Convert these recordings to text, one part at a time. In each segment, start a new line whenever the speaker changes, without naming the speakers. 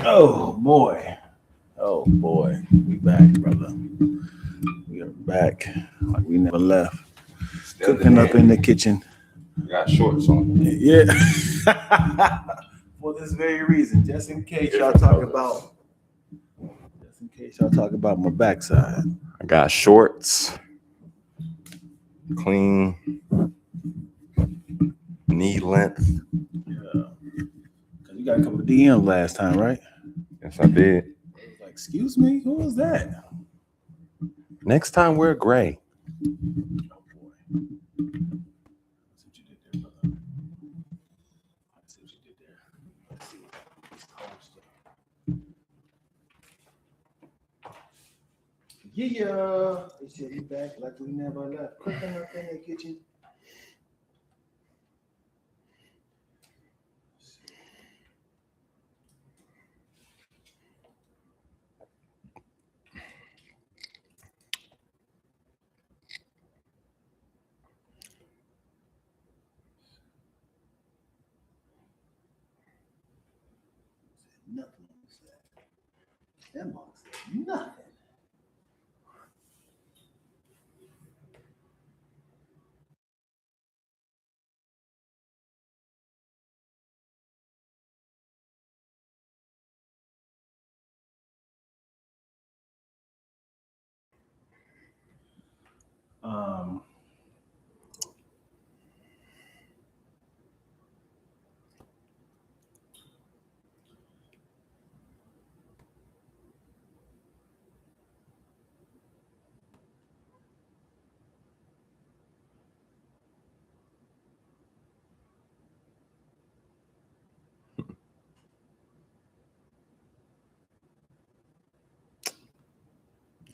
Oh boy. Oh boy. We back, brother. We are back. Like we never left. Cooking up in the kitchen.
You got shorts on.
Yeah. For this very reason. Just in case y'all talk about my backside.
I got shorts. Clean. Knee length.
Yeah. Cause you got a couple of DMs last time, right?
Yes, I did.
Like, excuse me, who was that?
Next time wear gray.
Oh boy. That's what you did there, brother. That's what you did there. Let's see. Yeah. They said we back like we never left. Cooking up in the kitchen. Nothing on that. That mom said nothing.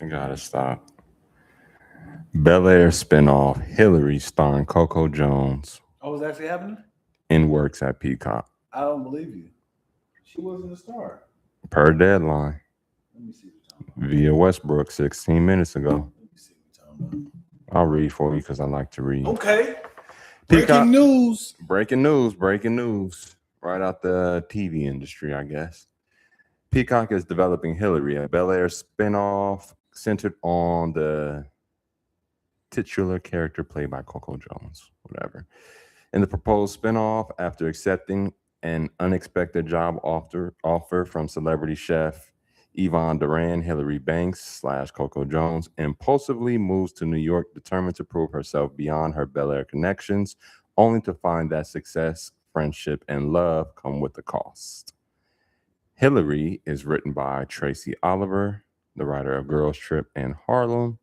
I gotta stop. Bel Air spinoff Hillary starring Coco Jones
Oh, is that actually happening?
in works at Peacock.
I don't believe you. She wasn't a star.
Per deadline.
Let me see what you're talking about.
Via Westbrook 16 minutes ago.
Let me see what you're talking about.
I'll read for you because I like to read.
Okay.
Peacock-
Breaking news.
Breaking news. Right out the TV industry, I guess. Peacock is developing Hillary, a Bel Air spinoff centered on the titular character played by Coco Jones, whatever. In the proposed spinoff, after accepting an unexpected job offer from celebrity chef Yvonne Duran, Hillary Banks / Coco Jones impulsively moves to New York, determined to prove herself beyond her Bel Air connections, only to find that success, friendship, and love come with a cost. Hillary is written by Tracy Oliver, the writer of Girls Trip and Harlem.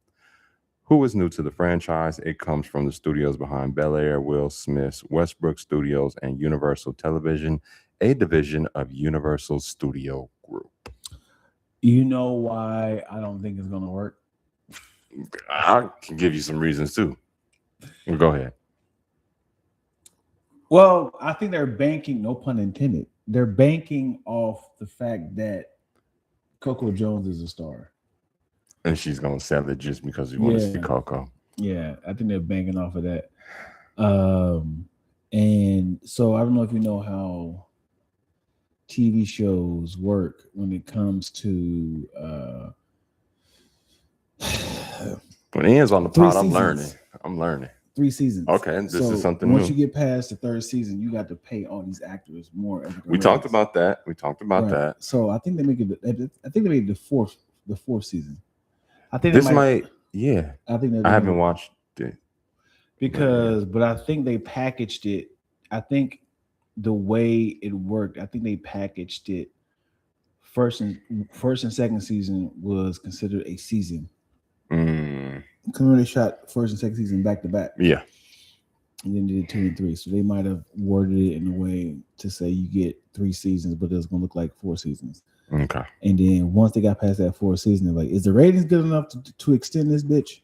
Who is new to the franchise? It comes from the studios behind Bel Air, Will Smith's Westbrook Studios, and Universal Television, a division of Universal Studio Group.
You know why I don't think it's going to work?
I can give you some reasons too. Go ahead.
Well, I think they're banking, no pun intended, they're banking off the fact that Coco Jones is a star.
And she's going to sell it just because you want to see Coco.
Yeah, I think they're banking off of that. And so I don't know if you know how TV shows work when it comes to
when it ends on the pot, I'm learning.
3 seasons.
Okay, this is something
once
new.
you get past the 3rd season, you got to pay all these actors more.
We talked about that. That.
So I think they make it. I think they made the fourth season. I think
this might. Yeah.
I think
I haven't watched it
but I think they packaged it. I think the way it worked, I think they packaged it. First and second season was considered a season. Because they shot 1st and 2nd season back to back.
Yeah.
And then did 2 and 3. So they might have worded it in a way to say you get 3 seasons, but it's going to look like 4 seasons.
Okay.
And then once they got past that 4th season, they're like, is the ratings good enough to extend this bitch?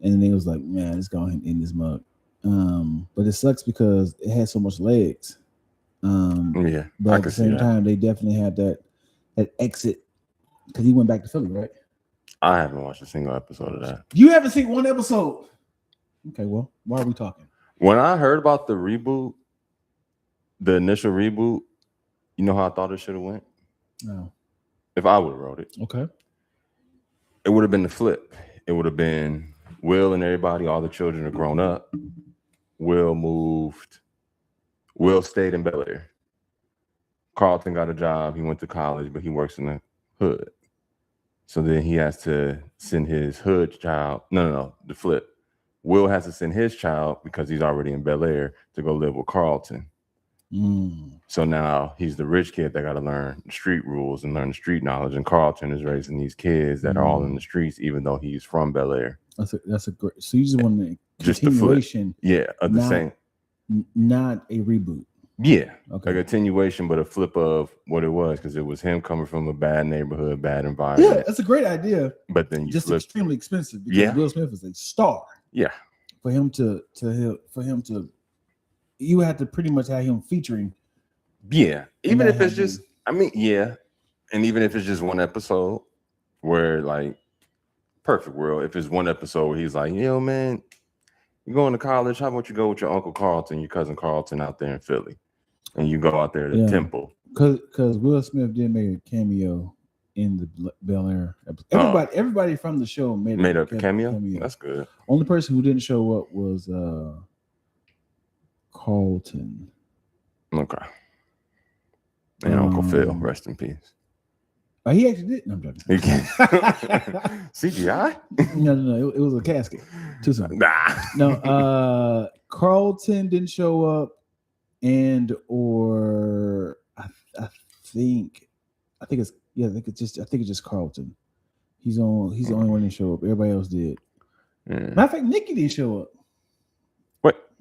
And then they was like, man, let's go ahead and end this mug. But it sucks because it had so much legs.
Yeah.
But at the same time, they definitely had that exit because he went back to Philly, right?
I haven't watched a single episode of that.
You haven't seen one episode? Okay, well, why are we talking?
When I heard about the reboot, the initial reboot, you know how I thought it should have went?
No.
If I would have wrote it.
Okay.
It would have been the flip. It would have been Will and everybody, all the children are grown up. Will stayed in Bel Air. Carlton got a job. He went to college, but he works in the hood. So then he has to send his hood child. No, the flip. Will has to send his child because he's already in Bel Air to go live with Carlton. So now he's the rich kid that got to learn the street rules and learn the street knowledge. And Carlton is raising these kids that are all in the streets, even though he's from Bel Air.
That's a great. So you just want a
Just
continuation,
of the same,
not a reboot.
Yeah,
okay.
A continuation, but a flip of what it was, because it was him coming from a bad neighborhood, bad environment.
Yeah, that's a great idea.
But then you
just
flip.
Extremely expensive because Will Smith is a star.
Yeah,
for him to you have to pretty much have him featuring.
Yeah, even if it's just, and even if it's just one episode where, like, perfect world, if it's one episode where he's like, yo, man, you're going to college, how about you go with your Uncle Carlton, your cousin Carlton out there in Philly, and you go out there to Temple.
Because Will Smith did make a cameo in the Bel Air episode. Everybody from the show made
a cameo. That's good.
Only person who didn't show up was Carlton.
Okay. And Uncle Phil, rest in peace.
He actually did. No, I'm joking.
CGI?
No. It was a casket. Too soon.
Nah.
No. Carlton didn't show up, I think it's just Carlton. He's the only one that showed up. Everybody else did. Matter of fact, Nikki didn't show up.
What?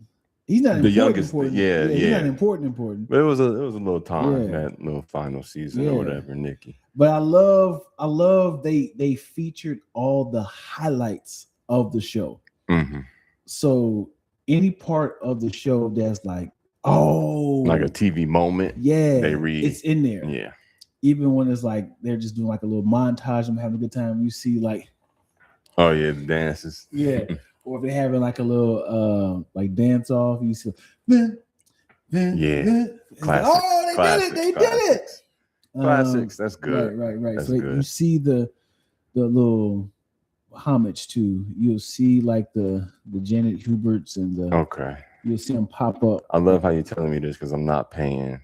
He's not
the youngest.
Important.
Yeah.
He's not important.
But it was a little time that little final season or whatever, Nikki.
But I love they featured all the highlights of the show.
Mm-hmm.
So any part of the show that's like a
TV moment, they read,
it's in there.
Yeah.
Even when it's like they're just doing like a little montage, I'm having a good time. You see like,
the dances.
Yeah. Or if they're having like a little like dance off, you see,
Classics.
They did it.
Classics. That's good.
Right.
That's
so
good.
You see the little homage to. You'll see like the Janet Huberts and you'll see them pop up.
I love how you're telling me this because I'm not paying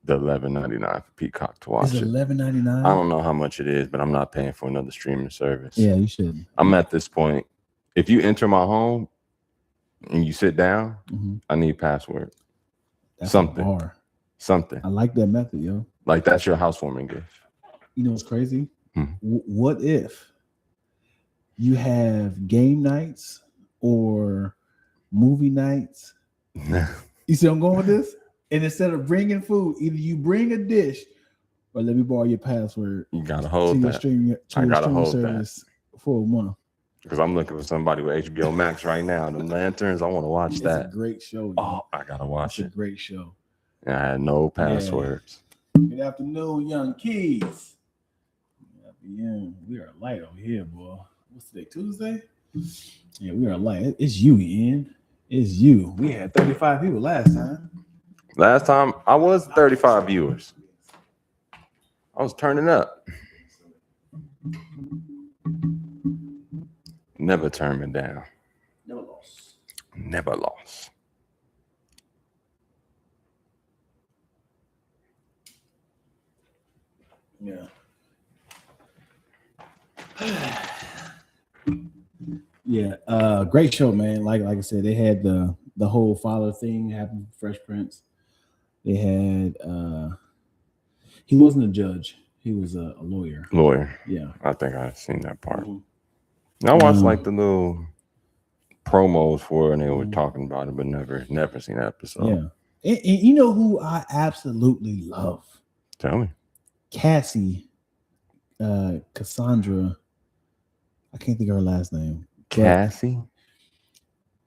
the $11.99 for Peacock to watch it.
$11.99?
I don't know how much it is, but I'm not paying for another streaming service.
Yeah, you should.
I'm at this point. If you enter my home and you sit down, I need password.
That's
something.
I like that method, yo.
Like that's your housewarming gift.
You know what's crazy? What if you have game nights or movie nights? You see I'm going with this? And instead of bringing food, either you bring a dish or let me borrow your password.
You gotta hold that. I gotta hold that
for a month.
Because I'm looking for somebody with HBO Max right now. The Lanterns, I want to watch that.
It's a great show.
Oh, I gotta watch it.
It's a great show.
And I had no passwords.
Good afternoon, young kids. Yeah, we are light over here, boy. What's today? Tuesday? Yeah, we are light. It's you, Ian. It's you. We had 35 people last time.
Last time I was 35 viewers. I was turning up. Never turn me down. Never lost.
Yeah. Yeah. Great show, man. Like I said, they had the whole father thing happen. Fresh Prince. They had he wasn't a judge. He was a lawyer. Yeah.
I think I've seen that part. I watched like the little promos for it and they were talking about it, but never seen that episode.
Yeah. And you know who I absolutely love?
Tell me.
Cassie, Cassandra. I can't think of her last name.
Cassie?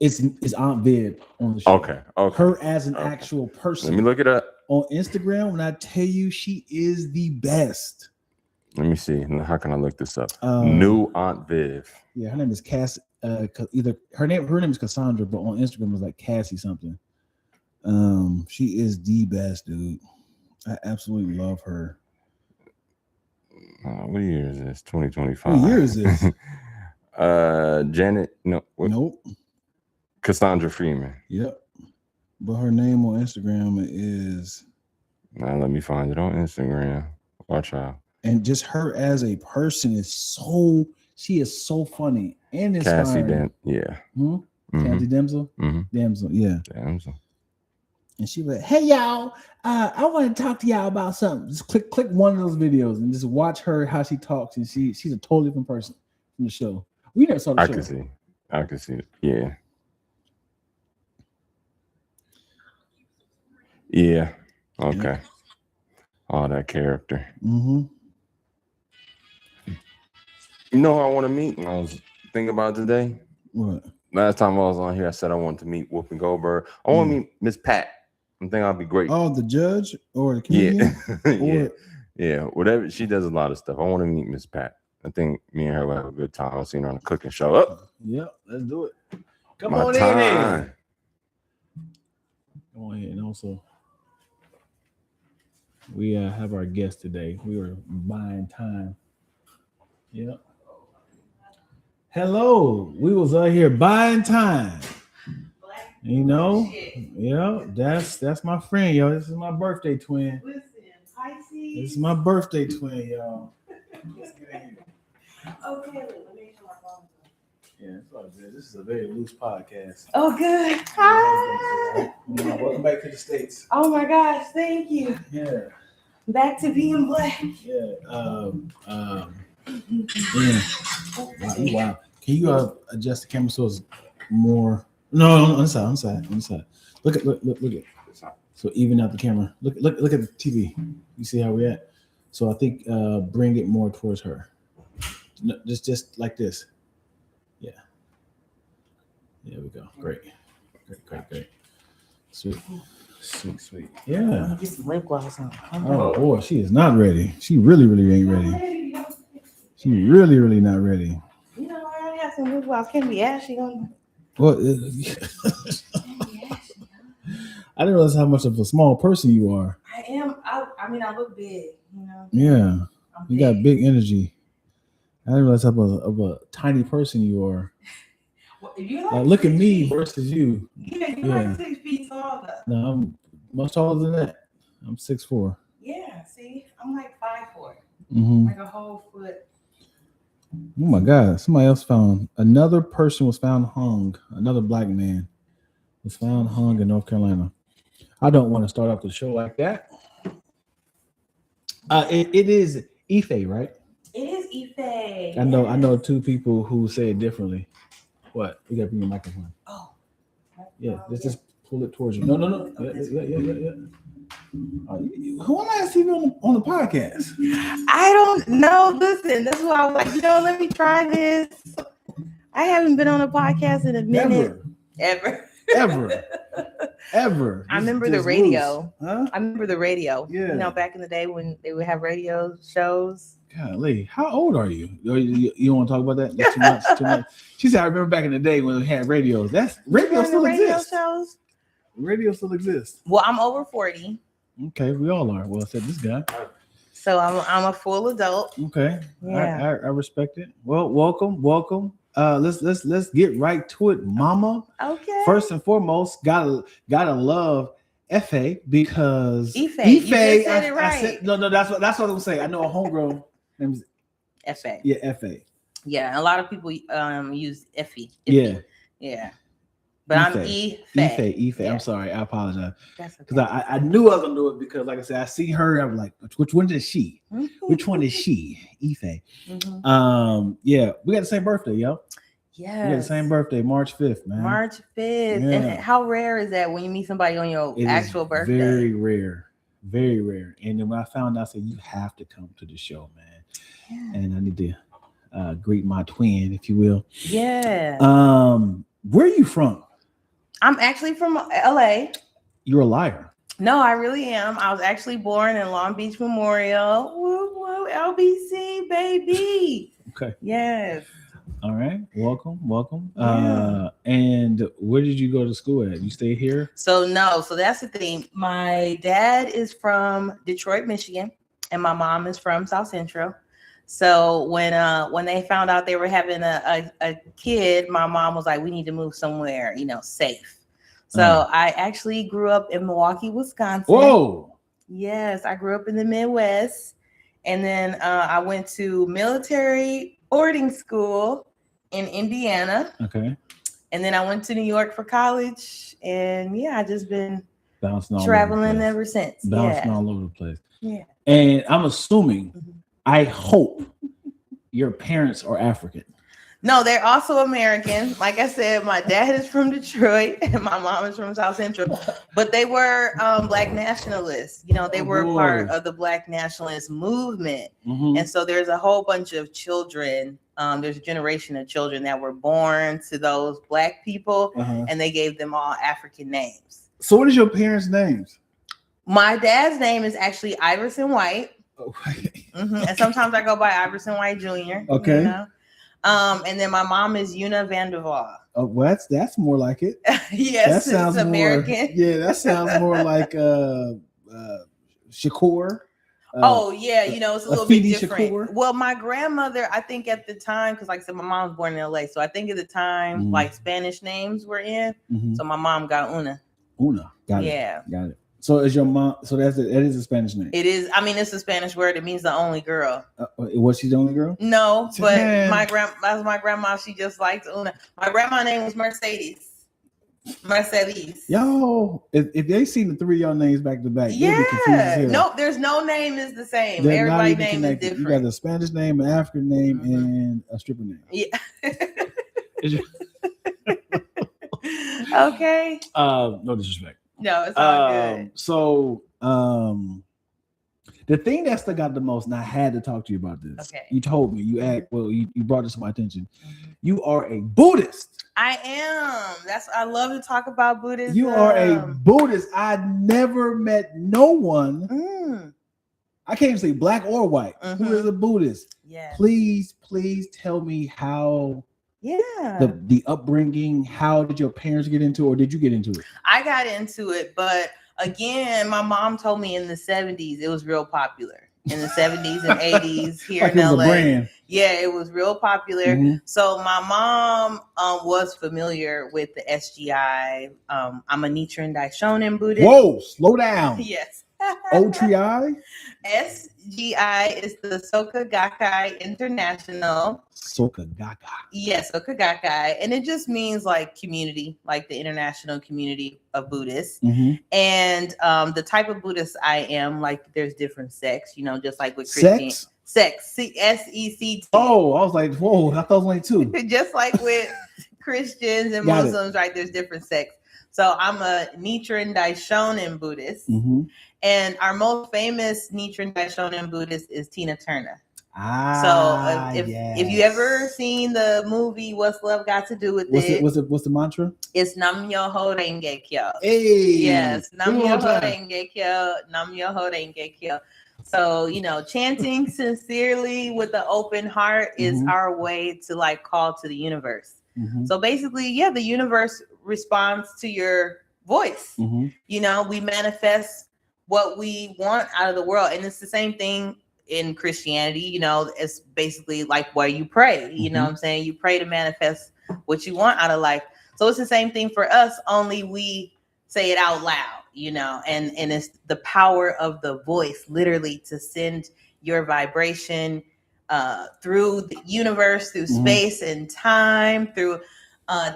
It's Aunt Viv on the show.
Okay.
Her as an actual person.
Let me look it up.
On Instagram, when I tell you she is the best.
Let me see. How can I look this up?
Um,
New Aunt Viv.
Yeah, her name is Cass. Either her name is Cassandra, but on Instagram it's like Cassie something. She is the best, dude. I absolutely love her.
What year is this? 2025.
What year is this?
Janet. No.
Nope.
Cassandra Freeman.
Yep. But her name on Instagram is.
Now let me find it on Instagram. Watch out.
And just her as a person is so. She is so funny and inspiring.
Yeah.
Cassie Damsel. Damsel. Yeah.
Damsel.
And she was like, "Hey y'all, I want to talk to y'all about something." Just click one of those videos and just watch her how she talks, and she's a totally different person from the show. We never saw the show.
I can see it. Yeah. Yeah. Okay. Yeah. All that character.
Mm-hmm.
You know who I want to meet? And I was thinking about today.
What?
Last time I was on here, I said I wanted to meet Whoopi Goldberg. I want to meet Miss Pat. I think I'll be great.
Oh, the judge or the comedian?
Yeah. Whatever. She does a lot of stuff. I want to meet Miss Pat. I think me and her will have a good time. I've seen her on a cooking show.
Yep, let's do it. Come
on in.
Come on in. And also, we have our guest today. We were buying time. Yep. Hello. We was out here buying time. You know, yeah, that's my friend, yo. This is my birthday twin.
Listen, Pisces.
This is my birthday twin, y'all.
Okay, let me make sure my phone.
Yeah, it's all good. This is a very loose podcast.
Oh, good. Hi.
Welcome back to the States.
Oh my gosh, thank you.
Yeah.
Back to being black.
Yeah. Wow. Can you adjust the camera so it's more? No, on the side. Look at. So even out the camera. Look at the TV. You see how we at? So I think bring it more towards her. No, just like this. Yeah. There we go. Great. Sweet. Yeah.
Get some lip gloss on.
Oh boy, she is not ready. She really ain't ready. She really not ready.
You know, I have some lip gloss. Can be ashy on.
Well, I didn't realize how much of a small person you are.
I am. I mean, I look big. You know.
Yeah, you got big energy. I didn't realize how of a tiny person you are.
Well, you like
look at me versus you.
Yeah, you're like 6 feet tall. Though.
No, I'm much taller than that. I'm 6'4".
Yeah, see, I'm like 5'4".
Mm-hmm.
Like a whole foot.
Oh my God! Somebody else another person was found hung. Another black man was found hung in North Carolina. I don't want to start off the show like that. It is Ife, right?
It is Ife.
I know two people who say it differently. What? You got to bring your microphone.
Oh.
Yeah, let's just pull it towards you. No. Yeah. Who am I to see on the podcast?
I don't know. Listen, that's why I was like, let me try this. I haven't been on a podcast in a minute. Ever. I remember the radio.
Huh?
I remember the radio.
Yeah.
Back in the day when they would have radio shows.
Golly, how old are you? You don't want to talk about that? That's too much. She said, I remember back in the day when we had radios. That's radio still exists.
Shows?
Radio still exists.
Well, I'm over 40.
Okay, we all are. Well, said this guy.
So I'm a full adult.
Okay.
Yeah.
I respect it. Well, welcome. Let's get right to it, mama.
Okay.
First and foremost, gotta love Efe because
Ife. You just said it right.
I said, no, that's what I'm gonna say. I know a homegrown name's
Efe.
Yeah, Efe.
Yeah, a lot of people use Effie.
Yeah.
Yeah. But I'm Ife.
Ife.
Yeah.
I'm sorry. I apologize.
That's
because
okay.
I knew I was gonna do it because, like I said, I see her. I'm like, which one is she? Which one is she? Ife.
Mm-hmm.
Yeah, we got the same birthday, yo.
Yeah,
we got the same birthday, March 5th, man.
March 5th.
Yeah.
And how rare is that when you meet somebody on your actual birthday?
Very rare. And then when I found out, I said, you have to come to the show, man. Yeah. And I need to greet my twin, if you will.
Yeah.
Where are you from?
I'm actually from LA.
You're a liar.
No, I really am. I was actually born in Long Beach Memorial. you, LBC baby.
Okay.
Yes.
All right. Welcome.
Yeah.
And where did you go to school at? You stay here?
So that's the thing. My dad is from Detroit, Michigan, and my mom is from South Central. So when they found out they were having a kid, my mom was like, we need to move somewhere, safe. So I actually grew up in Milwaukee, Wisconsin.
Whoa.
Yes, I grew up in the Midwest. And then I went to military boarding school in Indiana.
Okay.
And then I went to New York for college. And I just been
bouncing
traveling ever since.
Bouncing all over the place.
Yeah.
And I'm assuming, I hope your parents are African.
No, they're also American. Like I said, my dad is from Detroit and my mom is from South Central. But they were Black nationalists. They were part of the Black nationalist movement. Mm-hmm. And so there's a whole bunch of children. There's a generation of children that were born to those Black people, and they gave them all African names.
So what is your parents' names?
My dad's name is actually Iverson White.
Okay.
And sometimes I go by Iverson White Jr.
Okay.
And then my mom is Una Vanderwaal.
Oh, well, that's more like it.
Yes, that sounds American.
Yeah, that sounds more like Shakur.
It's a little bit different. Shakur. Well, my grandmother, I think at the time, because like I said, my mom was born in LA, so I think at the time, like Spanish names were in. So my mom got Una.
Got it. So is your mom? So that is a Spanish name.
It is. I mean, it's a Spanish word. It means the only girl.
Was she the only girl?
No, but my grandma. She just liked Una. My grandma's name was Mercedes.
Yo, if they see the three of your names back to back, they'll be confused as hell.
Nope, there's no name is the same. Everybody's name is different.
You got a Spanish name, an African name, and a stripper name.
Yeah. Okay.
No disrespect.
No, it's all good.
So, the thing that stuck out the most, and I had to talk to you about this.
Okay.
You told me, you brought this to my attention. You are a Buddhist.
I am. I love to talk about Buddhism.
You are a Buddhist. I never met no one. I can't even say black or white who is a Buddhist.
Yeah.
Please tell me how.
Yeah.
The upbringing, how did your parents get into it, or did you get into it?
I got into it, but again, my mom told me in the 70s it was real popular. In the 70s and 80s here in LA. Yeah, it was real popular. So my mom was familiar with the SGI. I'm a Nichiren Daishonin Buddhist.
Whoa, slow down.
Yes.
OTI?
SGI is the Soka Gakkai International.
Soka Gakkai.
Yes, Soka Gakkai. And it just means like community, like the international community of Buddhists. And the type of Buddhist I am, like there's different sects, just like with Christian. Sex, SECT.
Oh, I was like, whoa, I thought it was only two.
Just like with Christians and Muslims, right? There's different sects. So I'm a Nichiren Daishonin Buddhist. And our most famous Nichiren Daishonin Buddhist is Tina Turner. If you ever seen the movie What's Love Got to Do with It?
What's the mantra?
It's Nam Myoho Renge Kyo.
Hey.
Yes, Nam Myoho Renge Kyo, Nam Myoho Renge Kyo. So, chanting sincerely with an open heart is our way to like call to the universe. So basically, the universe responds to your voice. We manifest what we want out of the world. And it's the same thing in Christianity. It's basically like where you pray. You know what I'm saying? You pray to manifest what you want out of life. So it's the same thing for us, only we say it out loud, and it's the power of the voice, literally, to send your vibration through the universe, through space and time, through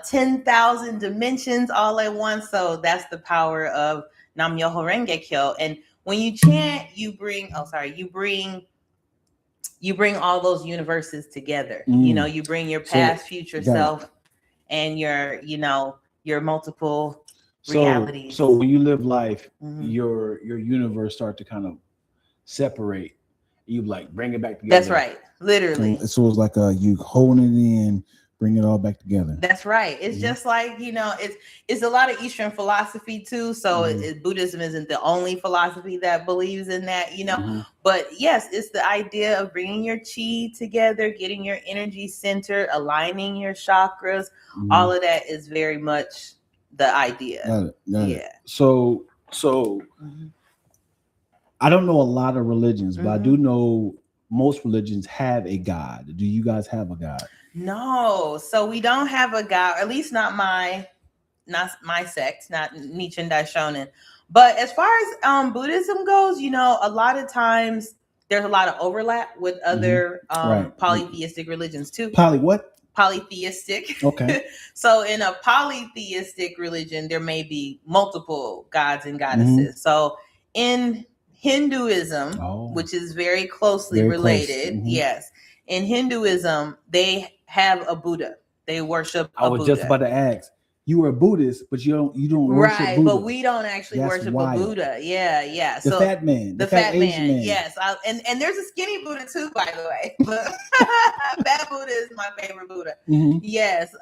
10,000 dimensions all at once. So that's the power of Nam Myoho Renge Kyo. And when you chant, you bring all those universes together. You bring your past, future self, and your multiple realities.
So when you live life, your universe start to kind of separate. You like bring it back together.
That's right, literally.
So it's like you holding it in Bring it all back together.
That's right. It's just like, it's a lot of Eastern philosophy too. So Buddhism isn't the only philosophy that believes in that, but yes, it's the idea of bringing your chi together, getting your energy centered, aligning your chakras. All of that is very much the idea.
Got it. So I don't know a lot of religions, but I do know most religions have a God. Do you guys have a God?
No, so we don't have a God, or at least not my sect, not Nichiren. But as far as Buddhism goes, a lot of times there's a lot of overlap with other polytheistic religions too. Polytheistic.
Okay.
So in a polytheistic religion, there may be multiple gods and goddesses. So in Hinduism, which is very closely related, yes. In Hinduism, they have a Buddha. They worship a Buddha. I was
just about to ask. You were a Buddhist, but you don't worship Buddha.
But we don't actually worship a Buddha. Yeah.
The fat man.
The fat man. Yes. And there's a skinny Buddha too, by the way. But fat Buddha is my favorite Buddha. Yes.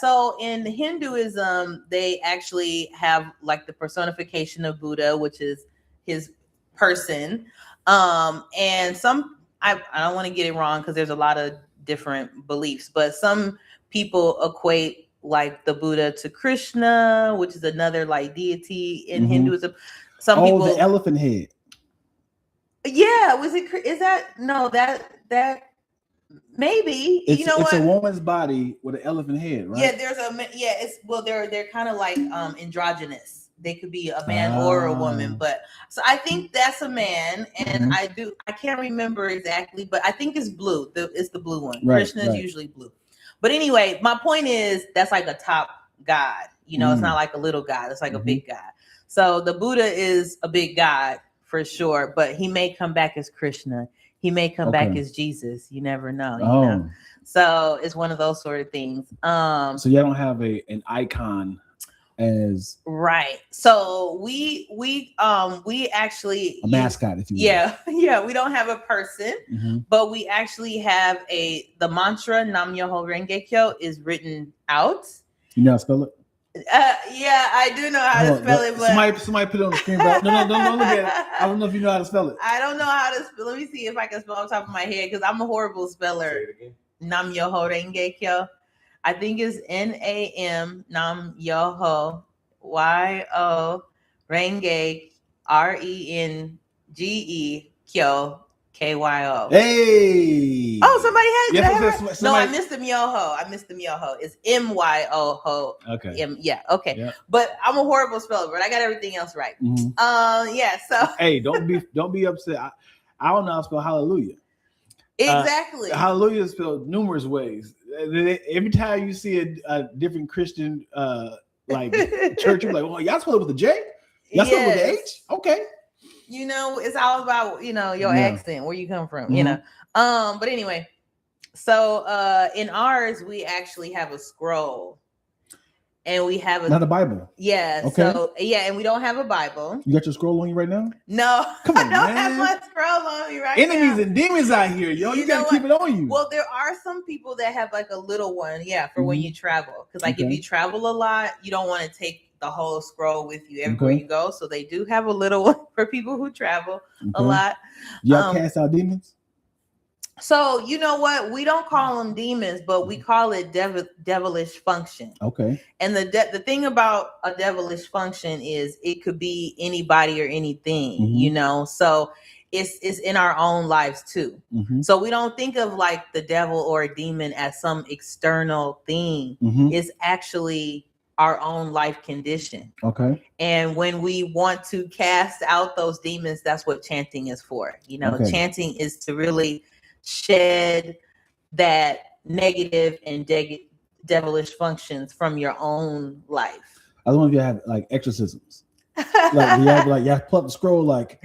So in Hinduism, they actually have like the personification of Buddha, which is his person. And I don't want to get it wrong because there's a lot of different beliefs, but some people equate like the Buddha to Krishna, which is another like deity in Hinduism. Some people,
the elephant head.
Yeah, that maybe
it's a woman's body with an elephant head, right?
Yeah, they're kind of like androgynous. They could be a man or a woman, but so I think that's a man, and I can't remember exactly, but I think it's blue. It's the blue one.
Right,
Krishna is usually blue. But anyway, my point is that's like a top god. It's not like a little god. It's like a big god. So the Buddha is a big god for sure, but he may come back as Krishna. He may come back as Jesus. You never know. You know? So it's one of those sort of things.
So you don't have an icon as
right. So we actually
a mascot, if you will.
Yeah. We don't have a person, but we actually have the mantra Nam Myoho Renge Kyo is written out.
You know how to spell it?
Yeah, I do know how to spell it, but
somebody put it on the screen. No, don't look at it. I don't know if you know how to spell it.
I don't know how to spell. Let me see if I can spell on top of my head because I'm a horrible speller.
Say it again.
Nam Myoho Renge Kyo. I think it's NAM Nam Myoho YO Renge RENGE Kyo KYO.
Hey!
Oh, somebody had
yes,
No, I missed the Myoho. It's MYOHO.
Okay.
Okay. Yeah. But I'm a horrible speller, but I got everything else right. So
hey, don't be upset. I don't know how to spell hallelujah.
Exactly.
Hallelujah is spelled numerous ways. Every time you see a different Christian like church, you're like, well, y'all spell it with a J? Y'all spell it with an H? Okay.
It's all about, your accent, where you come from, But anyway, so in ours, we actually have a scroll. And we have
not a Bible.
Yeah. Okay. So and we don't have a Bible.
You got your scroll on you right now?
No.
Come on,
I don't have my scroll on me right
Enemies
now.
Enemies and demons out here, yo. You gotta keep it on you.
Well, there are some people that have like a little one, for when you travel. Because if you travel a lot, you don't want to take the whole scroll with you everywhere you go. So they do have a little one for people who travel a lot.
Y'all cast out demons?
So you know what? We don't call them demons, but we call it devilish function.
Okay.
And the thing about a devilish function is it could be anybody or anything, So it's in our own lives too. So we don't think of like the devil or a demon as some external thing. It's actually our own life condition. Okay. And when we want to cast out those demons, that's what chanting is for. Chanting is to really shed that negative and devilish functions from your own life.
I don't know if you have like exorcisms. Like you pluck the scroll like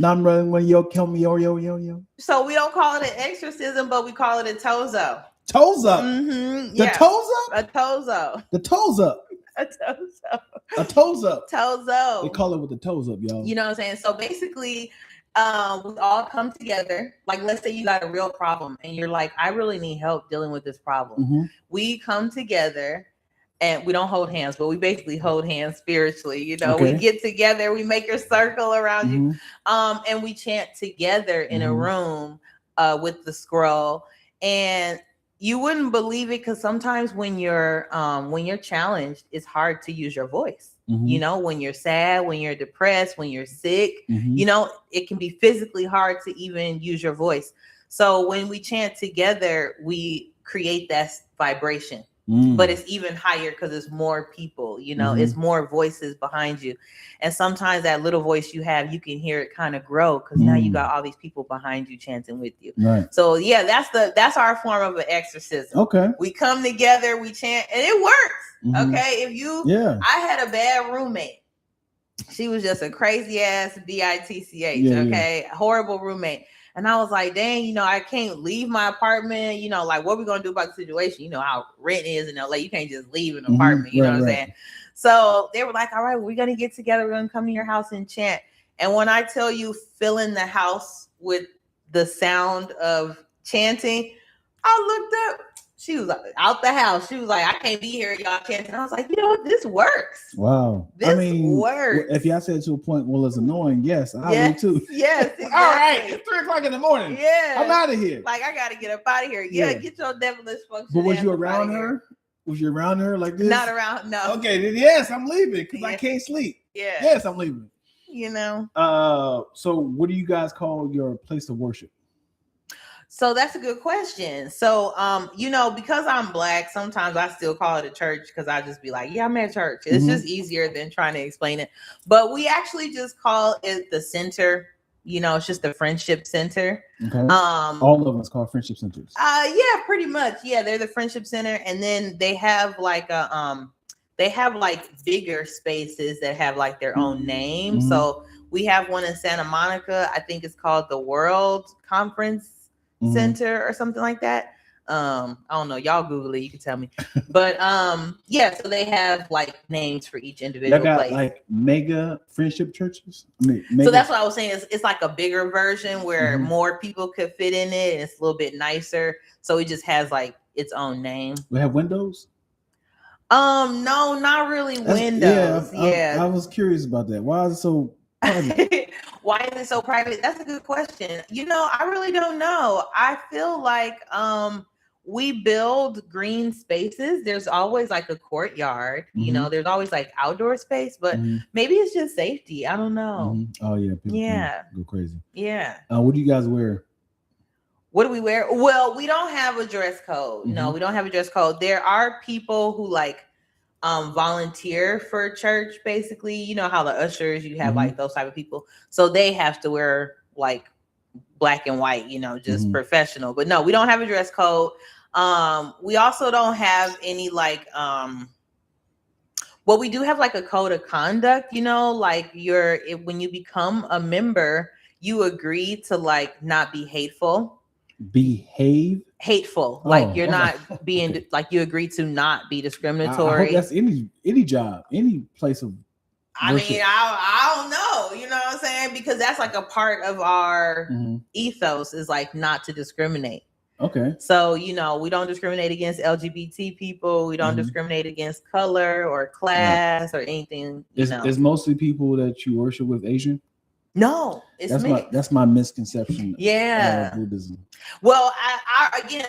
I'm running when yo kill me yo.
So we don't call it an exorcism, but we call it a tozo.
Tozo. The toes up?
A tozo.
The toes up.
A tozo.
A toes up.
Tozo.
They call it with the toes up, y'all.
You know what I'm saying? So basically, we all come together. Like, let's say you got a real problem and you're like, I really need help dealing with this problem. We come together and we don't hold hands, but we basically hold hands spiritually. You know, we get together, we make a circle around you, and we chant together in a room with the scroll. And you wouldn't believe it, because sometimes when you're challenged, it's hard to use your voice. You know, when you're sad, when you're depressed, when you're sick, you know, it can be physically hard to even use your voice. So when we chant together, we create that vibration. But it's even higher because it's more people, you know, it's more voices behind you. And sometimes that little voice you have, you can hear it kind of grow, because now you got all these people behind you chanting with you. So yeah, that's our form of an exorcism. We come together, we chant, and it works. I had a bad roommate. She was just a crazy ass bitch. Horrible roommate. And I was like, dang, you know, I can't leave my apartment. You know, like, what are we going to do about the situation? You know how rent is in LA. You can't just leave an apartment. You know what I'm saying? So they were like, all right, we're going to get together. We're going to come to your house and chant. And when I tell you, filling the house with the sound of chanting, I looked up. She was out the house. She was like, I can't be here, y'all chanting. I was like, you know what? This works.
Wow.
This works.
If y'all said to a point, well, it's annoying. Yes, I would too.
Yes. Exactly.
All right. It's 3:00 in the morning.
Yeah.
I'm out of here.
Like, I got to get up out of here. Yeah. Get your devilish function.
But was you around her? Was you around her like this?
Not around. No.
Okay. Then yes, I'm leaving because I can't sleep.
Yeah.
Yes, I'm leaving.
You know.
So what do you guys call your place of worship?
So that's a good question. So, you know, because I'm Black, sometimes I still call it a church, because I just be like, yeah, I'm at church. It's just easier than trying to explain it. But we actually just call it the center. You know, it's just the friendship center.
All of us call friendship centers.
Yeah, pretty much. Yeah, they're the friendship center. And then they have like bigger spaces that have like their own name. So we have one in Santa Monica. I think it's called the World Conference Center or something like that. I don't know. Y'all Google it. You can tell me. But yeah, so they have like names for each individual place.
Like mega friendship churches.
So that's what I was saying. It's like a bigger version where more people could fit in it, and it's a little bit nicer. So it just has like its own name.
We have windows.
No, not really windows. Yeah,
I was curious about that. Why is it so private?
Why is it so private? That's a good question. You know, I really don't know. I feel like we build green spaces. There's always like a courtyard. You know, there's always like outdoor space, but maybe it's just safety. I don't know.
Oh yeah, people go crazy.
Yeah.
What do you guys wear?
What do we wear? Well, we don't have a dress code. No, we don't have a dress code. There are people who like volunteer for church, basically. You know how the ushers, you have like those type of people. So they have to wear like black and white, you know, just professional. But no, we don't have a dress code. We also don't have any like well, we do have like a code of conduct, you know, like when you become a member, you agree to like not be hateful. Hateful, like you're not being like, you agree to not be discriminatory.
I hope that's any job, any place of worship.
I mean, I don't know, you know what I'm saying, because that's like a part of our ethos is like not to discriminate. So, you know, we don't discriminate against LGBT people. We don't discriminate against color or class or anything.
Is mostly people that you worship with Asian?
No,
that's my misconception.
Yeah,
of Buddhism.
Well,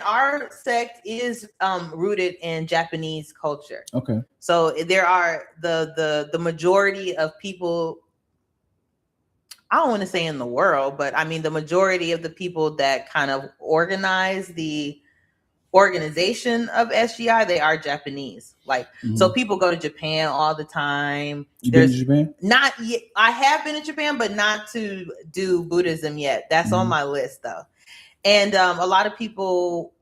our sect is rooted in Japanese culture. So there are the majority of people. I don't want to say in the world, but I mean the majority of the people that kind of organize the organization of SGI, they are Japanese. Like, so people go to Japan all the time.
You been to Japan?
Not yet. I have been to Japan, but not to do Buddhism yet. That's on my list though. And a lot of people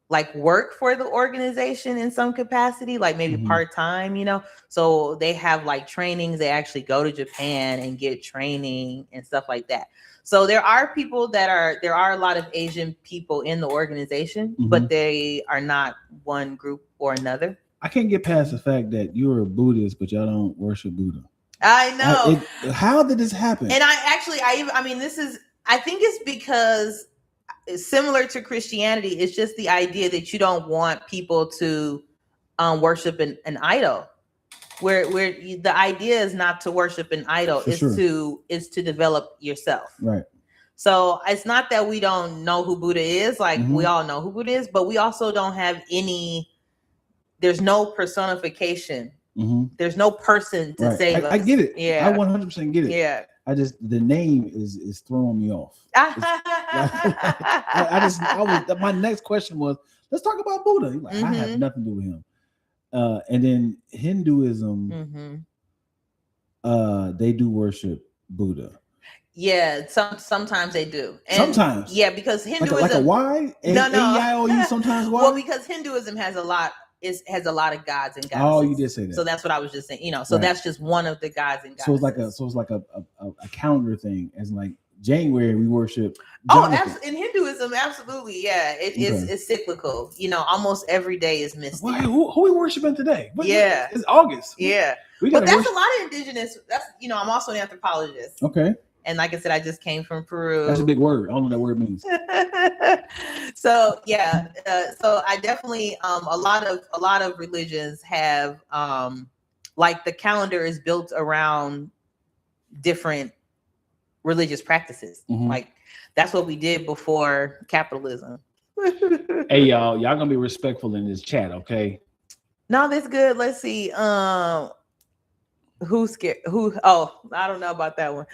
like work for the organization in some capacity, like maybe part-time, you know. So they have like trainings. They actually go to Japan and get training and stuff like that. So there are a lot of Asian people in the organization, but they are not one group or another.
I can't get past the fact that you're a Buddhist, but y'all don't worship Buddha.
I know.
How did this happen?
And I think it's because it's similar to Christianity. It's just the idea that you don't want people to worship an idol. Where the idea is not to worship an idol, is to develop yourself.
Right.
So it's not that we don't know who Buddha is. Like we all know who Buddha is, but we also don't have there's no personification. There's no person to save us.
I get it.
Yeah.
I 100% get it.
Yeah.
The name is throwing me off. My next question was, let's talk about Buddha. He's like, I have nothing to do with him. And then Hinduism, they do worship Buddha.
Yeah, sometimes they do. And
sometimes,
yeah, because Hinduism
like a Y, A-E-I-O-U, sometimes Y.
Well, because Hinduism has a lot of gods and goddesses.
Oh, you did say that.
So that's what I was just saying. So that's just one of the gods and goddesses.
So it's like a calendar thing, as in like January we worship
Jonathan. In Hinduism, absolutely, yeah. It's cyclical. Almost every day is mystic.
Well, who we worshiping today? It's August.
Yeah, but that's a lot of indigenous. That's I'm also an anthropologist.
Okay.
And like I said, I just came from Peru.
That's a big word. I don't know what that word means.
So yeah, so I definitely a lot of religions have like the calendar is built around different religious practices. Like that's what we did before capitalism.
Hey y'all gonna be respectful in this chat, okay?
No, that's good. Let's see. Who's scared? Oh, I don't know about that one.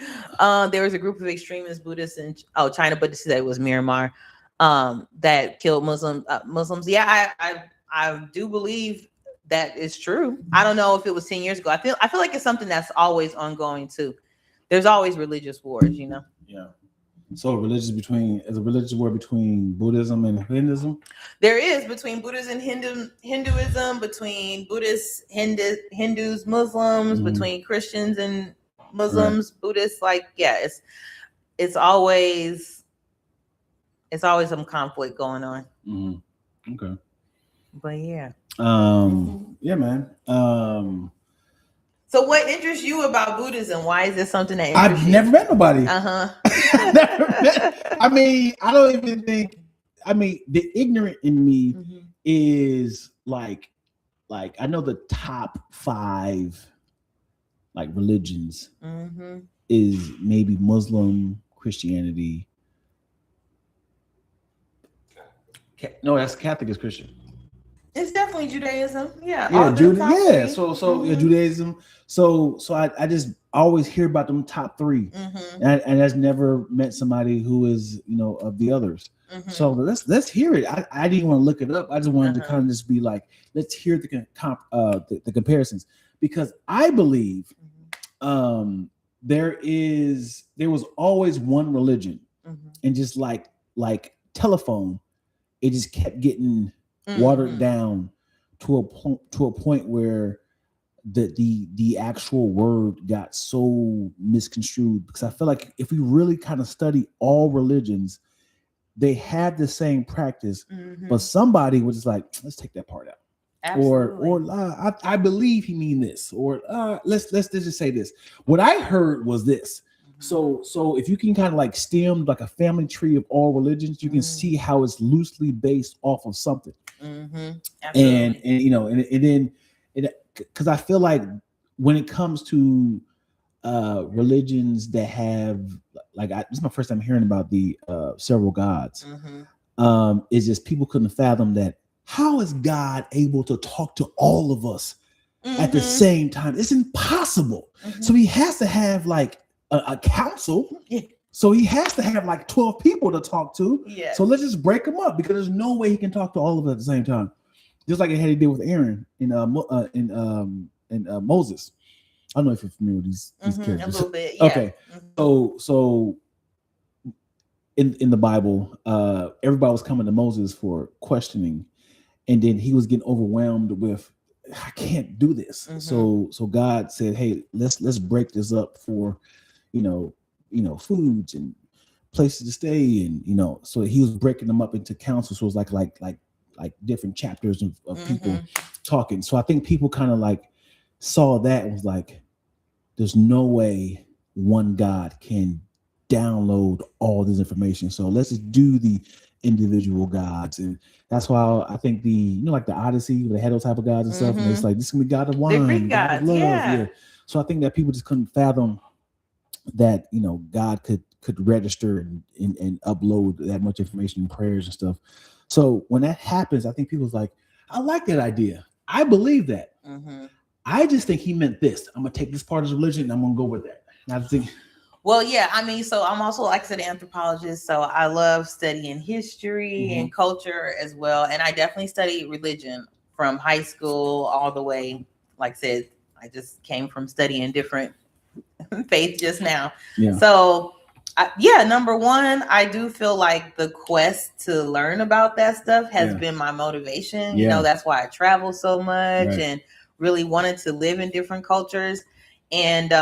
There was a group of extremist Buddhists in China, but this it was Myanmar, that killed Muslims. Yeah, I do believe that is true. I don't know if it was 10 years ago. I feel like it's something that's always ongoing too. There's always religious wars, Yeah.
So is a religious war between Buddhism and Hinduism?
There is, between Buddhism and Hinduism, between Buddhists, Hindus, Muslims, between Christians and Muslims, Buddhists. Like, yeah, it's always some conflict going on.
Okay.
But yeah.
Yeah, man.
So what interests you about Buddhism? Why is this something that
I've never met nobody? I mean, I don't even think. I mean, the ignorant in me is like I know the top 5 like religions is maybe Muslim, Christianity. No, that's Catholic is Christian.
It's definitely Judaism. Yeah.
Judaism. So I just always hear about them top 3, and that's never met somebody who is of the others. So let's hear it. I didn't want to look it up. I just wanted to kind of just be like, let's hear the comparisons, because I believe there was always one religion, and just like telephone, it just kept getting watered down to a point where the actual word got so misconstrued. Because I feel like if we really kind of study all religions, they have the same practice, but somebody was just like, let's take that part out. Absolutely. Or I believe he mean this, or let's just say this. What I heard was this. So if you can kind of like stem like a family tree of all religions, you can see how it's loosely based off of something. And then because I feel like when it comes to religions that have this is my first time hearing about the several gods. It's just people couldn't fathom that. How is God able to talk to all of us at the same time? It's impossible. So he has to have like a council. So he has to have like 12 people to talk to. Yeah. So let's just break them up, because there's no way he can talk to all of them at the same time. Just like he did with Aaron in Moses. I don't know if you're familiar with these characters.
A little bit. Yeah.
Okay. So in the Bible, everybody was coming to Moses for questioning, and then he was getting overwhelmed with, I can't do this. So God said, hey, let's break this up for foods and places to stay, and so he was breaking them up into councils. So it was like different chapters of people talking. So I think people kind of like saw that and was like, there's no way one God can download all this information. So let's just do the individual gods. And that's why I think like the Odyssey, they had those type of gods and stuff. And it's like, this can be God of wine,
Greek
God
gods,
of love.
yeah.
So I think that people just couldn't fathom that, God could register and upload that much information, prayers and stuff. So when that happens, I think people's like, I like that idea. I believe that. I just think he meant this. I'm gonna take this part of his religion and I'm gonna go with that. And I think,
well, yeah, I mean, so I'm also, like I said, an anthropologist, so I love studying history and culture as well. And I definitely studied religion from high school all the way. Like I said, I just came from studying different faith just now. Yeah. So number one, I do feel like the quest to learn about that stuff has been my motivation. That's why I travel so much and really wanted to live in different cultures. And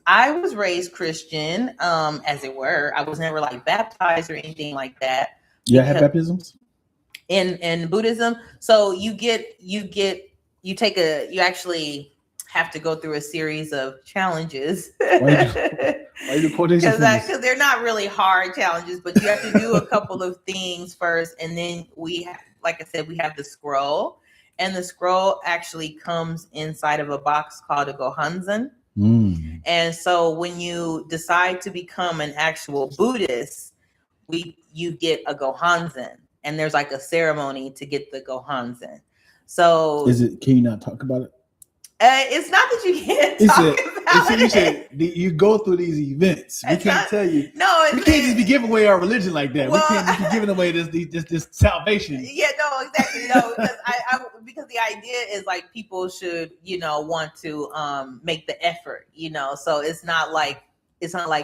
I was raised Christian, as it were. I was never like baptized or anything like that.
Yeah, have baptisms
in Buddhism. So you actually have to go through a series of challenges.
Why you do quotations?
Because they're not really hard challenges, but you have to do a couple of things first, and then like I said, we have the scroll, and the scroll actually comes inside of a box called a gohanzen. And so when you decide to become an actual Buddhist, you get a gohanzen, and there's like a ceremony to get the gohanzen. So
can you not talk about it?
It's not that you can't talk about it.
You go through these events. We can't tell you.
No,
we can't just be giving away our religion like that. Well, we can't just be giving away this salvation.
Yeah, no, exactly. No, because the idea is like people should, want to make the effort, So it's not like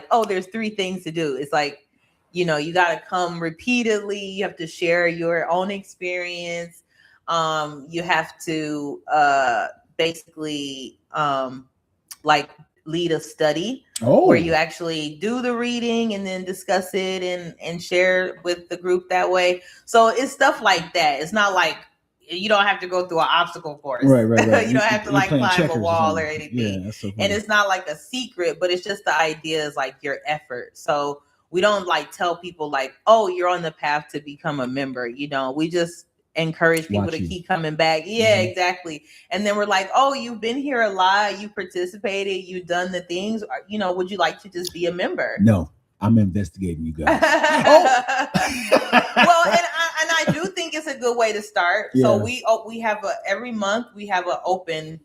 oh, there's 3 things to do. It's like, you got to come repeatedly. You have to share your own experience. You have to basically like lead a study where you actually do the reading and then discuss it and share with the group that way. So it's stuff like that. It's not like you don't have to go through an obstacle course. Right. You don't have to like climb a wall or anything. Yeah, so and it's not like a secret, but it's just the idea is like your effort. So we don't like tell people like, oh, you're on the path to become a member. We just encourage people to keep coming back. Yeah, exactly. And then we're like, oh, you've been here a lot. You participated. You've done the things. Would you like to just be a member?
No, I'm investigating you guys.
Well, and I do think it's a good way to start. Yeah. So we have every month we have an open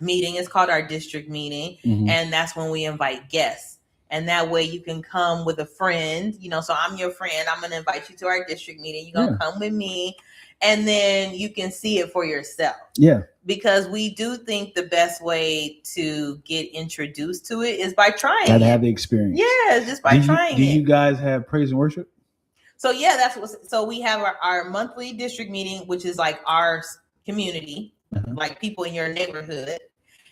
meeting. It's called our district meeting. And that's when we invite guests. And that way you can come with a friend, so I'm your friend. I'm going to invite you to our district meeting. You're going to come with me. And then you can see it for yourself. Yeah. Because we do think the best way to get introduced to it is by trying.
Gotta have the experience.
Yeah, just by trying it.
Do you guys have praise and worship?
So yeah, so we have our monthly district meeting, which is like our community, like people in your neighborhood.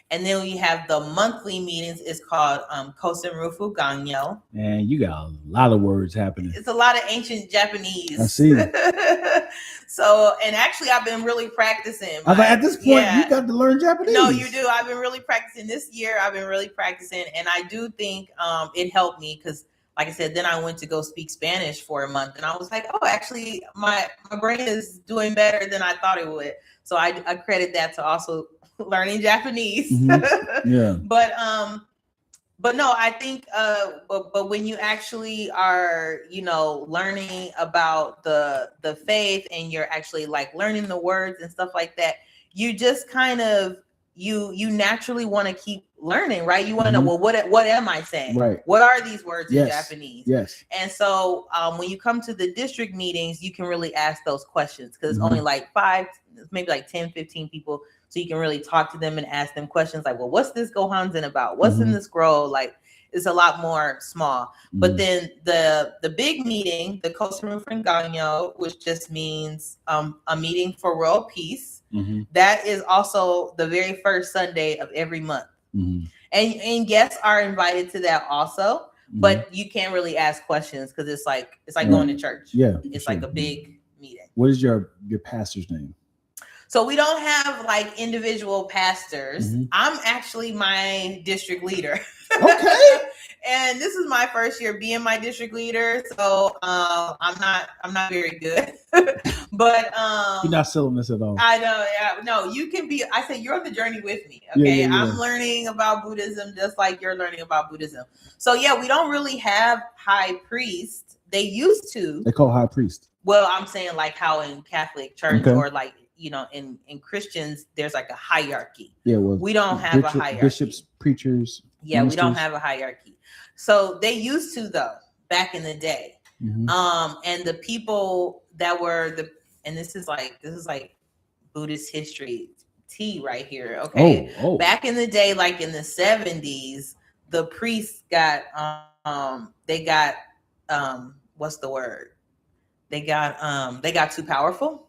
And then we have the monthly meetings. It's called Kosenrufu Ganyo.
Man, you got a lot of words happening.
It's a lot of ancient Japanese.
I see.
So, and actually, I've been really practicing.
At this point, you got to learn Japanese.
No, you do. I've been really practicing this year. I've been really practicing. And I do think it helped me because, like I said, then I went to go speak Spanish for a month. And I was like, oh, actually, my brain is doing better than I thought it would. So I credit that to also learning Japanese. Yeah. But no, I think but when you actually are, learning about the faith and you're actually like learning the words and stuff like that, you just kind of you naturally want to keep learning, right? You want to know, well, what am I saying? Right. What are these words in Japanese? Yes. And so when you come to the district meetings, you can really ask those questions because it's only like 5, maybe like 10, 15 people. So you can really talk to them and ask them questions like, well, what's this gohanzen about? What's in the scroll? Like, it's a lot more small. But then the big meeting, the Kosenrufu Ganyo, which just means a meeting for world peace. That is also the very first Sunday of every month. And guests are invited to that also. But you can't really ask questions because it's like going to church. Yeah. It's like a big meeting.
What is your pastor's name?
So we don't have like individual pastors. I'm actually my district leader.
Okay.
And this is my first year being my district leader, so I'm not very good. But
you're not selling this at all.
I know, yeah, no, you can be. I say you're on the journey with me. Okay,
Yeah.
I'm learning about Buddhism just like you're learning about Buddhism. So yeah, we don't really have high priest. They used to.
They call high priest.
Well, I'm saying like how in Catholic Church or like, you know, in Christians, there's like a hierarchy.
Yeah, well,
we don't have a hierarchy.
Bishops, preachers.
Yeah, ministers. We don't have a hierarchy. So they used to, though, back in the day. And the people that were and this is like Buddhist history tea right here. Okay. Oh. Back in the day, like in the 70s, the priests got what's the word? They got too powerful.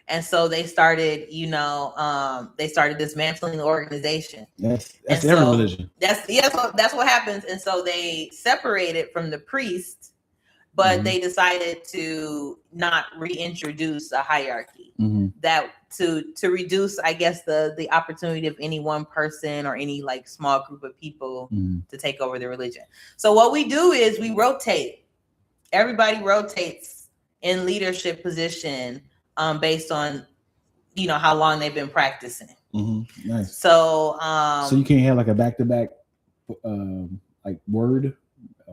And so they started, they started dismantling the organization. That's every religion. That's what happens. And so they separated from the priests, but they decided to not reintroduce a hierarchy. That to reduce, I guess, the opportunity of any one person or any like small group of people to take over the religion. So what we do is we rotate. Everybody rotates in leadership position. Based on, how long they've been practicing. Nice. So
you can't have like a back-to-back, like word,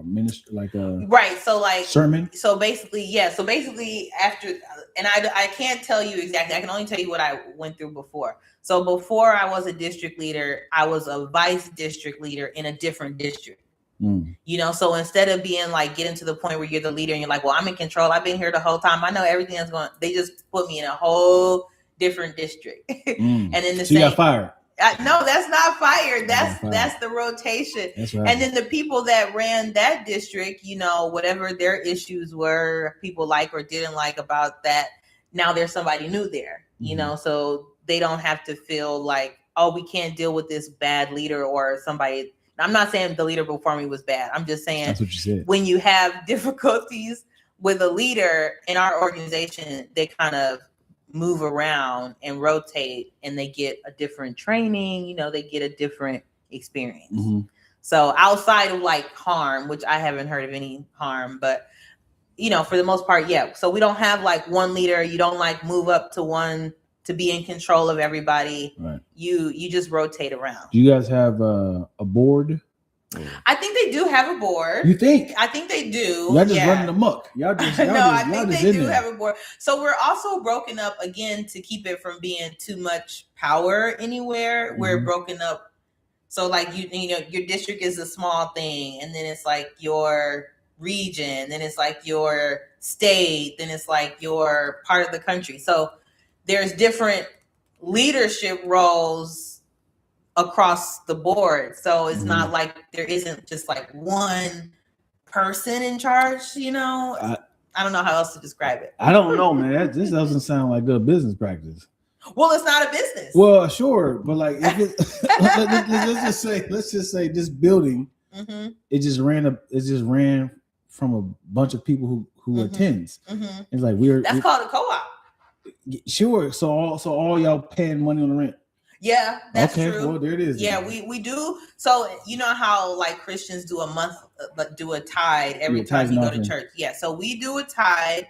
minister, like a
right. So like
sermon.
So basically, yeah. So basically, after, and I can't tell you exactly. I can only tell you what I went through before. So before I was a district leader, I was a vice district leader in a different district. So instead of being like getting to the point where you're the leader and you're like, well, I'm in control. I've been here the whole time. I know everything that's going. They just put me in a whole different district. And then you
got fired.
No, that's not fired. That's the rotation. That's right. And then the people that ran that district, whatever their issues were, people like or didn't like about that. Now there's somebody new there. So they don't have to feel like, oh, we can't deal with this bad leader or somebody. I'm not saying the leader before me was bad. I'm just saying,
that's what you said.
When you have difficulties with a leader in our organization, they kind of move around and rotate and they get a different training, they get a different experience. So outside of like harm, which I haven't heard of any harm, but for the most part, yeah. So we don't have like one leader. You don't like move up to one to be in control of everybody. Right. You just rotate around.
Do you guys have a board?
I think they do have a board.
You think?
I think they do.
Y'all just running amok. I
think they do have a board. So we're also broken up again to keep it from being too much power anywhere. We're broken up. So like your district is a small thing, and then it's like your region, then it's like your state, then it's like your part of the country. So there's different leadership roles across the board. So it's not like there isn't just like one person in charge, I don't know how else to describe it.
I don't know, man. This doesn't sound like good business practice.
Well, it's not a business.
Well, sure. But like, if it, let's just say this building, it just ran from a bunch of people who attends. It's like
that's called a co-op.
Sure. So all y'all paying money on the rent.
Yeah, that's true.
Well, there it is.
Yeah, we do. So you know how like Christians do a month, do a tithe every time you go to church. Yeah, so we do a tithe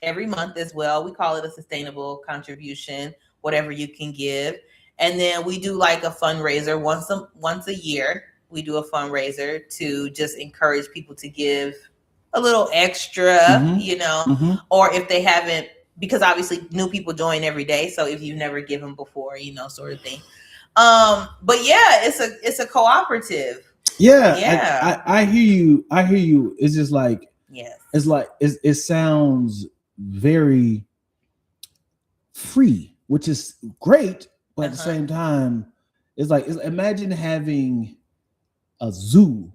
every month as well. We call it a sustainable contribution, whatever you can give. And then we do like a fundraiser once a year. We do a fundraiser to just encourage people to give a little extra, or if they haven't, because obviously new people join every day. So if you've never given before, sort of thing. But yeah, it's a cooperative.
Yeah. I hear you. It's just like,
yes,
it's like, it sounds very free, which is great. But at the same time, it's like, imagine having a zoo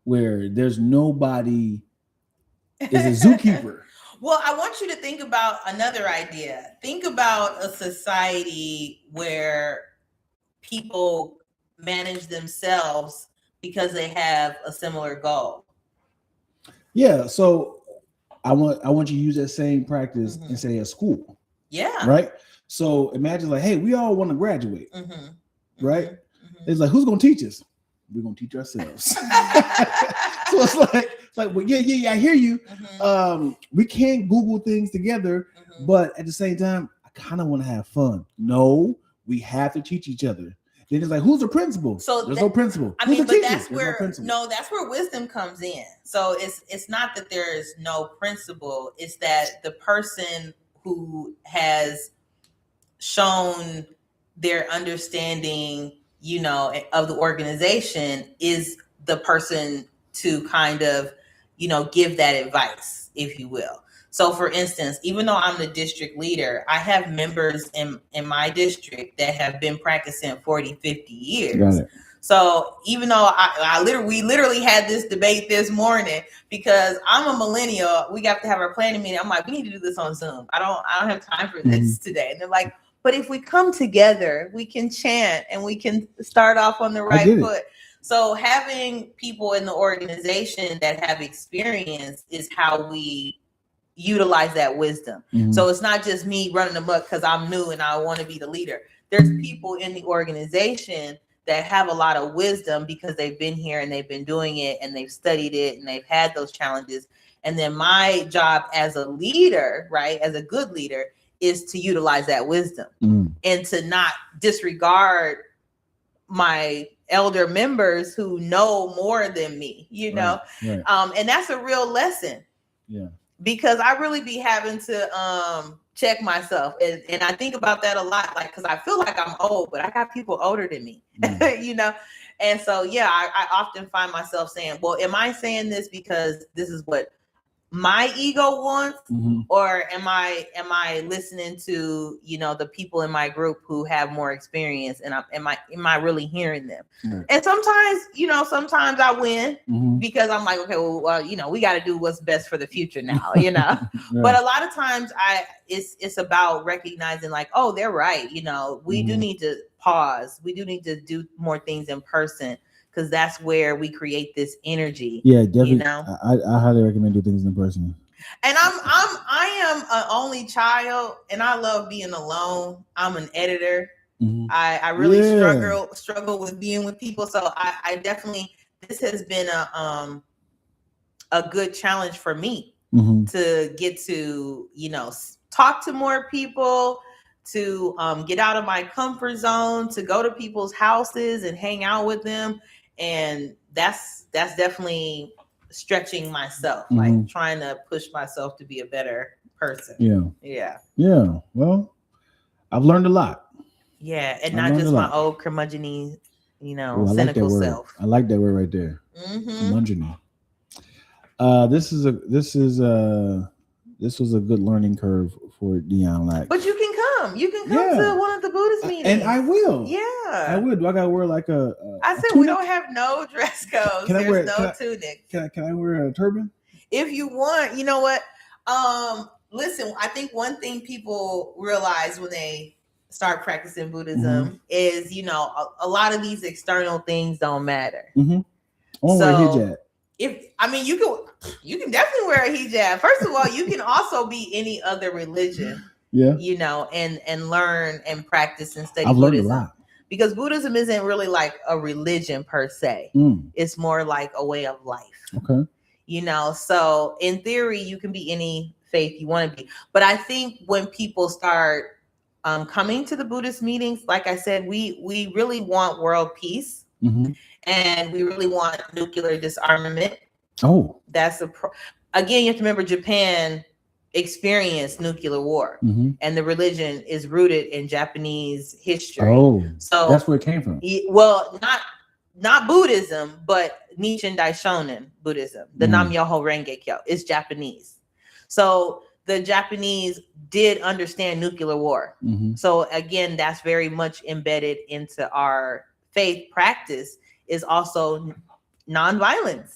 where there's nobody, is a zookeeper.
Well, I want you to think about another idea. Think about a society where people manage themselves because they have a similar goal.
Yeah, so I want you to use that same practice and say at school.
Yeah.
Right. So imagine like, hey, we all want to graduate. Right. It's like, who's gonna teach us? We're gonna teach ourselves. So it's like, well, yeah, I hear you. We can't Google things together, but at the same time, I kind of want to have fun. No, we have to teach each other. Then it's like, who's the principal?
So
there's no principal.
I
who's
mean,
the
but
teacher?
that's where that's where wisdom comes in. So it's not that there is no principal. It's that the person who has shown their understanding, you know, of the organization is the person to kind of, you know, give that advice, if you will. So for instance, even though I'm the district leader, I have members in my district that have been practicing 40, 50 years.
Got it.
So even though we literally had this debate this morning because I'm a millennial, we got to have our planning meeting. I'm like, we need to do this on Zoom. I don't have time for this today. And they're like, but if we come together, we can chant and we can start off on the right foot. So having people in the organization that have experience is how we utilize that wisdom. So it's not just me running amok because I'm new and I want to be the leader. There's people in the organization that have a lot of wisdom because they've been here and they've been doing it and they've studied it and they've had those challenges. And then my job as a leader, right, as a good leader, is to utilize that wisdom and to not disregard my elder members who know more than me, you know?
Right.
And that's a real lesson.
Yeah.
Because I really be having to check myself. And I think about that a lot, like, because I feel like I'm old, but I got people older than me, you know? And so, yeah, I often find myself saying, well, am I saying this because this is what my ego wants, or am I listening to, you know, the people in my group who have more experience, and am I really hearing them? And sometimes, you know, sometimes I win because I'm like, okay, well, you know, we got to do what's best for the future now, you know. But a lot of times it's about recognizing like, oh, they're right, you know, we do need to pause, we do need to do more things in person, because that's where we create this energy.
Yeah, definitely.
You know?
I highly recommend doing things in person.
And I am an only child, and I love being alone. I'm an editor. I really struggle with being with people. So I definitely, this has been a good challenge for me to get to, you know, talk to more people, to get out of my comfort zone, to go to people's houses and hang out with them. And that's definitely stretching myself, like trying to push myself to be a better person. Yeah.
Well, I've learned a lot.
Yeah, and not just my old curmudgeon-y, you know, cynical self.
I like that word right there. Curmudgeon-y. This was a good learning curve for Dion Lack.
But you can come. You can come to one of the Buddhist meetings.
And I will.
Yeah.
I would. Do I gotta wear like
I said we don't have no dress codes. There's no tunic.
Can I wear a turban?
If you want, you know what? Listen, I think one thing people realize when they start practicing Buddhism is, you know, a lot of these external things don't matter.
I want to wear hijab.
You can definitely wear a hijab. First of all, you can also be any other religion. You know, and learn and practice and study
I've
Buddhism.
learned a lot.
Because Buddhism isn't really like a religion per se. It's more like a way of life.
Okay.
You know, so in theory, you can be any faith you want to be. But I think when people start coming to the Buddhist meetings, like I said, we really want world peace. And we really want nuclear disarmament. Oh, that's again, you have to remember Japan experienced nuclear war, and the religion is rooted in Japanese history. Oh, so
that's where it came from.
Well, not Buddhism, but Nichiren Daishonin Buddhism, the Nam-myoho Renge-kyo is Japanese. So the Japanese did understand nuclear war. So again, that's very much embedded into our faith practice, is also nonviolence.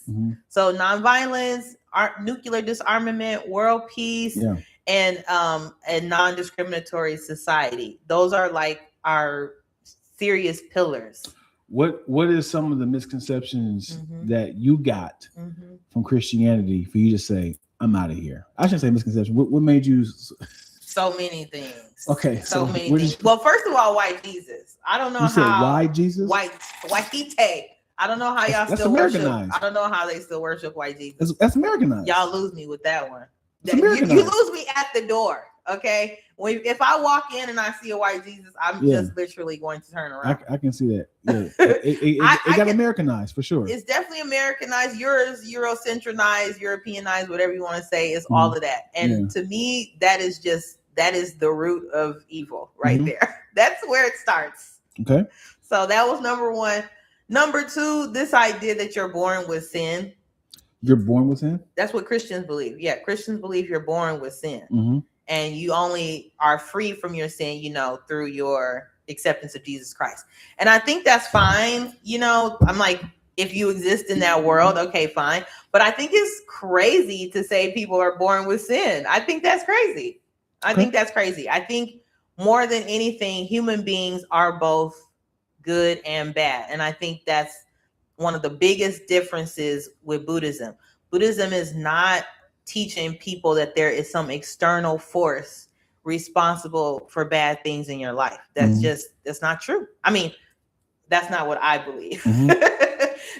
So nonviolence, nuclear disarmament, world peace, and non-discriminatory society. Those are like our serious pillars.
What is some of the misconceptions that you got from Christianity for you to say, I'm out of here? I shouldn't say misconception. What made you
So many things.
Okay,
so many things. Well, first of all, white Jesus. I don't know
why Jesus?
White I don't know how y'all still worship. I don't know how they still worship white Jesus.
That's Americanized.
Y'all lose me with that one. You lose me at the door. Okay, if I walk in and I see a white Jesus, I'm just literally going to turn around.
I can see that. Yeah, it got Americanized for sure.
It's definitely Americanized. Yours, Eurocentrized, Europeanized, whatever you want to say, is all of that. And to me, that is the root of evil right there. That's where it starts.
Okay.
So that was number one. Number two, this idea that you're born with sin.
You're born with sin?
That's what Christians believe. Yeah, Christians believe you're born with sin. And you only are free from your sin, through your acceptance of Jesus Christ. And I think that's fine. I'm like, if you exist in that world, okay, fine. But I think it's crazy to say people are born with sin. I think that's crazy. I think more than anything, human beings are both good and bad. And I think that's one of the biggest differences with Buddhism. Buddhism is not teaching people that there is some external force responsible for bad things in your life. That's not true. I mean, that's not what I believe.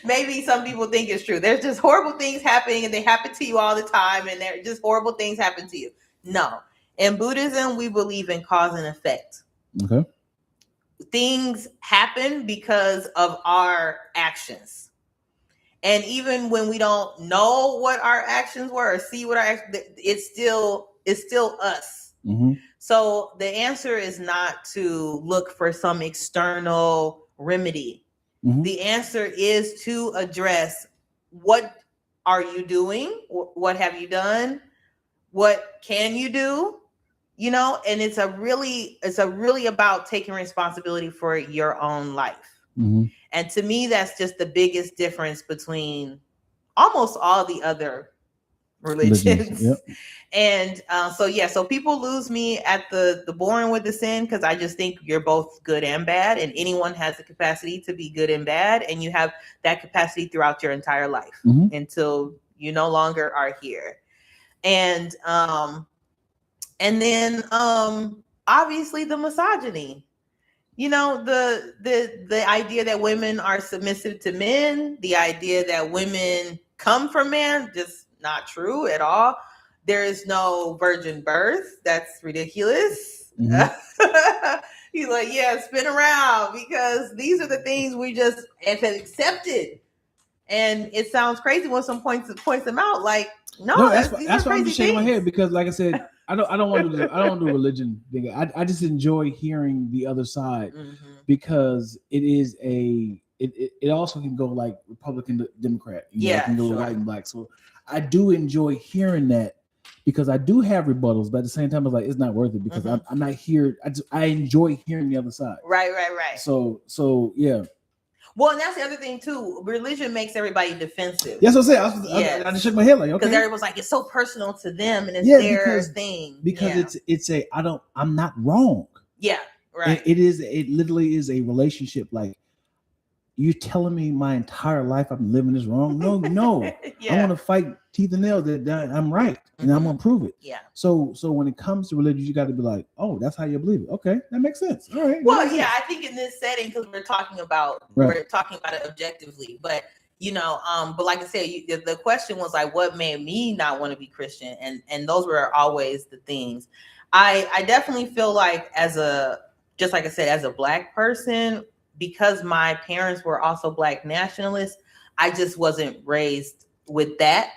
Maybe some people think it's true. There's just horrible things happening and they happen to you all the time and they're just horrible things happen to you. No. In Buddhism, we believe in cause and effect.
Okay.
Things happen because of our actions. And even when we don't know what our actions were or see what our actions, it's still us. So the answer is not to look for some external remedy. The answer is to address what are you doing? What have you done? What can you do? And it's really about taking responsibility for your own life. And to me, that's just the biggest difference between almost all the other religions.
Yep.
And so people lose me at the born with the sin, because I just think you're both good and bad, and anyone has the capacity to be good and bad, and you have that capacity throughout your entire life until you no longer are here. And then obviously the misogyny. The idea that women are submissive to men, the idea that women come from men, just not true at all. There is no virgin birth. That's ridiculous. He's like, spin around, because these are the things we just have accepted. And it sounds crazy when some points them out. Like, no,
that's why I'm just shaking my head, because like I said, I don't want to do religion thing. I just enjoy hearing the other side, because it also can go like Republican to Democrat. It can go white and black. So I do enjoy hearing that, because I do have rebuttals, but at the same time, it's like, it's not worth it, because I'm not here. I enjoy hearing the other side.
Right.
So yeah.
Well, and that's the other thing too. Religion makes everybody defensive.
Yes, I'm saying. I just shook my head like, okay,
because everyone's like, it's so personal to them, and it's their thing.
Because I'm not wrong.
Yeah, right.
It literally is a relationship. Like, you telling me my entire life I'm living this wrong? No. I want to fight teeth and nails that I'm right, and I'm gonna prove it.
Yeah.
So when it comes to religion, you got to be like, oh, that's how you believe it. Okay, that makes sense. All right.
Well, I think in this setting, because we're talking about it objectively, but but like I said, the question was like, what made me not want to be Christian, and those were always the things. I definitely feel like just like I said, as a Black person, because my parents were also Black nationalists, I just wasn't raised with that.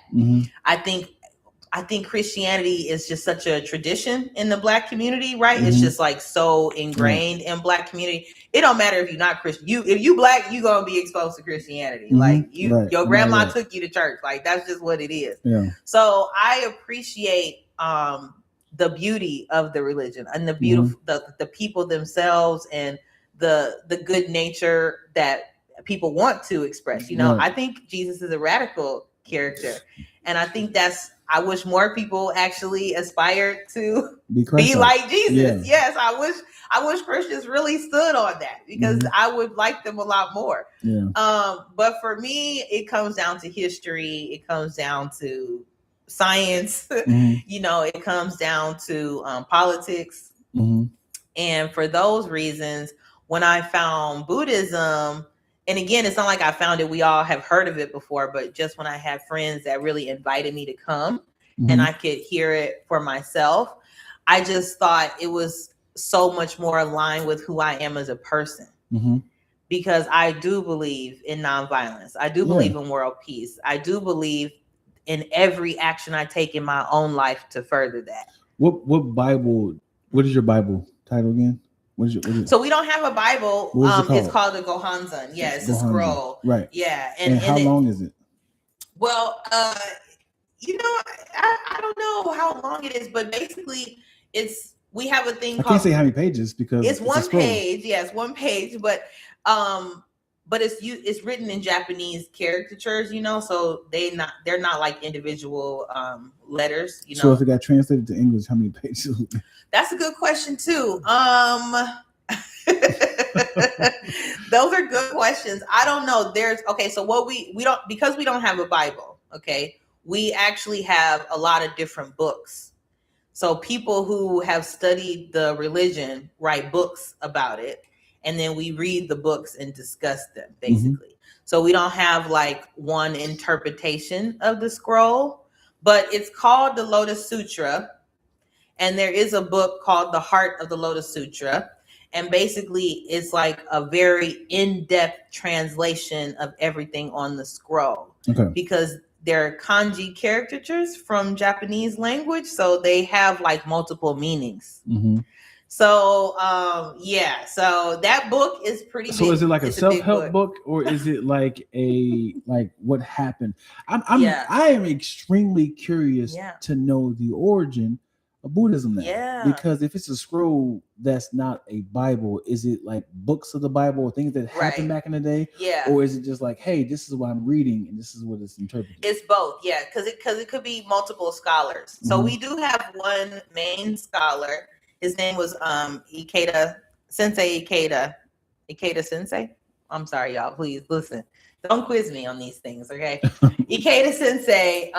I think Christianity is just such a tradition in the Black community, right? It's just like so ingrained in Black community. It don't matter if you're not Christian. If you Black, you gonna be exposed to Christianity. Like your grandma took you to church. Like, that's just what it is. Yeah. So I appreciate the beauty of the religion and the beautiful the people themselves, and the good nature that people want to express. I think Jesus is a radical character, and I think I wish more people actually aspired to be like Jesus. Yes, I wish Christians really stood on that, because I would like them a lot more. But for me, it comes down to history. It comes down to science. You know, it comes down to politics. And for those reasons, when I found Buddhism, and again, it's not like I found it, we all have heard of it before, but just when I had friends that really invited me to come and I could hear it for myself, I just thought it was so much more aligned with who I am as a person. Because I do believe in nonviolence. I do believe in world peace. I do believe in every action I take in my own life to further that.
What is your Bible title again? What is it?
So we don't have a Bible. It's called the Gohanzan. Yeah, it's a scroll.
Right.
Yeah.
And how long is it?
Well, you know, I don't know how long it is, but basically we have a thing called,
I can't say how many pages because
it's one page. Yeah, it's one page, but it's written in Japanese caricatures, you know, so they're not like individual letters, you know.
So if it got translated to English, how many pages?
That's a good question too. Those are good questions. I don't know. So what we don't, because we don't have a Bible, okay, we actually have a lot of different books. So people who have studied the religion write books about it, and then we read the books and discuss them, basically. So we don't have like one interpretation of the scroll, but it's called the Lotus Sutra. And there is a book called The Heart of the Lotus Sutra. And basically it's like a very in-depth translation of everything on the scroll. Okay. Because they're kanji caricatures from Japanese language. So they have like multiple meanings. So, so that book is pretty big.
So is it like a self-help book or is it like what happened? I am extremely curious to know the origin of Buddhism now. Yeah. Because if it's a scroll that's not a Bible, is it like books of the Bible or things that happened back in the day? Yeah. Or is it just like, hey, this is what I'm reading and this is what it's interpreted?
It's both, yeah, because it could be multiple scholars. So we do have one main scholar. His name was Ikeda Sensei. I'm sorry, y'all. Please listen. Don't quiz me on these things, okay? Ikeda Sensei,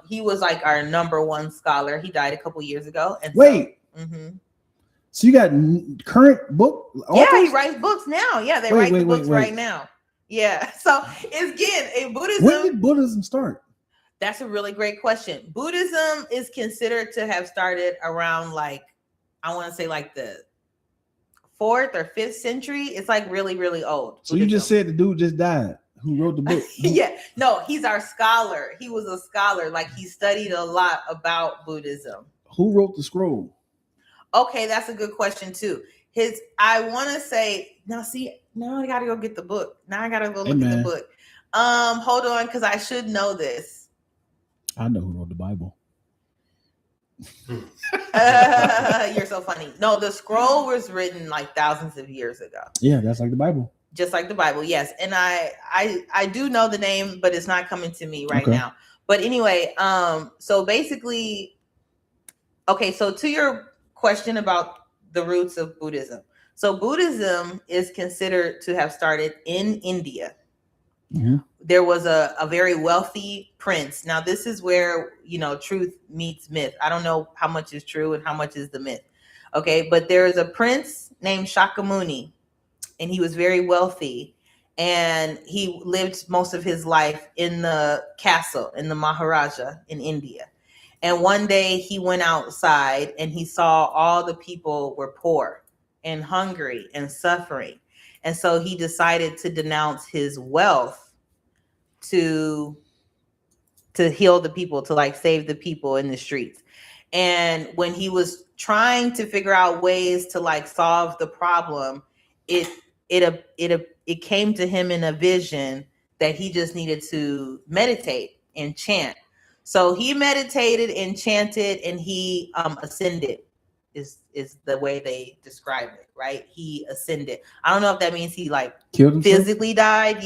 he was like our #1 scholar. He died a couple years ago. And
so you got current book authors?
Yeah, he writes books now. Yeah, they write the books right now. Yeah. So it's again, Buddhism.
When did Buddhism start?
That's a really great question. Buddhism is considered to have started around like, I want to say like the 4th or 5th century. It's like really, really old.
So you just said the dude just died. Who wrote the book?
Yeah, no, he's our scholar. He was a scholar. Like he studied a lot about Buddhism.
Who wrote the scroll?
Okay, that's a good question too. I want to say, now I got to go get the book. Now I got to go look at the book. Hold on, because I should know this.
I know who wrote the Bible.
You're so funny. No, the scroll was written like thousands of years ago.
Yeah, that's like the Bible.
Just like the Bible, yes. And I do know the name, but it's not coming to me right now. But anyway, so basically, okay, so to your question about the roots of Buddhism. So Buddhism is considered to have started in India. There was a very wealthy prince. Now, this is where, truth meets myth. I don't know how much is true and how much is the myth. Okay, but there is a prince named Shakyamuni. And he was very wealthy, and he lived most of his life in the castle, in the Maharaja in India. And one day he went outside and he saw all the people were poor and hungry and suffering. And so he decided to denounce his wealth to heal the people, to like save the people in the streets. And when he was trying to figure out ways to like solve the problem, it came to him in a vision that he just needed to meditate and chant. So he meditated and chanted, and he ascended. Is the way they describe it, right? He ascended. I don't know if that means he like physically died,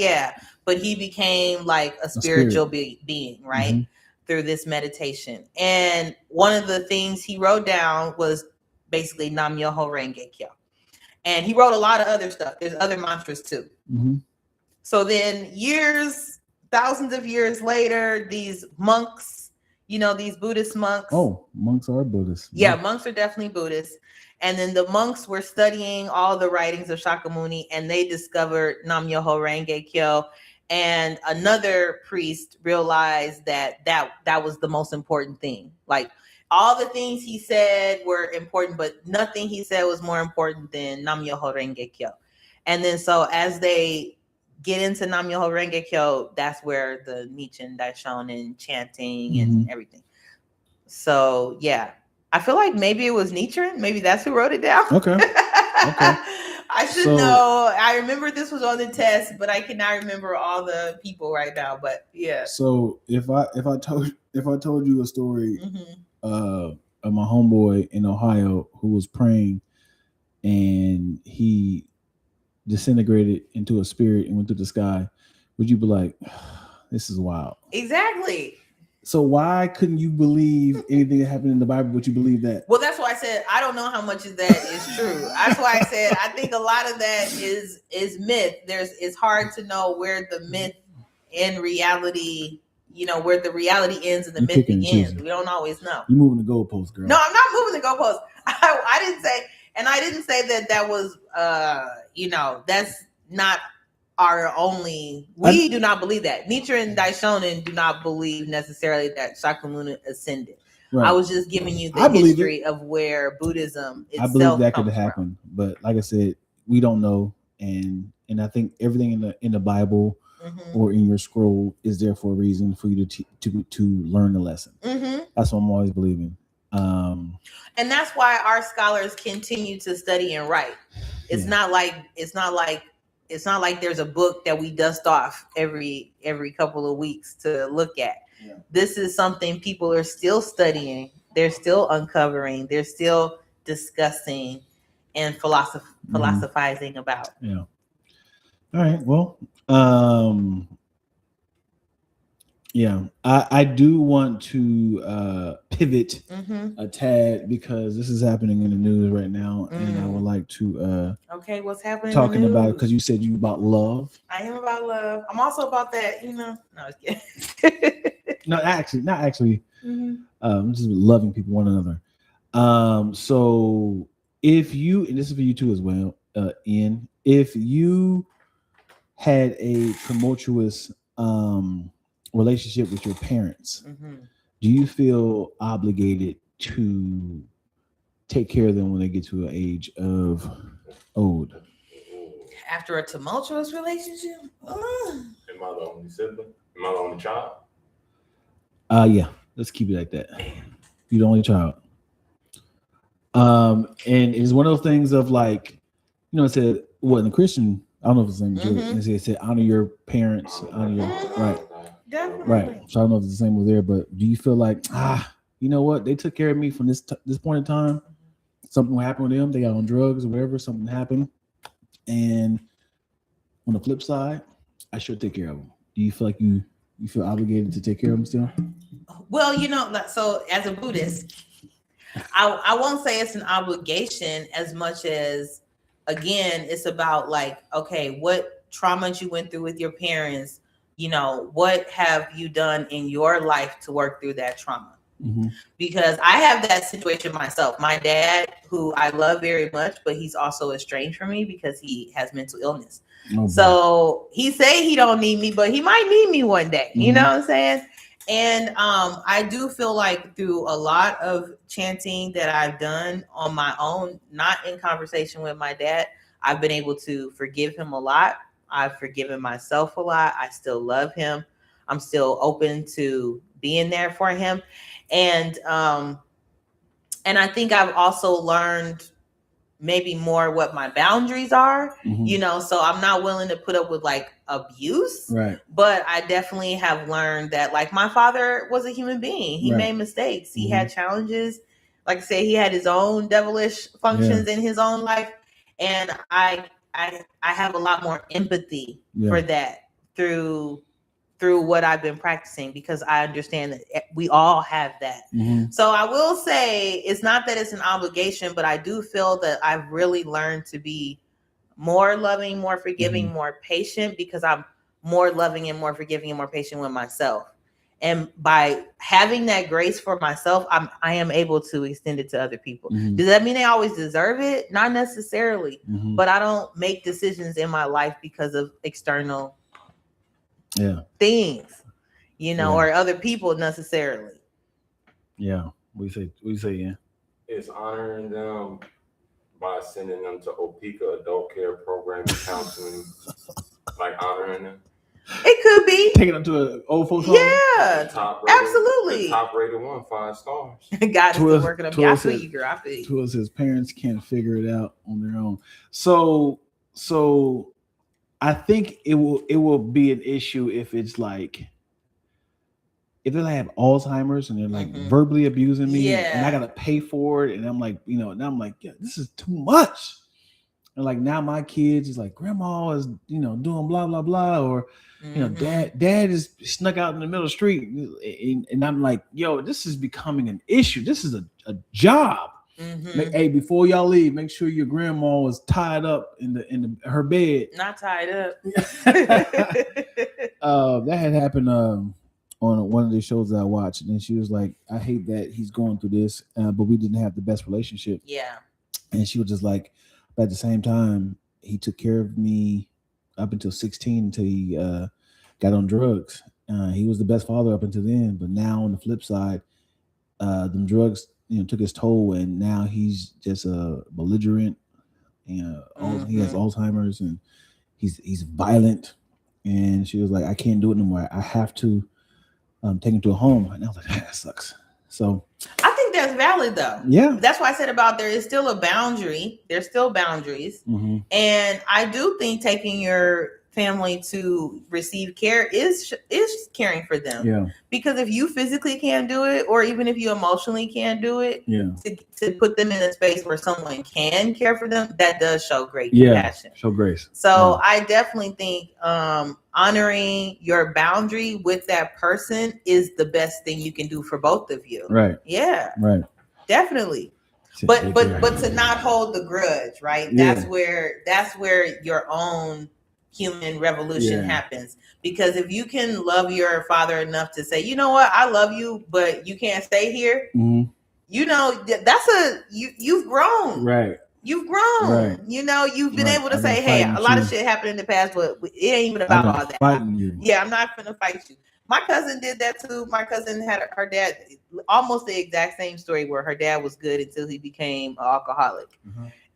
but he became like a spiritual being, right? Through this meditation. And one of the things he wrote down was basically Nam Myoho Renge Kyo. And he wrote a lot of other stuff. There's other mantras too. So then thousands of years later, these monks, these Buddhist monks.
Oh, monks are Buddhists.
Yeah, monks are definitely Buddhists. And then the monks were studying all the writings of Shakyamuni, and they discovered Nam-myoho Renge Kyo. And another priest realized that was the most important thing. Like, all the things he said were important, but nothing he said was more important than Nam-myoho Renge Kyo. And then so as they get into Nam-myoho Renge Kyo, that's where the Nichiren Daishonin chanting and everything. So yeah, I feel like maybe it was Nichiren. Maybe that's who wrote it down.
Okay.
I should know. I remember this was on the test, but I cannot remember all the people right now. But yeah.
So if I told you a story of my homeboy in Ohio who was praying and he disintegrated into a spirit and went through the sky, would you be like, this is wild?
Exactly.
So why couldn't you believe anything that happened in the Bible, but you believe that?
Well, that's why I said I don't know how much of that is true. That's why I said I think a lot of that is myth. It's hard to know where the myth and reality, where the reality ends and the myth begins. We don't always know.
You're moving the goalpost, girl.
No, I'm not moving the goalpost. I didn't say that was that's not our only. We do not believe that. Nichiren Daishonin do not believe necessarily that Shakyamuni ascended. Right. I was just giving you the history of where Buddhism itself.
I believe that could happen, but like I said, we don't know, and I think everything in the Bible or in your scroll is there for a reason, for you to learn the lesson. That's what I'm always believing.
And that's why our scholars continue to study and write. It's not like there's a book that we dust off every couple of weeks to look at. Yeah. This is something people are still studying. They're still uncovering. They're still discussing and philosophizing about.
Yeah. All right. Well, yeah, I do want to pivot a tad because this is happening in the news right now, and I would like to
okay, what's happening?
Talking about it because you said you about love.
I am about love. I'm also about that, No, I was kidding.
Not actually. I'm just loving people, one another. So if you, and this is for you too as well, Ian, if you had a tumultuous relationship with your parents, do you feel obligated to take care of them when they get to an age of old?
After a tumultuous relationship?
Am I the only sibling? Am I the only child?
Yeah, let's keep it like that. You're the only child. And it's one of those things of like, it said, in the Christian, I don't know if it's the same, it said honor your parents, honor your, right.
Definitely.
Right. So I don't know if it's the same with there, but do you feel like, you know what? They took care of me from this point in time. Something will happen with them. They got on drugs or whatever. Something happened. And on the flip side, I should take care of them. Do you feel like you feel obligated to take care of them still?
Well, so as a Buddhist, I won't say it's an obligation as much as, again, it's about like, okay, what traumas you went through with your parents, what have you done in your life to work through that trauma? Because I have that situation myself. My dad, who I love very much, but he's also estranged from me because he has mental illness. So he say he don't need me, but he might need me one day. You know what I'm saying? And I do feel like through a lot of chanting that I've done on my own, not in conversation with my dad, I've been able to forgive him a lot. I've forgiven myself a lot. I still love him. I'm still open to being there for him. And I think I've also learned maybe more what my boundaries are, so I'm not willing to put up with like abuse,
right? But
I definitely have learned that like my father was a human being. He made mistakes. He had challenges. Like I said, he had his own devilish functions in his own life. And I have a lot more empathy for that through what I've been practicing, because I understand that we all have that. So I will say it's not that it's an obligation, but I do feel that I've really learned to be more loving, more forgiving, more patient, because I'm more loving and more forgiving and more patient with myself. And by having that grace for myself, I am able to extend it to other people.
Mhm.
Does that mean they always deserve it? Not necessarily,
Mhm.
but I don't make decisions in my life because of external things, or other people necessarily.
Yeah. What do you say, yeah?
It's honoring them by sending them to Opeka Adult Care Program and counseling, like honoring them.
It could be
taking them to an old folks home.
Yeah, absolutely.
The top rated one, 5 stars.
God is still working on me. I feel you, girl. I feel you.
Twills says parents can't figure it out on their own. So I think it will be an issue if it's like if they have Alzheimer's and they're like verbally abusing me and I gotta pay for it, and I'm like, now I'm like, yeah, this is too much. And like now my kids is like, grandma is doing blah blah blah, or dad is snuck out in the middle of the street, and I'm like, yo, this is becoming an issue. This is a job. Hey, before y'all leave, make sure your grandma is tied up in her bed.
Not tied up.
That had happened on one of the shows that I watched, and then she was like, I hate that he's going through this, but we didn't have the best relationship.
Yeah.
And she was just like, but at the same time, he took care of me up until 16 until he got on drugs. He was the best father up until then, but now on the flip side, them drugs took his toll, and now he's just a belligerent. He has Alzheimer's, and he's violent. And she was like, I can't do it anymore. I have to take him to a home. And I was like, that sucks. So
I think that's valid though.
Yeah.
That's why I said about there is still a boundary. There's still boundaries. And I do think taking your family to receive care is caring for them.
Yeah.
Because if you physically can't do it, or even if you emotionally can't do it, to put them in a space where someone can care for them, that does show great compassion.
Show grace.
So I definitely think honoring your boundary with that person is the best thing you can do for both of you.
Right.
Yeah.
Right.
Definitely. But to not hold the grudge, right?
Yeah.
That's where your own human revolution happens. Because if you can love your father enough to say, you know what, I love you, but you can't stay here. That's you've grown.
Right.
You've grown.
Right.
You've been able to say, hey, a lot of shit happened in the past, but it ain't even about all that. Yeah, I'm not gonna fight you. My cousin did that too. My cousin had her dad, almost the exact same story, where her dad was good until he became an alcoholic.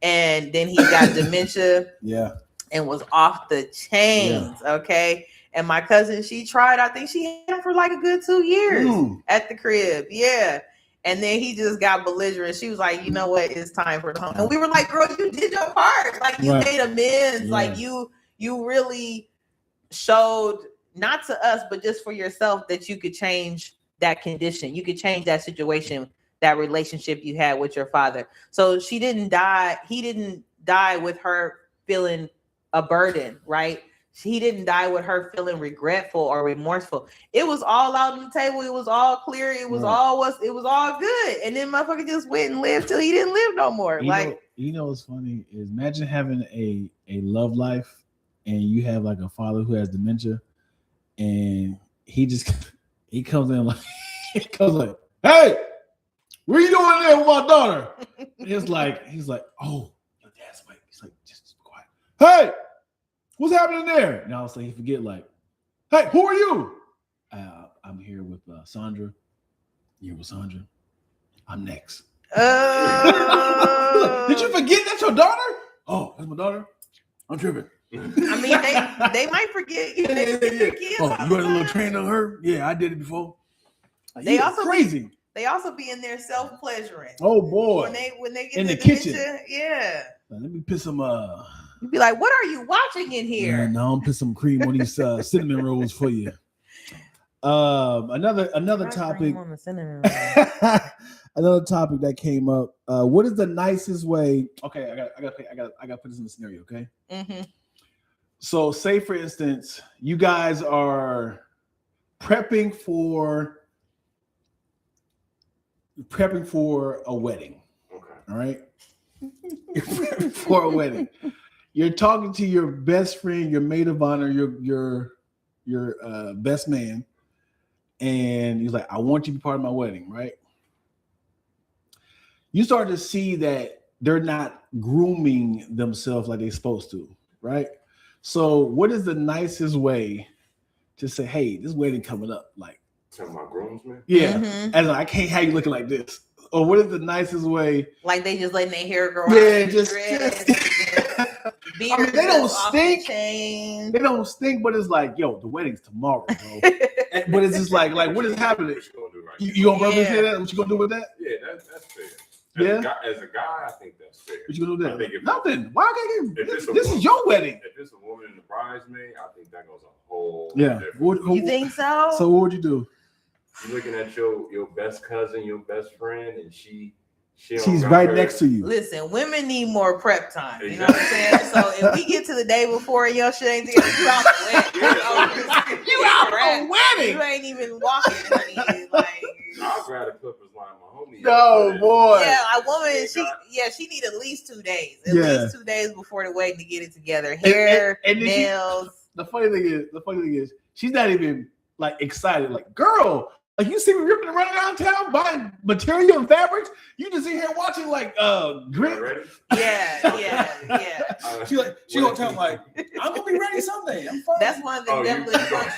And then he got dementia.
Yeah.
And was off the chains. Yeah. Okay. And my cousin, she tried, I think she had for like a good 2 years at the crib. Yeah. And then he just got belligerent. She was like, you know what? It's time for the home. And we were like, girl, you did your part. Like you made amends. Yeah. Like you really showed, not to us, but just for yourself, that you could change that condition. You could change that situation, that relationship you had with your father. So she didn't die. He didn't die with her feeling a burden, right? He didn't die with her feeling regretful or remorseful. It was all out on the table. It was all clear. It was all good. And then motherfucker just went and lived till he didn't live no more.
What's funny is, imagine having a love life and you have like a father who has dementia, and he comes in like hey, what are you doing there with my daughter? He's like, oh, your dad's awake. He's like, just quiet. Hey, what's happening there? And all of a sudden he forget, like, hey, who are you? I'm here with Sandra. You're with Sandra. I'm next. Did you forget that's your daughter? Oh, that's my daughter. I'm tripping.
I mean, they might forget. You know,
you had a little training on her? Yeah, I did it before.
They also
crazy.
They also be in there self-pleasuring.
Oh boy!
When they get
in the
kitchen,
yeah. Let me put some.
You'd be like, "What are you watching in here?"
Yeah, no, I'm put some cream on these cinnamon rolls for you. Another topic.
On the cinnamon roll.
Another topic that came up. What is the nicest way? Okay, I gotta put this in the scenario. Okay. So, say for instance, you guys are prepping for a wedding.
Okay.
All right. You're prepping for a wedding. You're talking to your best friend, your maid of honor, your best man, and he's like, I want you to be part of my wedding, right? You start to see that they're not grooming themselves like they're supposed to, right? So what is the nicest way to say, hey, this wedding coming up? Like,
Talking about groomsmen?
yeah. And like, I can't have you looking like this. Or what is the nicest way?
Like they just letting their hair grow
Yeah,
out.
just
Beard,
I mean, they don't stink.
Chain.
They don't stink, but it's like, yo, the wedding's tomorrow, bro. But it's just like what is happening?
What you gonna do right
You gonna purpose say that? What you gonna do with that?
Yeah, that's fair. As a guy, I think that's fair.
What you gonna do
I
with
think
that? Nothing. Why can't this is your wedding?
If it's a woman in the bridesmaid, I think that goes a whole
different. You think so?
So what would you do?
You're looking at your best cousin, your best friend, and she's
right next to you.
Listen, women need more prep time. You know what I'm saying? So if we get to the day before and your shit ain't together, you out the wedding.
You out the wedding.
You ain't even walking, honey. Like,
I'll grab a clippers line, my homie.
No, boy.
Yeah, a woman, she need at least 2 days. At least 2 days before the wedding to get it together. Hair, and nails.
The funny thing is, she's not even like excited. Like, girl, like you see me ripping around downtown buying material and fabrics. You just in here watching like grit.
Yeah.
She gonna tell me like, I'm gonna be ready Sunday. I'm fine.
That's one thing definitely.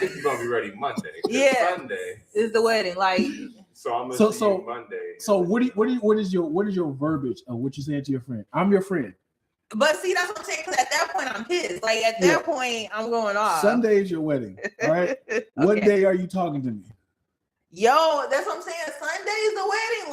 You're gonna be ready Monday.
Yeah.
Sunday
is the wedding. Like
so I'm gonna see you Monday.
So what is your verbiage of what you saying to your friend? I'm your friend.
But see, that's what I'm saying. Because at that point, I'm pissed. Like at that point, I'm going off.
Sunday is your wedding, all right? Okay. What day are you talking to me?
Yo, that's what I'm saying. Sunday is the wedding.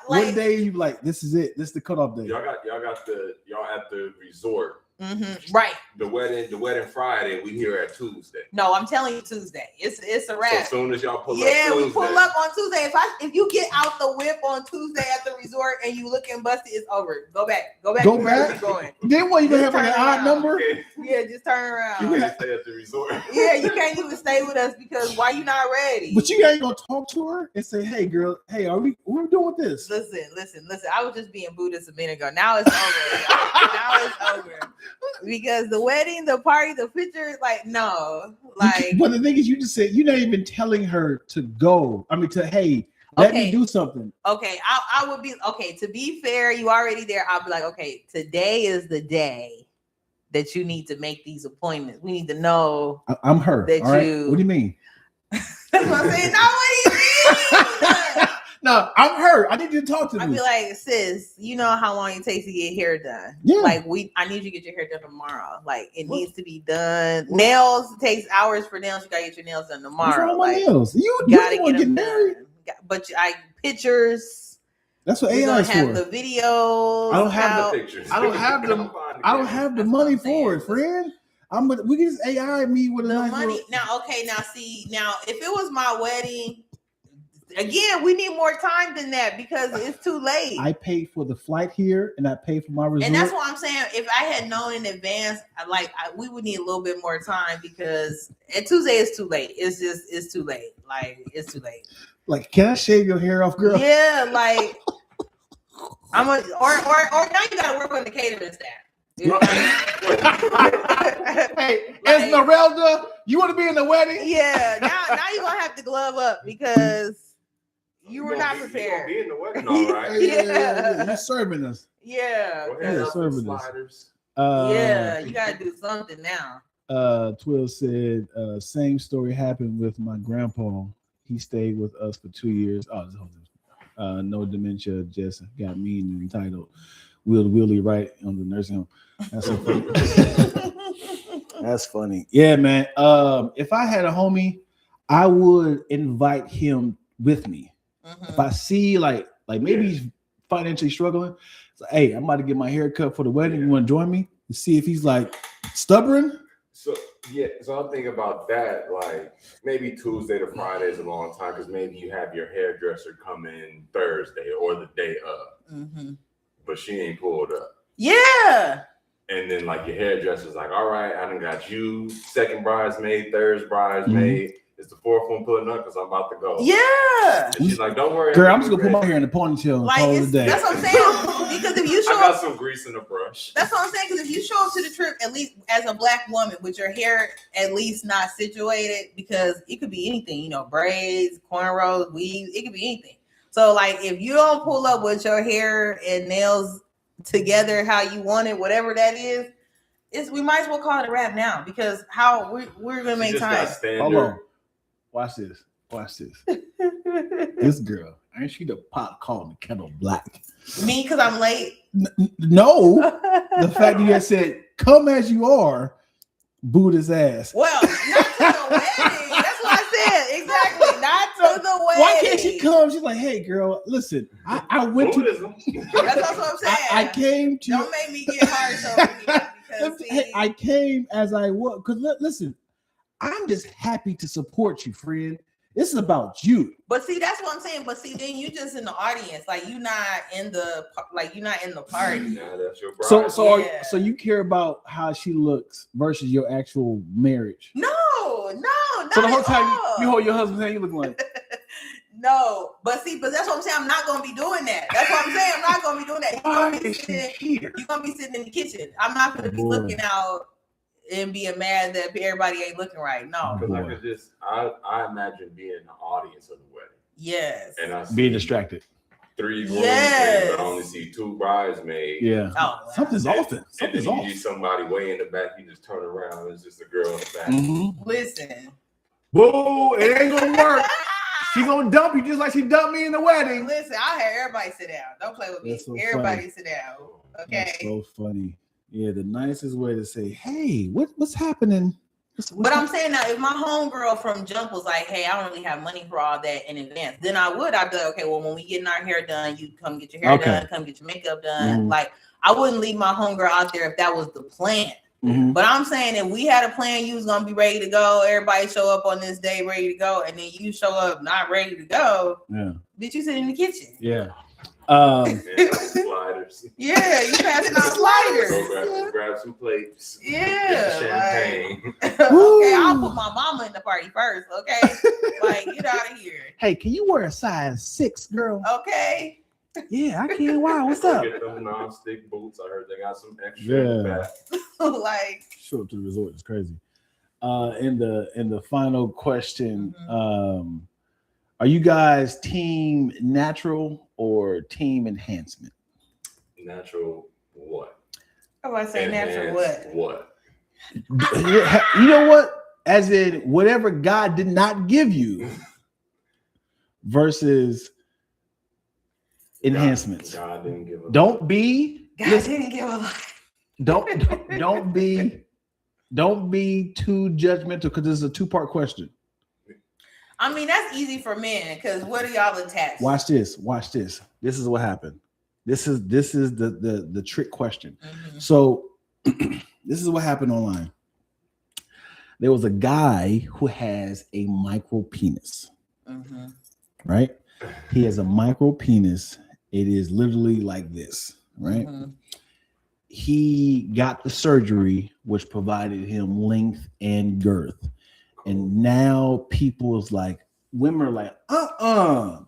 What day you like? This is it. This is the cutoff day.
Y'all at the resort.
Mm-hmm. Right.
The wedding Friday. We here at Tuesday.
No, I'm telling you Tuesday. It's a wrap.
So as soon as y'all pull up,
we pull up on Tuesday. If you get out the whip on Tuesday at the resort and you looking busted, it's over. Go back. Go back. Going.
Then what? You gonna have an odd number?
Okay.
Yeah, just turn around.
You can't stay at the resort.
Yeah, you can't even stay with us because why you not ready?
But you ain't gonna talk to her and say, "Hey, girl, hey, what are we doing with this?"
Listen. I was just being Buddhist a minute ago. Now it's over. Now it's over. Because the wedding, the party, the pictures, like no, like.
But the thing is, you just said you're not even telling her to go. I mean, let me do something.
Okay, I would be okay. To be fair, you already there. I'll be like, okay, today is the day that you need to make these appointments. We need to know.
I'm her.
That
all right? What do you mean?
That's what I'm saying. No, what do you mean?
No, I'm her. I need you to talk to me.
I'd be like, sis, you know how long it takes to get hair done.
Yeah.
Like I need you to get your hair done tomorrow. Like it needs to be done. Nails takes hours for nails. You gotta get your nails done tomorrow.
What's wrong with my nails? You
gotta
get them married.
But pictures.
That's what AI is for.
Have the videos.
I don't have
the pictures.
I don't have them. I don't have the money for it, friend. We can just AI me with
the
nice
money. Now, if it was my wedding. Again, we need more time than that because it's too late.
I paid for the flight here and I paid for my resort.
And that's what I'm saying. If I had known in advance, we would need a little bit more time because at Tuesday it's too late. It's too late. Like it's too late.
Like, can I shave your hair off, girl?
Yeah, like or now you gotta work on the catering staff. You know
hey, Esmeralda, you want to be in the wedding?
Yeah, now you're gonna have to glove up because you were not prepared.
You're gonna be in the wedding, all right?
Yeah. You're serving us.
Yeah.
You're serving us.
Yeah, you gotta do something now.
Twill said, same story happened with my grandpa. He stayed with us for 2 years. No dementia, just got mean and entitled. Willie right on the nursing home. That's so funny. That's funny. Yeah, man. If I had a homie, I would invite him with me. Mm-hmm. If I see like maybe he's financially struggling, it's like, hey, I'm about to get my hair cut for the wedding. You want to join me? And see if he's like stubborn.
So I'm thinking about that. Like maybe Tuesday to Friday is a long time because maybe you have your hairdresser come in Thursday or the day of, but she ain't pulled up.
Yeah.
And then like your hairdresser's like, all right, I done got you second bridesmaid, third bridesmaid. Is the fourth one pulling up? Because I'm about to go.
Yeah.
And she's like, don't worry.
Girl, I'm just gonna put my hair in a ponytail and
Like,
call it a day.
that's what I'm saying. Because if you show
I got
up,
some grease in the brush.
that's what I'm saying. Because if you show up to the trip, at least as a black woman, with your hair at least not situated, because it could be anything, you know, braids, cornrows, weaves, it could be anything. So, like, if you don't pull up with your hair and nails together how you want it, whatever that is, we might as well call it a wrap now, because how we're gonna make time.
Hold on. Watch this. Watch this. This girl, ain't she the pot calling the kettle black?
Me, because I'm late.
No, the fact that you had said, "Come as you are," booed his ass.
Well, not to the wedding. That's what I said. Exactly. Not to the wedding.
Why can't she come? She's like, "Hey, girl, listen, I went to."
That's what I'm saying.
I came to.
Don't make me get harsh over you. Because,
hey, I came as I was. Because listen, I'm just happy to support you, friend. This is about you.
But see, that's what I'm saying. But see, then you just in the audience, like you're not in the party.
Nah, that's your bride.
So you care about how she looks versus your actual marriage?
No, not
so the whole
at
time
all.
you hold your husband's hand, you looking like.
No, but that's what I'm saying. I'm not gonna be doing that. That's what I'm saying. I'm not gonna be doing that. You're gonna be sitting in the kitchen. I'm not gonna be looking out and being mad that everybody ain't looking right. No,
because I could just I imagine being in the audience of the wedding.
Yes,
and I
being distracted.
3 grooms, but I only see 2 bridesmaids.
Yeah, something's off.
Something's off. You see somebody way in the back. You just turn around. It's just a girl in the back.
Mm-hmm.
Listen,
boo! It ain't gonna work. She gonna dump you just like she dumped me in the wedding.
Listen, I'll have everybody sit down. Don't play with me.
So
everybody
funny.
Sit down. Okay.
That's so funny. Yeah, the nicest way to say, "Hey, what's happening?"
But I'm saying now, if my homegirl from Jump was like, "Hey, I don't really have money for all that in advance," then I'd be like, "Okay, well, when we getting our hair done, you come get your hair done, come get your makeup done."
Mm-hmm.
Like, I wouldn't leave my homegirl out there if that was the plan.
Mm-hmm.
But I'm saying if we had a plan, you was gonna be ready to go. Everybody show up on this day ready to go, and then you show up not ready to go.
Yeah.
Did you sit in the kitchen?
Yeah.
Sliders.
Yeah, you passing out sliders.
Go grab some plates.
Yeah.
Champagne.
Okay, I'll put my mama in the party first. Okay. Like, get out of here.
Hey, can you wear a size 6, girl?
Okay.
Yeah, I can. Wow, what's up?
Get them non-stick boots. I heard they got some extra in the back.
Like,
show up to the resort. It's crazy. In the final question, are you guys team natural or team enhancement?
Natural what?
I was say natural what?
You know what? As in whatever God did not give you versus enhancements.
God didn't give a
Don't be.
God didn't give a lot.
Don't be too judgmental because this is a 2-part question.
I mean, that's easy for men because what are y'all attached?
Watch this. This is what happened. This is the trick question.
Mm-hmm.
So this is what happened online. There was a guy who has a micro penis.
Mm-hmm.
Right? He has a micro penis. It is literally like this, right?
Mm-hmm.
He got the surgery, which provided him length and girth. And now people's like, women are like,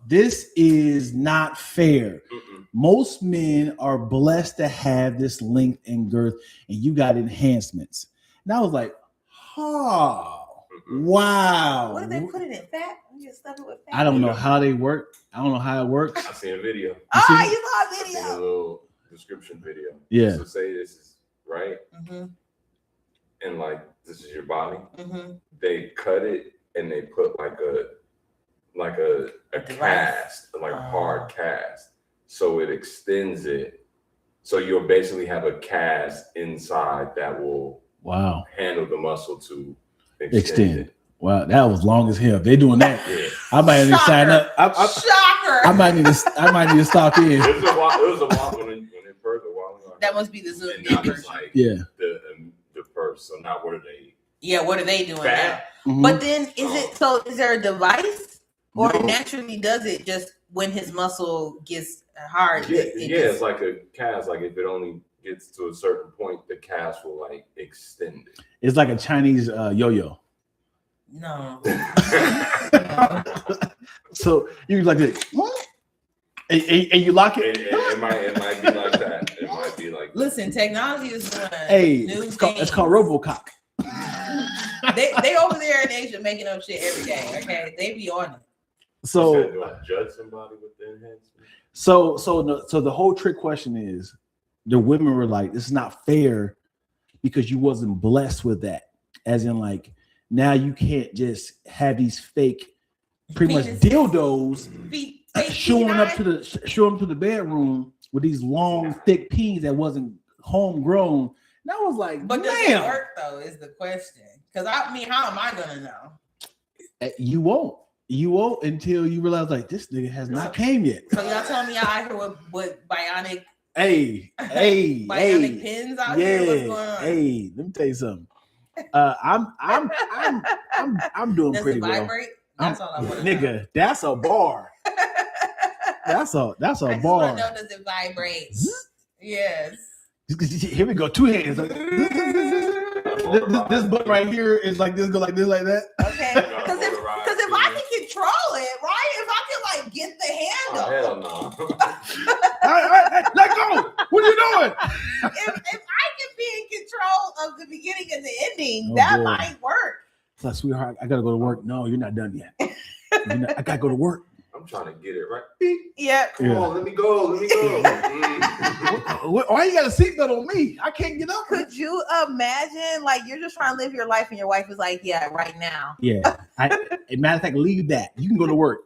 this is not fair.
Mm-mm.
Most men are blessed to have this length and girth, and you got enhancements. And I was like, wow.
What did they put it in? Fat? You just stuff it with fat?
I don't know how they work. I don't know how it works.
I seen a video.
You saw a
I seen a
video.
little description video.
Yeah.
So say this is right, and like this is your body. They cut it and they put like a cast, like a hard cast, so it extends it. So you'll basically have a cast inside that will handle the muscle to extend it.
Wow, that was long as hell. They doing that.
Yeah.
I might need to sign up.
Shocker.
I might need to stop in.
It was a while when it first a while ago.
That must be the Zoom
version. Like the first. So now what are they?
Yeah, what are they doing now?
Mm-hmm.
But then is there a device or naturally does it just when his muscle gets hard?
It's like a cast. Like if it only gets to a certain point, the cast will like extend it.
It's like a Chinese yo-yo.
No.
So you like this, what? And you lock it.
It might be like that. It might be like.
Listen, technology is doing new
It's
things.
called RoboCop.
they over there in Asia making up shit every day. Okay, they be on it.
So
do I judge somebody with the enhancement?
So the whole trick question is, the women were like, this is not fair because you wasn't blessed with that. As in, like, now you can't just have these fake, pretty much dildos showing up to the bedroom with these long, thick peens that wasn't homegrown. And I was like,
but does it work though? Is the question? Because I mean, how am I gonna know?
You won't. You won't until you realize, like, this nigga has not came yet.
So y'all telling me out here with bionic
bionic
pins out here? What's going on?
Hey, let me tell you something. I'm doing
Does
pretty
it
well.
Vibrate? That's all I want to
Nigga,
know.
that's a bar. That's a
I just
bar.
want to know, does it vibrate? Yes.
Here we go. Two hands. This button right here is like this, go like this, like that.
Okay. Because if I can control it, right? If I can like get the handle.
Oh, hell no.
All right, let go. What are you doing?
If I can be in control of the beginning and the ending,
Oh,
that
boy.
might work.
It's like, sweetheart, I gotta go to work. No, you're not done yet. I gotta go to work.
I'm trying to get it right.
Yeah.
Come on, let me go.
Why you got a seatbelt on me? I can't get up.
Could you imagine, like, you're just trying to live your life and your wife is like, yeah, right now.
Yeah. Matter of fact, leave that. You can go to work.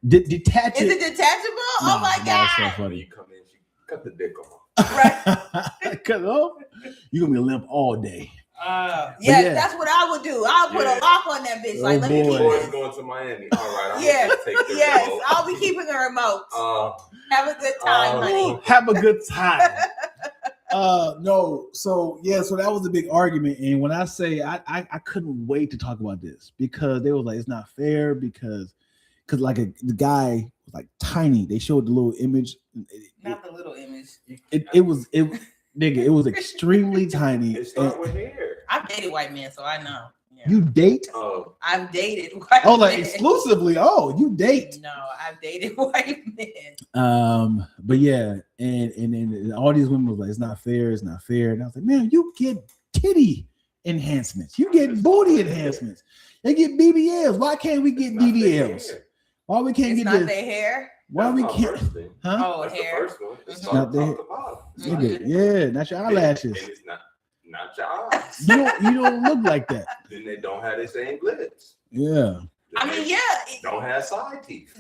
Detach
Is
it.
it detachable?
Nah,
Oh my
nah,
God.
that's so
When
funny.
you come in, she cut the dick off.
Right.
Cut it off. You're gonna be limp all day.
Yeah, that's what I would do. I'll put a lock on that bitch.
Oh,
Like, let me keep
boy.
Boys
it.
going to Miami. All right. I'm
Yeah.
gonna take the
Yes,
remote.
I'll be keeping the remote. Have a good time, honey.
Have a good time. No, so that was a big argument. And when I say I couldn't wait to talk about this because they were like, it's not fair because like the guy was like tiny. They showed the little image.
Not the little image.
It was extremely tiny.
It started with hair.
I've dated white men, so I know. Yeah.
You date?
Oh,
I've dated white
Oh, like
men.
exclusively. Oh, you date.
No, I've dated white men.
But yeah, and all these women was like, it's not fair, it's not fair. And I was like, man, you get titty enhancements, you get booty enhancements, they get BBLs. Why can't we get BBLs? Why we can't
It's
get
not
this?
their hair.
Why we can't? Huh?
Oh,
That's the
hair.
first one. It's
Mhm.
Not
top to bottom.
Nigga, yeah, not your eyelashes.
And it's not your eyes.
You don't look like that.
Then they don't have the same glitz.
Yeah.
I mean, yeah.
Don't have side teeth.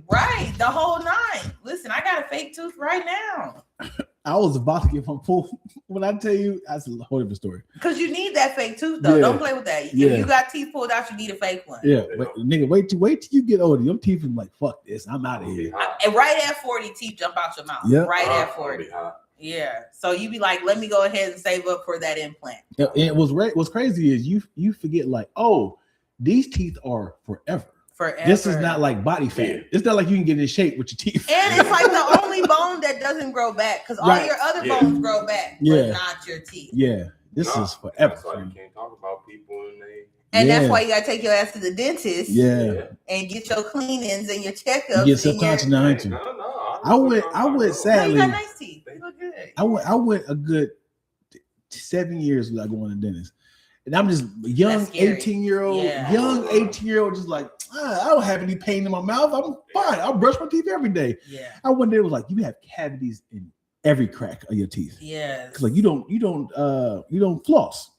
Right, the whole nine. Listen, I got a fake tooth right now.
I was about to get my pull. When I tell you, that's a whole different story.
Because you need that fake tooth, though.
Yeah.
Don't play with that. If
Yeah.
you got teeth pulled out, you need a fake one.
Yeah, but nigga, wait till you get older. Your teeth is like, fuck this, I'm out of here.
And right at 40, teeth jump out your mouth.
Yep.
Right at 40. Yeah. So you be like, let me go ahead and save up for that implant.
And what's crazy is you forget, like, oh, these teeth are forever.
Forever.
This is not like body fat.
Yeah.
It's not like you can get in shape with your teeth.
And it's like the only bone that doesn't grow back because all
Right.
your other
Yeah.
bones grow back,
Yeah.
but not your teeth.
Yeah, this is forever.
That's why you can't talk about people and they.
And
Yeah.
that's why you gotta take your ass to the dentist
Yeah,
and get your cleanings and your checkups.
you get
and
self-conscious now, ain't you?
No.
I went
No, you
sadly.
got nice teeth. You look good.
I went a good 7 years without going to the dentist. And I'm just young
That's scary.
18-year-old,
Yeah.
young 18-year-old, just like, I don't have any pain in my mouth. I'm fine. I'll brush my teeth every day.
Yeah.
I went there, it was like, you have cavities in every crack of your teeth.
Yes.
Cause like you don't floss.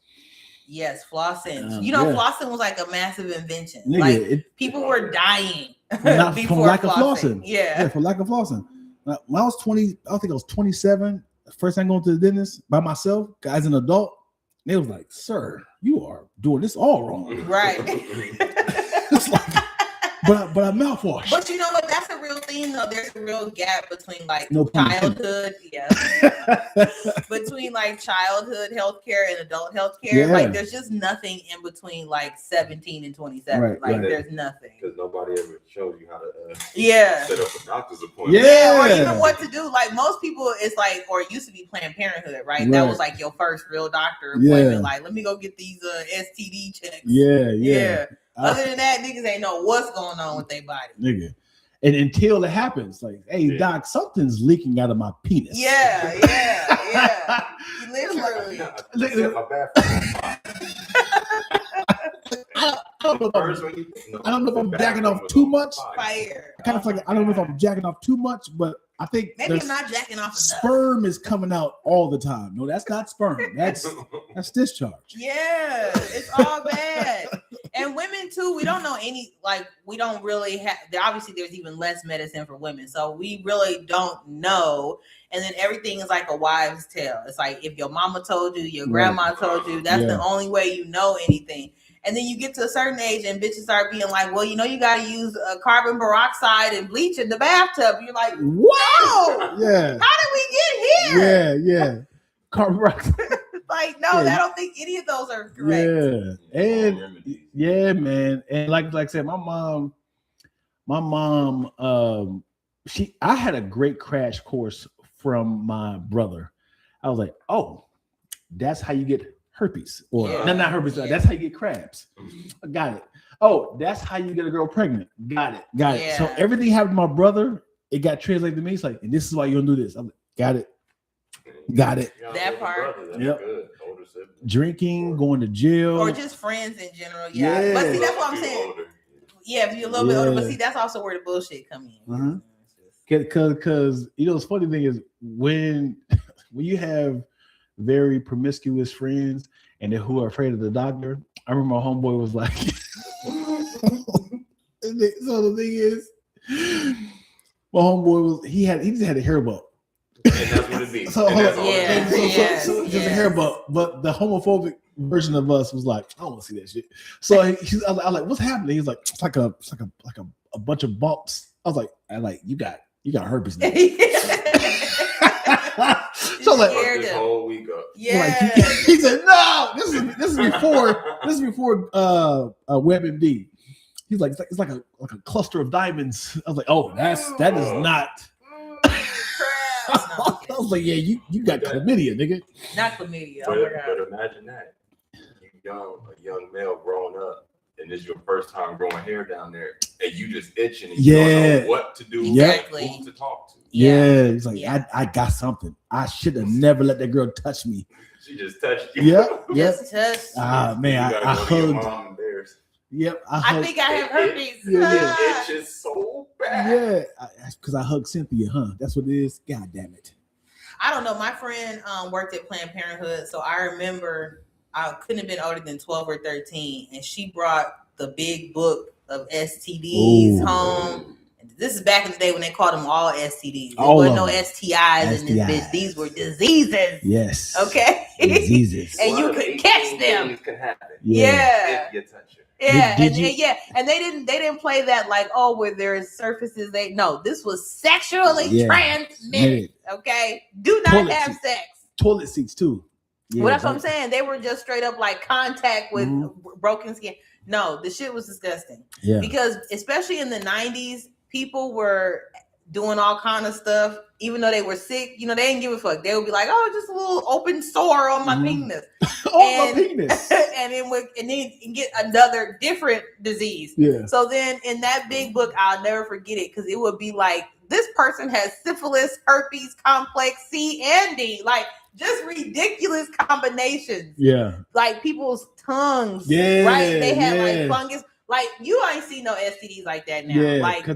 Yes, flossing.
Yeah.
Flossing was like a massive invention.
Nigga,
like people were dying
from
before
lack of flossing.
Yeah.
For lack of flossing. When I was 20, I think I was 27. First time going to the dentist by myself, as an adult, they was like, "Sir, you are doing this all wrong."
Right.
It's like, but I mouthwash.
But you know what? That's a real thing though. There's a real gap between like
No pun intended.
childhood, between like childhood healthcare and adult healthcare.
Yeah.
Like there's just nothing in between like 17 and 27.
Right,
like
right.
there's nothing.
Because nobody ever showed you how to set up a doctor's appointment.
Yeah.
Or even what to do. Like most people, it's like, or it used to be Planned Parenthood, right? That was like your first real doctor appointment.
Yeah.
Like, let me go get these STD checks.
Yeah.
Other than that, niggas ain't know what's going on with their body.
Nigga. And until it happens, like, hey, doc, something's leaking out of my penis.
Yeah. Literally.
I don't know if I'm jacking off too much.
Fire.
Kind of like, I don't know if I'm jacking off too much, but I think
maybe I'm not jacking off enough.
Sperm is coming out all the time. No, that's not sperm. That's discharge.
Yeah, it's all bad. And women too, we don't know we don't really have, obviously there's even less medicine for women. So we really don't know. And then everything is like a wives' tale. It's like if your mama told you, your grandma told you, that's the only way you know anything. And then you get to a certain age and bitches start being like, well, you know, you got to use carbon peroxide and bleach in the bathtub. You're like, whoa!
Yeah.
How did we get here?
Yeah. Carbon peroxide.
Like, no, I don't think any of those are correct.
Yeah. And yeah, man. And like I said, my mom, I had a great crash course from my brother. I was like, oh, that's how you get herpes, or not herpes. That's how you get crabs. I got it. Oh, that's how you get a girl pregnant. Got it. So everything happened to my brother. It got translated to me. It's like, and this is why you don't do this. I'm like, got it.
That part.
Yep. Drinking, going to jail,
or just friends in general. Yeah. But see, that's what I'm saying. Yeah, if you're a little bit older, but see, that's also where the bullshit come in.
Because you know, the funny thing is when you have very promiscuous friends and who are afraid of the doctor. I remember my homeboy was like, so the thing is, my homeboy he just had a hair bump.
And that's what it means.
So just a hair bump. But the homophobic version of us was like, I don't want to see that shit. So I was like, what's happening? He's like, it's like a bunch of bumps. I was like, you got herpes now. So like
this whole week up.
Yeah.
Like, he said, no, this is before WebMD. He's like, it's like a cluster of diamonds. I was like, oh, that is not. I was like, yeah, you got chlamydia, nigga.
Not chlamydia.
But imagine that. A young male growing up, and this is your first time growing hair down there, and you just itching and you don't know what to do,
exactly.
who to talk to.
Yeah, he's like, I got something. I should have never let that girl touch me.
She just touched you.
Yep.
Just touched.
Ah, man, I hugged. Yep,
I think I have herpes.
It itches so bad.
Yeah, because I hugged Cynthia, huh? That's what it is. God damn it.
I don't know. My friend worked at Planned Parenthood, so I remember I couldn't have been older than 12 or 13, and she brought the big book of STDs home. This is back in the day when they called them all STDs. There wasn't no STIs in this bitch. These were diseases.
Yes.
Okay.
Diseases.
And you could catch them.
Can happen.
Yeah.
If you touch it.
Yeah, and they didn't play that like, oh, where there's surfaces. This was sexually transmitted. Okay, do not have sex.
Toilet seats too.
Yeah, well, that's what I'm saying. They were just straight up like contact with broken skin. No, the shit was disgusting. Yeah, because especially in the 90s, people were doing all kind of stuff, even though they were sick. You know, they didn't give a fuck. They would be like, "Oh, just a little open sore on my penis."
My penis.
and then get another different disease.
Yeah.
So then in that big book, I'll never forget it because it would be like, this person has syphilis, herpes, complex C and D, like just ridiculous combinations.
Yeah.
Like people's tongues.
Yeah.
Right. They have like fungus. Like you ain't see no STDs like that now.
Yeah,
like
because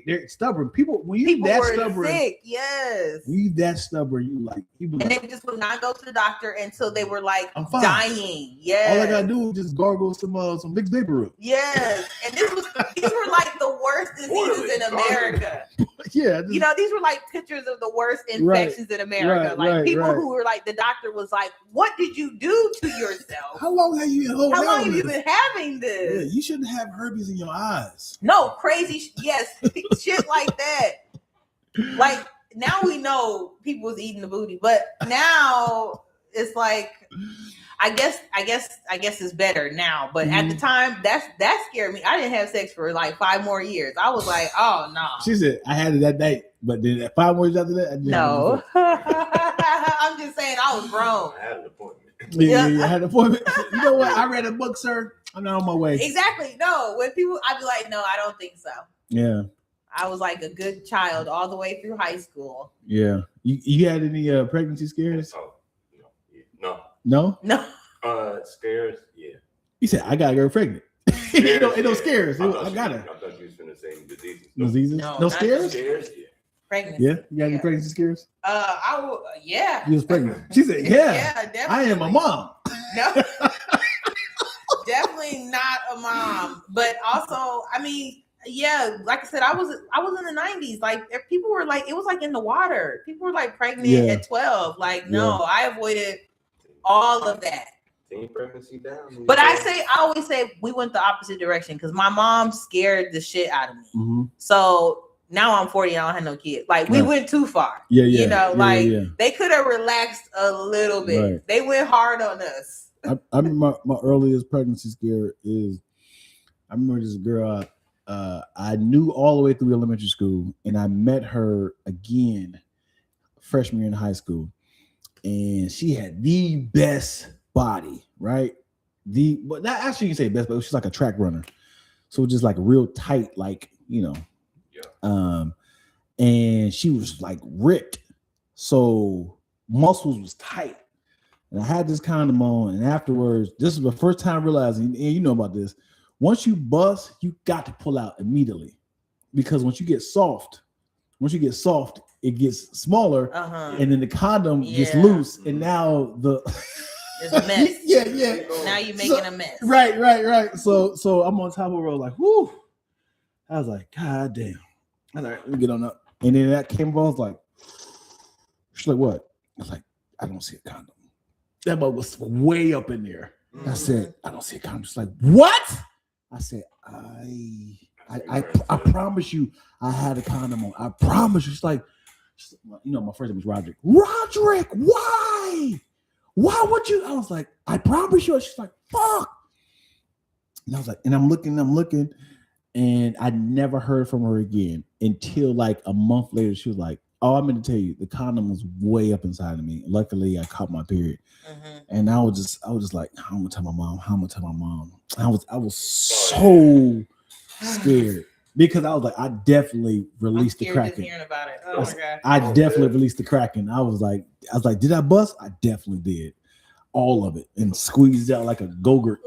they're stubborn. People that stubborn,
sick. Yes.
When you that stubborn, you like people.
And they just would not go to the doctor until they were like dying. Yeah.
All I gotta do is just gargle some Vicks Vapor Rub.
Yes. And these were like the worst diseases in America.
Yeah.
You know, these were like pictures of the worst infections in America. People who were like, the doctor was like, "What did you do to yourself?
How long have you
been having this?
Yeah, you shouldn't have herpes in your eyes.
No, crazy. Yes, shit like that. Like now we know people was eating the booty, but now it's like, I guess it's better now. But at the time, that scared me. I didn't have sex for like 5 more years. I was like, oh no.
She said I had it that night, but then 5 more years after that, I didn't.
No. I'm just saying I was grown.
I had an appointment.
Yeah, I had an appointment. You know what? I read a book, sir. I'm not on my way.
Exactly. No, when people, I'd be like, no, I don't think so.
Yeah.
I was like a good child all the way through high school.
Yeah. You had any pregnancy scares?
Oh, no.
No?
No.
Scares, yeah.
You said I got a girl pregnant. It don't scare us. I got her.
I thought you was finna say diseases.
Diseases? No scares?
Scares, yeah.
Pregnancy.
Yeah. You got any pregnancy scares?
Yeah.
You was pregnant. She said, yeah.
Yeah, definitely.
I am a mom.
No. Definitely not a mom. But also, I mean, yeah, like I said, I was in the 90s. Like people were like, it was like in the water. People were like pregnant at 12. Like, no, I avoided all of that.
Teen pregnancy down.
But I always say we went the opposite direction because my mom scared the shit out of me.
Mm-hmm.
So now I'm 40 and I don't have no kids. Like we went too far.
Yeah.
You know, they could have relaxed a little bit.
Right.
They went hard on us.
I remember my earliest pregnancy scare is I remember this girl I knew all the way through elementary school, and I met her again freshman year in high school, and she had the best body, right? But that actually you can say best, but she's like a track runner, so just like real tight, like and she was like ripped, so muscles was tight. And I had this condom on, and afterwards, this is the first time realizing, and you know about this, once you bust, you got to pull out immediately. Because once you get soft, it gets smaller, and then the condom gets loose, and now
it's a mess.
yeah.
Now you're making a mess.
Right. So I'm on top of her, like, whoo. I was like, God damn. I was like, let me get on up. And then that came up, I was like, she's like, what? I was like, I don't see a condom. That bug was way up in there. I said, I don't see a condom. She's like, what? I said, I promise you I had a condom on. I promise you. She's like, you know, my first name is Roderick. Roderick, why? Why would you? I was like, I promise you. She's like, fuck. And I was like, and I'm looking, and I never heard from her again until like a month later. She was like, oh, I'm going to tell you, the condom was way up inside of me. Luckily, I caught my period. And I was just like, how am I gonna tell my mom? I was so scared because I was like, I definitely released the Kraken.
Hearing about it. Oh my God.
I definitely released the Kraken. I was like, did I bust? I definitely did. All of it and squeezed out like a Go-Gurt.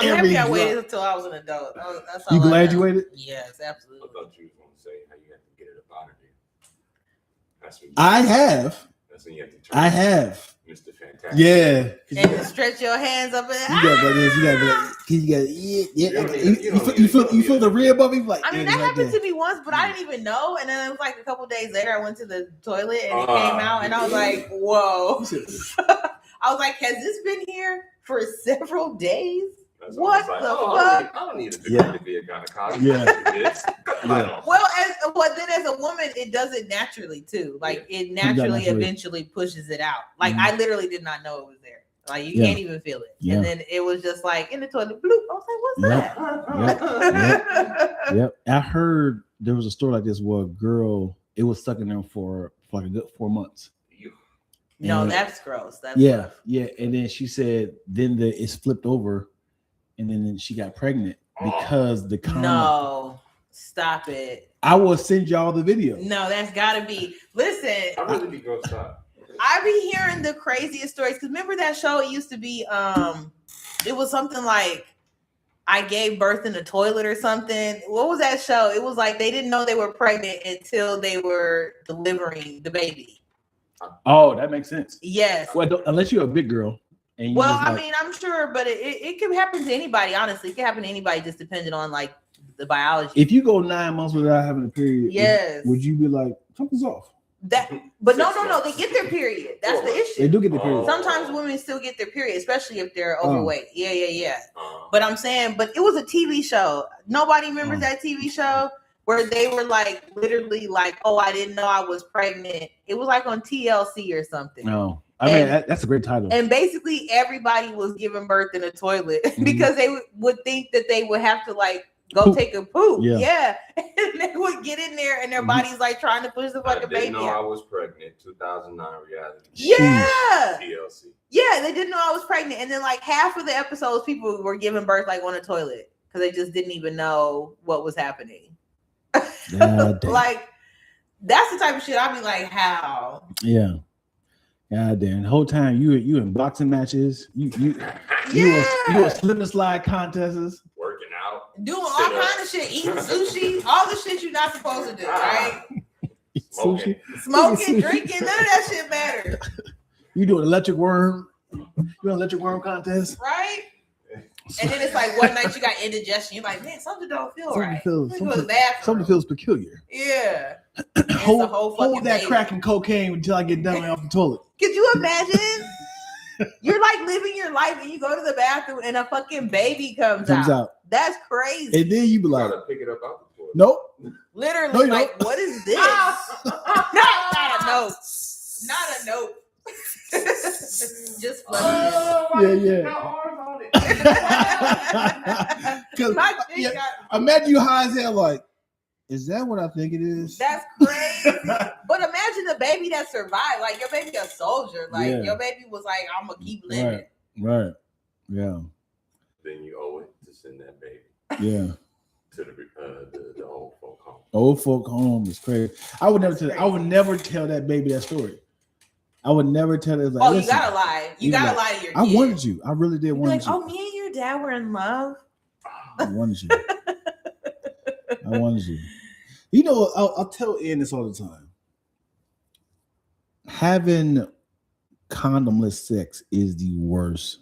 I'm happy I waited until I was an adult. That's all
you glad you waited?
Yes, absolutely.
I thought you were going to say how you have to get it up out of there. That's when
I have.
That's when you have to
I have.
Mr. Fantastic.
Yeah.
And you stretch your hands up and
you feel the rib above you, like.
I mean, that happened to me once, but I didn't even know. And then it was like a couple days later, I went to the toilet and it came out, and I was like, "Whoa!" I was like, "Has this been here for several days?" What the fuck?
I don't need a degree to be a gynecologist.
Yeah.
Well, then as a woman, it does it naturally too. Like it naturally eventually pushes it out. Like I literally did not know it was there. Like you can't even feel it. And then it was just like in the toilet, bloop. I was like, what's that?
Yep. I heard there was a story like this where a girl, it was stuck in there for like a good 4 months.
No, that's gross. That's
rough. And then she said, then it's flipped over. And then she got pregnant because the condom.
No, stop it.
I will send y'all the video.
No, that's gotta be. Listen,
I really be grossed out.
I be hearing the craziest stories. Cause remember that show? It used to be it was something like I gave birth in the toilet or something. What was that show? It was like they didn't know they were pregnant until they were delivering the baby.
Oh, that makes sense.
Yes.
Well, unless you're a big girl.
Well, I mean, I'm sure, but it can happen to anybody. Honestly, it can happen to anybody, just depending on like the biology.
If you go 9 months without having a period,
Yes.
would you be like, something's off?
But no, they get their period. That's the issue.
They do get the period.
Sometimes women still get their period, especially if they're overweight. Yeah. But I'm saying, but it was a TV show. Nobody remembers that TV show where they were like literally like, oh, I didn't know I was pregnant. It was like on TLC or something.
No. I mean, that's a great title.
And basically everybody was giving birth in a toilet because they would think that they would have to like go take a poop. Yeah. And they would get in there and their body's like trying to push the fucking baby out.
I didn't know I was pregnant. 2009 reality.
Yeah.
TLC.
Yeah, they didn't know I was pregnant. And then like half of the episodes, people were giving birth like on a toilet because they just didn't even know what was happening. Like, that's the type of shit I'd be like, how?
Yeah. God damn. The whole time you in boxing matches. You were slip and slide contests.
Working out.
Doing all kind of shit. Eating sushi. All the shit you're not supposed to do, right?
Smoking,
drinking. None of that shit matters.
You doing electric worm. You doing electric worm contest.
Right? And then it's like one night you got indigestion. You're like, man, something don't feel right.
Something feels peculiar.
Yeah.
Hold that crack and cocaine until I get done off the toilet.
Could you imagine? You're like living your life and you go to the bathroom and a fucking baby comes out. That's crazy.
And then you be like,
gotta pick it up out the toilet.
Nope.
Literally, no, like, what is this? not a note. Not a note. Just
imagine you high as hell, like, is that what I think it is?
That's crazy. But imagine the baby that survived. Like, your baby a soldier. Like, your baby was like, I'm gonna keep living.
Right. Yeah.
Then you owe it to send that baby.
Yeah.
To the old folk home.
Old folk home is crazy. I would never tell that baby that story. I would never tell it. Like,
you gotta lie. You gotta lie to your kid.
I wanted you. I really did want you.
Oh, me and your dad were in love.
I wanted you. I wanted you. You know, I'll tell Ian this all the time. Having condomless sex is the worst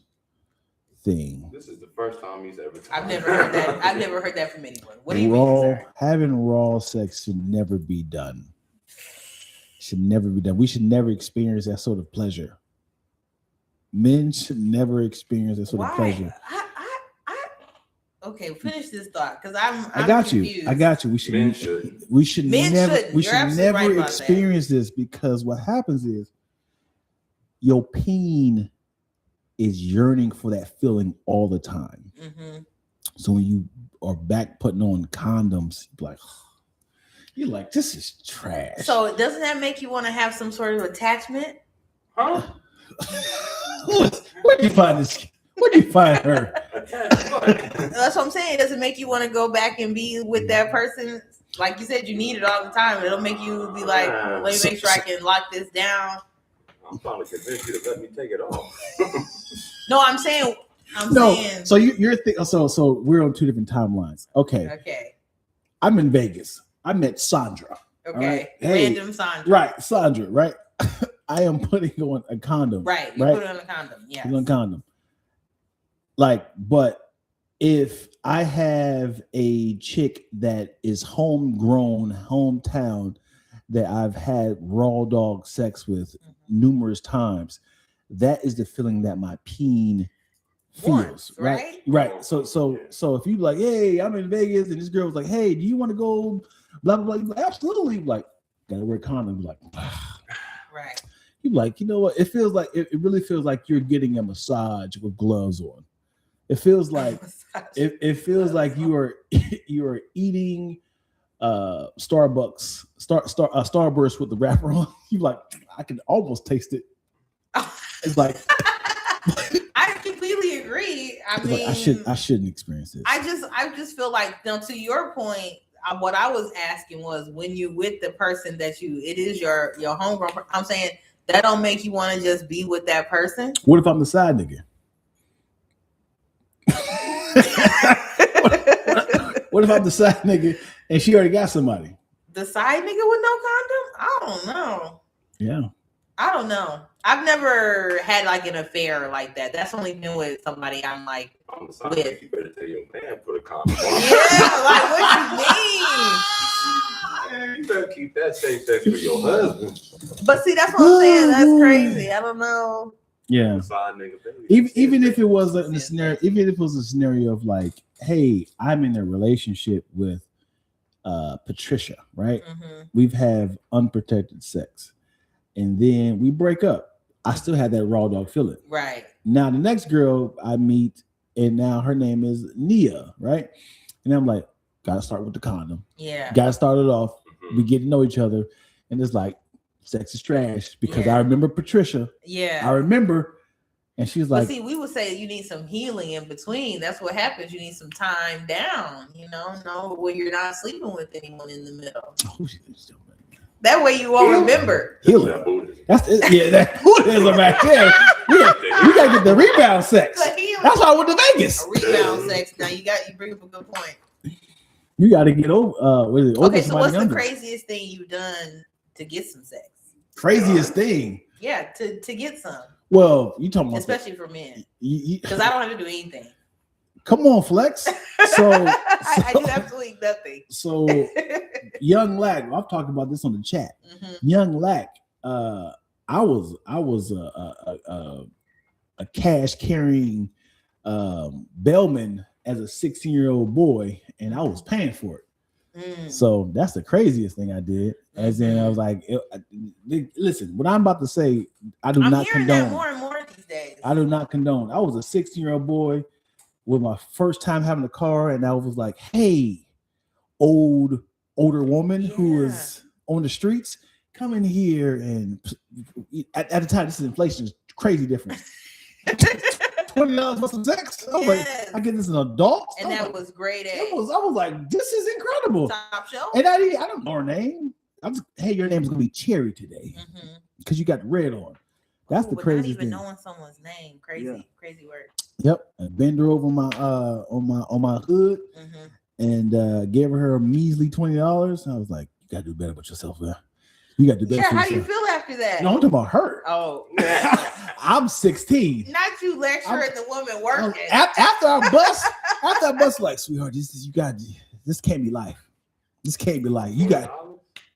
thing.
This is the first time he's ever told
I've never heard that. I've never heard that from anyone. What do you mean, sir?
Having raw sex should never be done. Should never be done. We should never experience that sort of pleasure. Men should never experience that sort of pleasure.
Okay, finish this thought because I'm
confused. I got you. We should never experience this because what happens is your peen is yearning for that feeling all the time. Mm-hmm. So when you are back putting on condoms, you're like, this is trash.
So doesn't that make you want to have some sort of attachment?
Huh?
Where'd you find this? Where'd you find her?
That's what I'm saying. It doesn't make you want to go back and be with that person. Like you said, you need it all the time. It'll make you be like, let me make sure I can lock this down.
I'm trying to convince you to let me take it off.
No, I'm saying.
So you're thinking. So we're on two different timelines. Okay. I'm in Vegas. I met Sandra.
Okay. Right? Random Sandra.
Right, Sandra. Right. I am putting on a condom.
Right. You put on a condom. Yeah.
Put on a condom. But if I have a chick that is homegrown, hometown, that I've had raw dog sex with numerous times, that is the feeling that my peen feels. Right. So if you like, hey, I'm in Vegas, and this girl was like, hey, do you want to go? Blah blah blah. You're like, absolutely. Like, gotta wear condoms. Like,
right.
You like, you know what? It feels like it really feels like you're getting a massage with gloves on. It feels like it feels like you are eating Starburst with the wrapper on. You like, I can almost taste it. It's like
I completely agree. I mean,
like, I shouldn't experience this.
I just feel like, to your point, what I was asking was, when you with the person that it is your homegrown. I'm saying that don't make you want to just be with that person.
What if I'm the side nigga? What if I'm the side nigga and she already got somebody?
The side nigga with no condom? I don't know.
Yeah.
I don't know. I've never had like an affair like that. That's only been with somebody I'm like with.
You better tell your man put a condom on.
Yeah, like what you mean?
Man, you better keep that safe sex for your husband.
But see, that's what I'm saying. That's crazy. I don't know.
Yeah.
Side nigga, baby.
Even if it was in a scenario, even if it was a scenario of like, hey, I'm in a relationship with Patricia, right?
Mm-hmm.
We've have unprotected sex, and then we break up. I still have that raw dog feeling.
Right.
Now the next girl I meet, and now her name is Nia, right? And I'm like, gotta start with the condom.
Yeah.
Gotta start it off. We get to know each other, and it's like sex is trash because I remember Patricia.
Yeah.
I remember. And she's like,
but see, we would say you need some healing in between. That's what happens. You need some time down, when you're not sleeping with anyone in the middle. That way you won't remember.
Healing. That's it. Yeah, that Buddhism back there. Yeah, you gotta get the rebound sex. That's why I went to Vegas.
Rebound sex. Now you bring up a good point.
You gotta get over.
Okay, so what's the craziest thing you've done to get some sex?
Craziest thing?
Yeah, to get some.
Well, you talking about
especially for men, because I don't have to do anything.
Come on, Flex. So
I do absolutely nothing.
So young Lack, I've talked about this on the chat. Mm-hmm. Young Lack, I was a cash carrying bellman as a 16-year-old boy, and I was paying for it. So that's the craziest thing I did. As in, I was like, listen, what I'm about to say, I'm not condone.
That more and more these days.
I do not condone. I was a 16-year-old boy with my first time having a car, and I was like, hey, older woman who is on the streets, come in here. And at the time, this is inflation, is crazy difference. $20 for some sex. I was like, I get this an adult,
and that was great.
I was like, this is incredible.
Top shelf.
And I don't know her name. I'm just, hey, your name's gonna be Cherry today because you got red on. That's the craziest thing.
Not even knowing someone's name, crazy word.
Yep, I bent her over my on my hood and gave her a measly $20. I was like, you gotta do better with yourself, man. You got to do better.
Yeah, how do you feel after that?
No, I'm talking about her.
Oh,
I'm 16.
Not you lecturing the woman working.
After I bust, like, sweetheart, this can't be life. This can't be life. You got,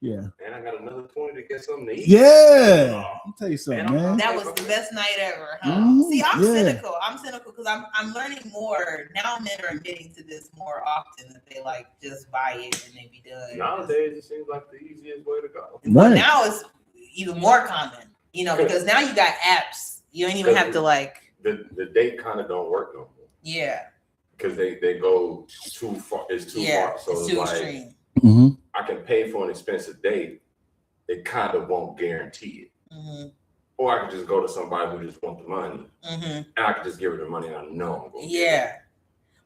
and I got another 20 to get something to eat.
Yeah, I'll tell you something, man.
That was the best night ever, huh? See, I'm cynical. I'm cynical because I'm learning more now. Men are admitting to this more often that they like just buy it and they be done.
Nowadays, it seems like the easiest way to go.
But now it's even more common, because now you got apps. You don't even have to like.
The date kind of don't work no more.
Yeah.
Because they go too far. It's too far. So
it's too extreme.
I can pay for an expensive date. It kind of won't guarantee it. Or I can just go to somebody who just wants the money. And I can just give her the money and I know I'm going to get it.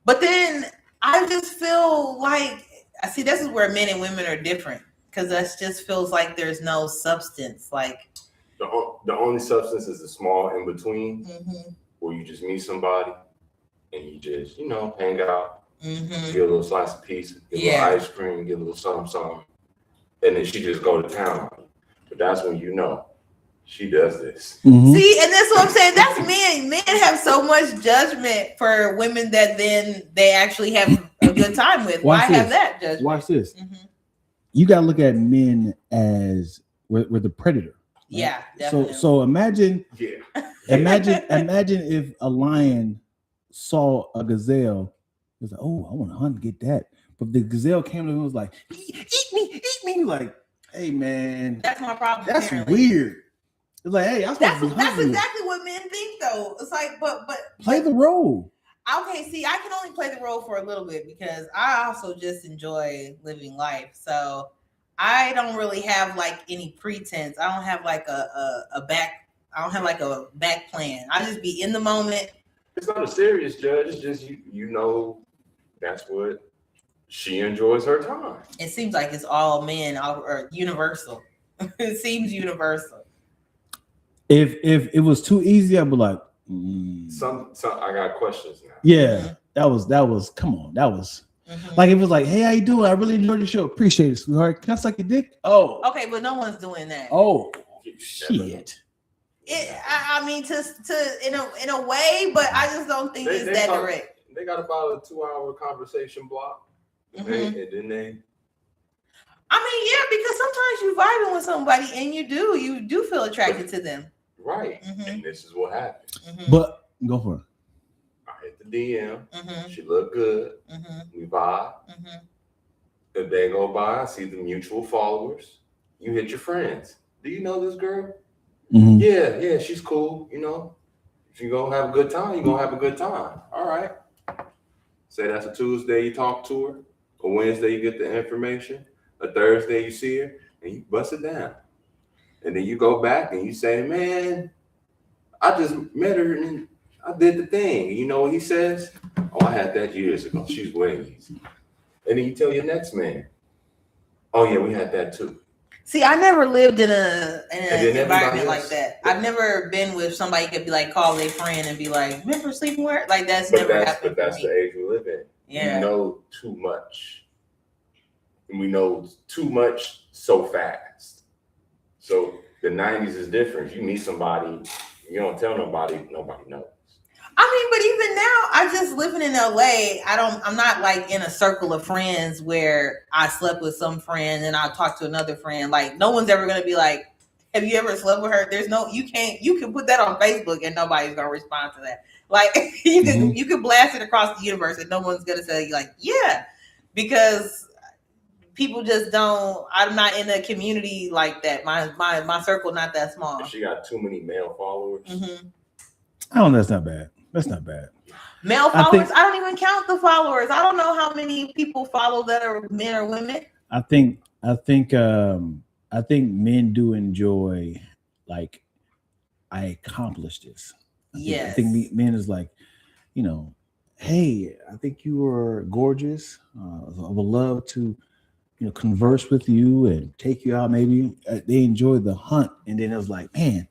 But then I just feel like, I see this is where men and women are different. Because that just feels like there's no substance. Like
the only substance is the small in between where you just meet somebody and you just, hang out. Get a little slice of pizza, get a little ice cream, get a little something, and then she just go to town. But that's when she does this.
See, and that's what I'm saying. That's men. Men have so much judgment for women that then they actually have a good time with. Why have that judgment?
Watch this. You gotta look at men as we're the predator. Right?
Yeah, definitely.
So imagine if a lion saw a gazelle. He was like, oh, I want to hunt and get that. But the gazelle came to him and was like, eat me. Like, hey, man.
That's my problem.
That's weird. It's like, hey, that's
exactly what men think, though. It's like, but
play the role.
Okay, see, I can only play the role for a little bit because I also just enjoy living life. So I don't really have like any pretense. I don't have like a back plan. I just be in the moment.
It's not a serious judge. It's just that's what she enjoys her time.
It seems like it's all men or universal. It seems universal.
If it was too easy, I'd be like,
Some I got questions now.
Yeah, that was come on. That was like, it was like, hey, how you doing? I really enjoyed the show. Appreciate it, sweetheart. Can I suck your dick? Oh.
Okay, but no one's doing that.
Oh, shit.
I mean, in a way, but I just don't think it's that direct.
They got about a 2-hour conversation block. And then they.
I mean, yeah, because sometimes you vibing with somebody and you do feel attracted to them.
Right. And this is what happens.
But go for it.
I hit the DM. She looked good. We vibe. A day go by, I see the mutual followers. You hit your friends. Do you know this girl? Yeah, she's cool. You know, if you're gonna have a good time, you're gonna have a good time. All right. Say that's a Tuesday, you talk to her. A Wednesday, you get the information. A Thursday, you see her, and you bust it down. And then you go back and you say, man, I just met her and I did the thing. You know what he says? Oh, I had that years ago. She's way easy. And then you tell your next man, oh yeah, we had that too.
See, I never lived in an environment like that. I've never been with somebody who could be like, call their friend and be like, remember sleeping where? Like that's never happened.
But that's the age we live in.
Yeah.
We know too much. And we know too much so fast. So the 90s is different. You meet somebody, you don't tell nobody knows.
I mean, but even now, I just living in LA. I'm not like in a circle of friends where I slept with some friend and I talk to another friend. Like no one's ever gonna be like, have you ever slept with her? You can put that on Facebook and nobody's gonna respond to that. Like you can blast it across the universe and no one's gonna say like, yeah, because people just don't. I'm not in a community like that. My circle not that small.
If she got too many male followers.
I don't know. That's not bad. That's not bad.
Male followers? I don't even count the followers. I don't know how many people follow that are men or women.
I think men do enjoy like I accomplished this. I think men is like, you know, hey, I think you are gorgeous. I would love to, you know, converse with you and take you out. Maybe they enjoy the hunt, and then it was like, man,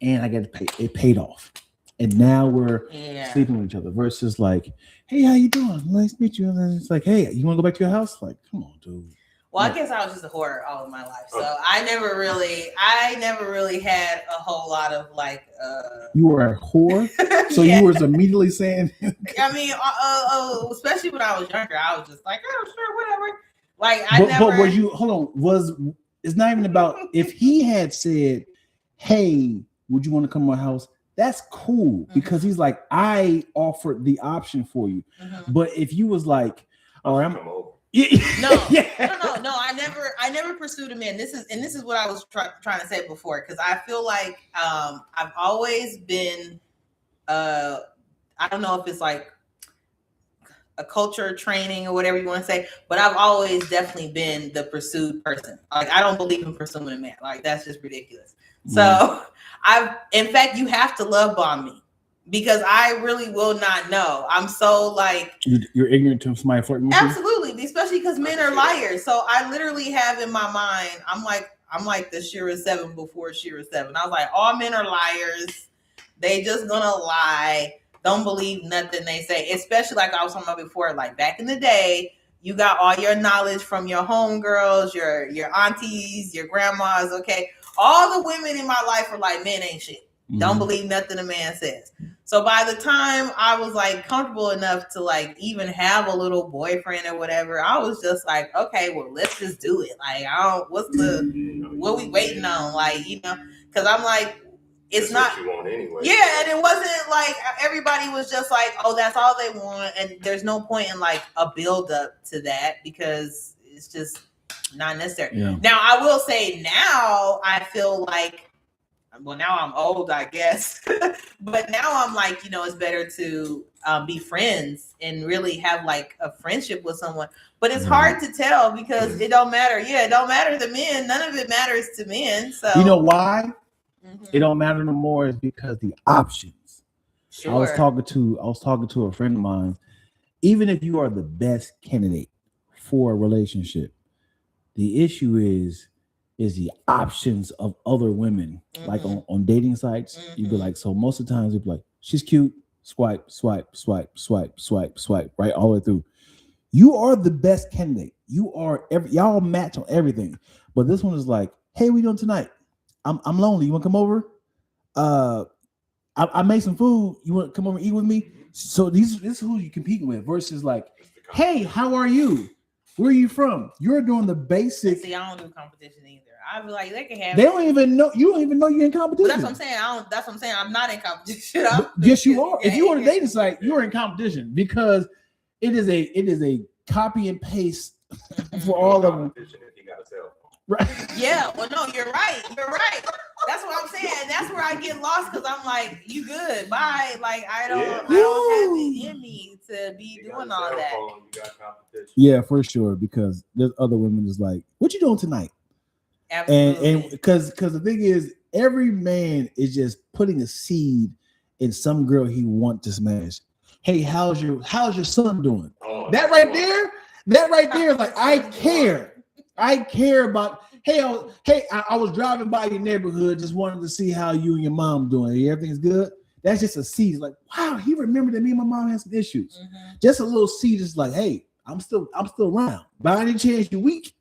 and I got to pay. It paid off. And now we're sleeping with each other versus like, hey, how you doing? Nice to meet you. And then it's like, hey, you want to go back to your house? Like, come on, dude.
Well, I guess I was just a whore all of my life. So I never really had a whole lot of like
You were a whore? So you was immediately saying
I mean, especially when I was younger, I was just like, oh sure, whatever. Like
But were you it's not even about if he had said, hey, would you want to come to my house? That's cool because he's like, I offered the option for you. But if you was like, oh, I'm
No. I never pursued a man. This is what I was trying to say before, because I feel like I've always been I don't know if it's like a culture training or whatever you want to say, but I've always definitely been the pursued person. Like I don't believe in pursuing a man. Like that's just ridiculous. So in fact, you have to love bomb me because I really will not know. I'm so like
you're ignorant to somebody flirting with you?
Absolutely, especially because men are liars. So I literally have in my mind, I'm like the Shira 7 before Shira 7. I was like, all men are liars. They just gonna lie. Don't believe nothing they say. Especially like I was talking about before, like back in the day, you got all your knowledge from your homegirls, your aunties, your grandmas. Okay. All the women in my life are like, men ain't shit. Don't believe nothing a man says. So by the time I was like comfortable enough to like even have a little boyfriend or whatever, I was just like, okay, well, let's just do it. Like, what we waiting on? Like, you know, because I'm like, it's
that's
not
what you want anyway.
Yeah, and it wasn't like everybody was just like, oh, that's all they want. And there's no point in like a build up to that because it's just not necessary.
Yeah.
Now, I will say now I feel like, well, now I'm old, I guess. But now I'm like, you know, it's better to be friends and really have like a friendship with someone. But it's hard to tell because it don't matter. Yeah, it don't matter to men. None of it matters to men. So
you know why? It don't matter no more is because the options.
Sure.
I was talking to a friend of mine. Even if you are the best candidate for a relationship, the issue is the options of other women, like on dating sites. You'd be like, so most of the times you'd be like, she's cute, swipe, swipe, swipe, swipe, swipe, swipe, right, all the way through. You are the best candidate. You are y'all match on everything. But this one is like, hey, what you doing tonight? I'm lonely. You want to come over? I made some food. You want to come over and eat with me? So this is who you competing with versus like, hey, how are you? Where are you from? You're doing the basic.
See, I don't do competition either. I'd be like, they can have.
They don't even know. You don't even know you're in competition.
But that's what I'm saying. That's what I'm saying. I'm not in competition.
Yes, you are. If you were on a dating site, you're in competition because it is a copy and paste for all of them. Right.
Yeah. Well, no, you're right. You're right. That's what I'm saying. That's where I get lost because I'm like, you good? Bye. Like I don't have it in me to be doing all that.
Yeah, for sure. Because there's other women is like, what you doing tonight?
Absolutely.
And because the thing is, every man is just putting a seed in some girl he wants to smash. Hey, how's your son doing? Oh, that right there is like, I care about. Hey, I was driving by your neighborhood, just wanted to see how you and your mom doing. Everything's good. That's just a seed. It's like, wow, he remembered that me and my mom had some issues. Mm-hmm. Just a little seed is like, hey, I'm still around. By any chance you weak?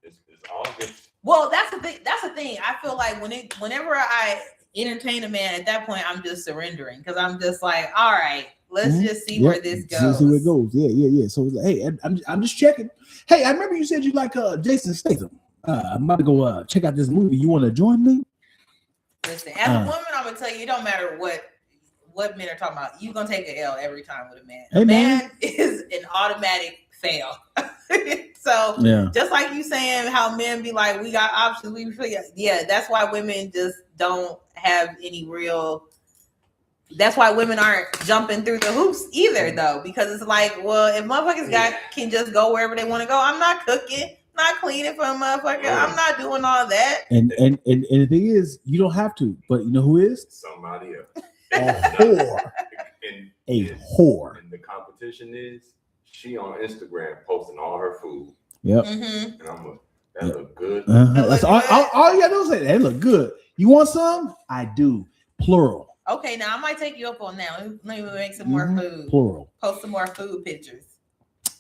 It's all good.
Well, that's the thing. That's the thing. I feel like whenever I entertain a man, at that point, I'm just surrendering because I'm just like, all right, let's just see where this goes.
See where it goes. Yeah. So it's like, hey, I'm just checking. Hey, I remember you said you like Jason Statham. I'm about to go check out this movie. You want to join me?
Listen, as a woman, I'm gonna tell you, it don't matter what men are talking about. You're gonna take an L every time with a man.
Hey,
a man is an automatic fail. So just like you saying how men be like, we got options, that's why women just don't have any real. That's why women aren't jumping through the hoops either, though, because it's like, well, if motherfuckers can just go wherever they want to go, I'm not cooking, not cleaning for a motherfucker. I'm not doing all that.
And the thing is, you don't have to, but you know who is?
Somebody else.
A whore. Whore.
And the competition is she on Instagram posting all her food.
Yep.
Mm-hmm.
And I'm like, that look good.
That's all you got to say. They look good. You want some? I do. Plural.
Okay, now I might take you up on that. Let me make some more food.
Plural.
Post some more food pictures.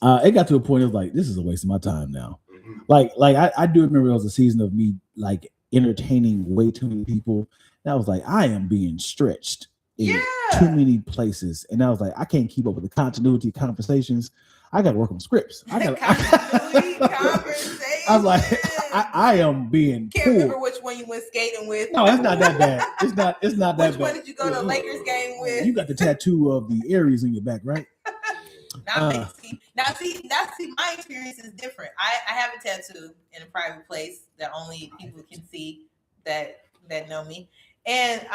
It got to a point of like, this is a waste of my time now. Mm-hmm. Like I do remember it was a season of me like entertaining way too many people. And I was like, I am being stretched in too many places. And I was like, I can't keep up with the continuity of conversations. I got to work on scripts. I was like, I am being
Can't remember which one you went skating with.
No, it's not that bad. It's not that bad.
Which one did you go to the Lakers game with?
You got the tattoo of the Aries on your back, right?
Now, my experience is different. I have a tattoo in a private place that only people can see that know me. And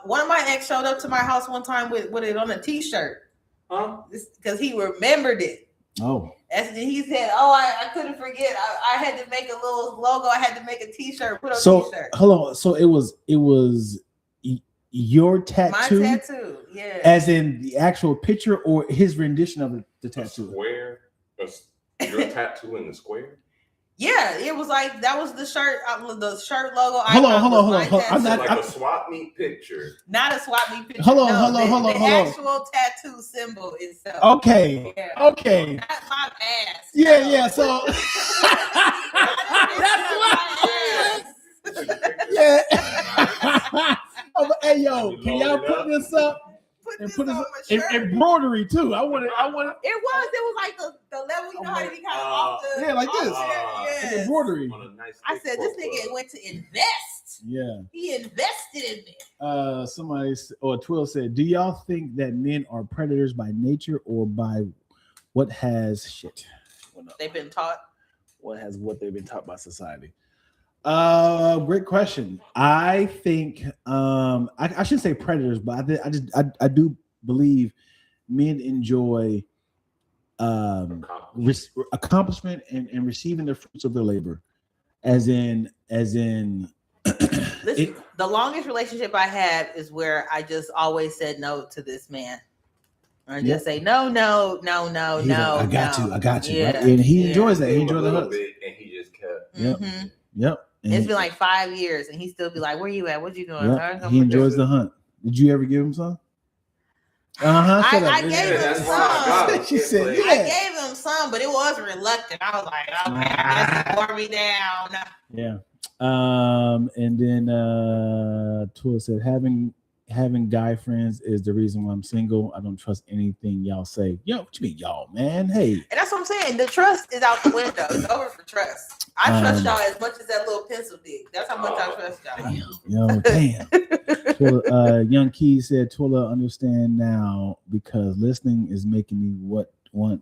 one of my ex showed up to my house one time with it on a T-shirt. Because he remembered it.
Oh.
And he said, I couldn't forget. I had to make a little logo. I had to make a T-shirt. Put on T-shirt.
Hold on. So it was your tattoo?
My tattoo, yeah.
As in the actual picture or his rendition of the tattoo?
Square? Your tattoo in the square?
Yeah, it was like that was the shirt logo.
Hold on.
I'm not like a swap meet picture.
Not a swap meet picture.
Hold on.
The actual tattoo symbol itself.
Okay.
Yeah.
Okay.
Not my ass.
Yeah. So that's what. Yeah. Hey yo, can y'all put this up? Put this embroidery too. I want it.
It was like the level, you know how to be kind of off the
like this.
Yes.
It's embroidery.
I said this nigga went to invest.
Yeah.
He invested in me.
Somebody or Twill said, do y'all think that men are predators by nature or by what
they've been taught?
What they've been taught by society? Great question. I think I shouldn't say predators, but I do believe men enjoy accomplishment and receiving the fruits of their labor. As in
Listen, the longest relationship I had is where I just always said no to this man. I just say no.
I got you.
Yeah.
Right? And he enjoys that. He enjoys the hooks.
And he just kept.
Yep. And
it's been like 5 years, and he still be like, "Where you at? What you doing?"
Yep. He enjoys the hunt. Did you ever give him some?
I gave him some.
She said, "Yeah."
I gave him some, but it was reluctant. I was like, "Okay, I guess wore me down."
Yeah. And then Tua said, having having guy friends is the reason why I'm single. I don't trust anything y'all say. Yo, what you mean, y'all, man? Hey.
And that's what I'm saying. The trust is out the window. It's over for trust. I trust y'all as much as that little pencil did. That's how much I trust y'all.
Damn. Twilla, Young Key said, Twilla, understand now because listening is making me want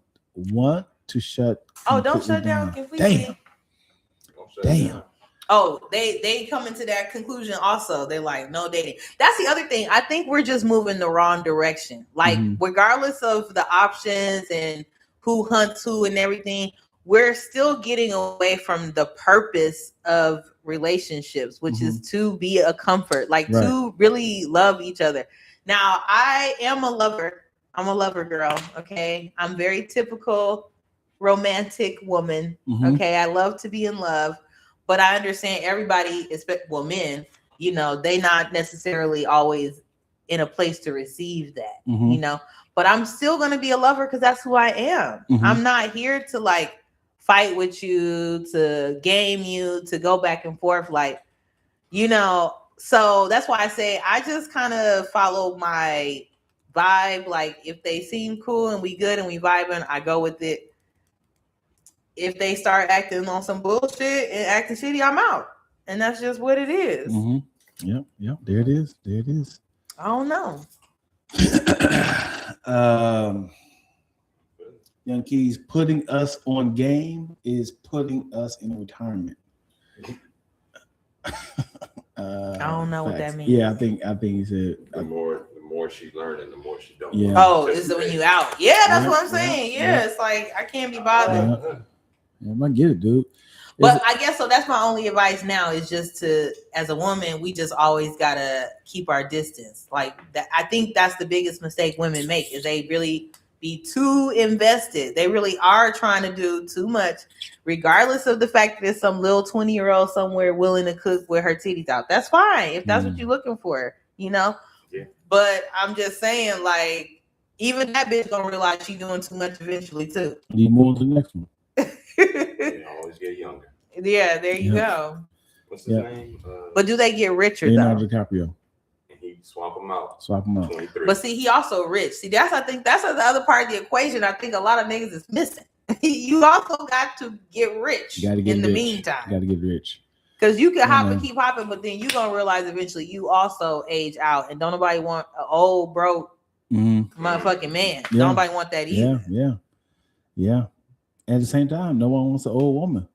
to shut.
Oh, don't shut down completely.
Damn.
Oh, they come into that conclusion also. They're like, no dating. That's the other thing. I think we're just moving the wrong direction. Like, regardless of the options and who hunts who and everything, we're still getting away from the purpose of relationships, which is to be a comfort, like to really love each other. Now, I am a lover. I'm a lover girl. Okay. I'm very typical romantic woman. Okay. I love to be in love, but I understand everybody, well, men, you know, they not necessarily always in a place to receive that, you know, but I'm still going to be a lover because that's who I am. I'm not here to like fight with you, to game you, to go back and forth, like, you know. So that's why I say I just kind of follow my vibe. Like, if they seem cool and we good and we vibing, I go with it. If they start acting on some bullshit and acting shitty, I'm out. And that's just what it is.
Yep. There it is.
I don't know.
Young Keys, putting us on game is putting us in retirement.
I don't know what that means.
Yeah, I think he said
the more she learning, the more she don't.
Yeah.
Oh, is it when you out? Yeah, that's what I'm saying. Yeah, it's like I can't be bothered.
Yeah, I get it, dude.
But I guess so. That's my only advice now is just to, as a woman, we just always gotta keep our distance. Like that, I think that's the biggest mistake women make is they really be too invested. They really are trying to do too much, regardless of the fact that there's some little 20-year-old somewhere willing to cook with her titties out. That's fine if that's what you're looking for, you know.
Yeah.
But I'm just saying, like, even that bitch gonna realize she's doing too much eventually too.
You move on to the next one.
They always get younger.
Yeah, there you go.
What's his name?
But do they get richer
Leonardo
though?
DiCaprio.
And he swap them out.
23. But see, he also rich. See, I think that's the other part of the equation. I think a lot of niggas is missing. You also got to get rich
the
meantime.
You got to get rich.
Because you can hop and keep hopping, but then you're going to realize eventually you also age out. And don't nobody want an old, broke motherfucking man.
Yeah.
Don't nobody want that either.
Yeah. At the same time, no one wants an old woman.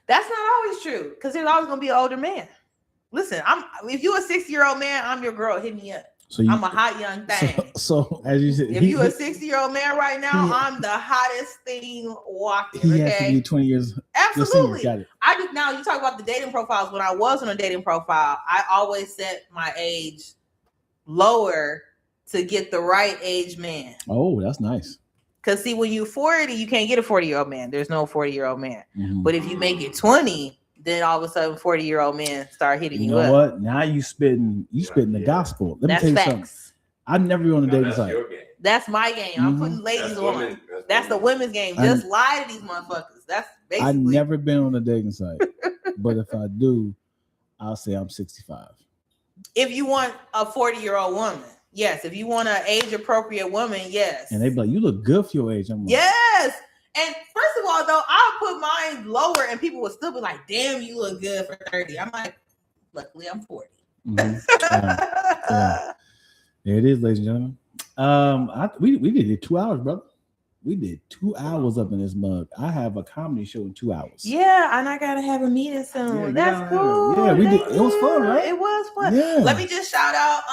That's not always true. Because there's always going to be an older man. Listen, if you're a 60-year-old man, I'm your girl. Hit me up. I'm a hot young thing.
So as you said,
if you're a 60-year-old man right now, I'm the hottest thing walking.
He has to be 20 years.
Absolutely. Got it. I just now you talk about the dating profiles. When I was on a dating profile, I always set my age lower to get the right age man.
Oh, that's nice.
Because see, when you're 40, you can't get a 40-year-old man. There's no 40-year-old man. But if you make it 20, then all of a sudden 40-year-old men start hitting you up.
You know what? Now you spitting the gospel. Let me tell you something. I've never been on a dating site.
That's my game. I'm putting ladies on. That's the women's game. Just lie to these motherfuckers. That's basically.
I've never been on a dating site. But if I do, I'll say I'm 65.
If you want a 40-year-old woman, yes. If you want an age-appropriate woman, yes.
And they be like, you look good for your age. I'm like,
yes. And first of all, though, I'll put mine lower and people will still be like, damn, you look good for 30. I'm like, luckily I'm 40.
Yeah. There it is, ladies and gentlemen. We did 2 hours, brother. We did 2 hours up in this mug. I have a comedy show in 2 hours.
Yeah, and I gotta have a meeting soon. That's cool.
Yeah, we did. It was fun, right?
It was fun.
Yeah.
Let me just shout out.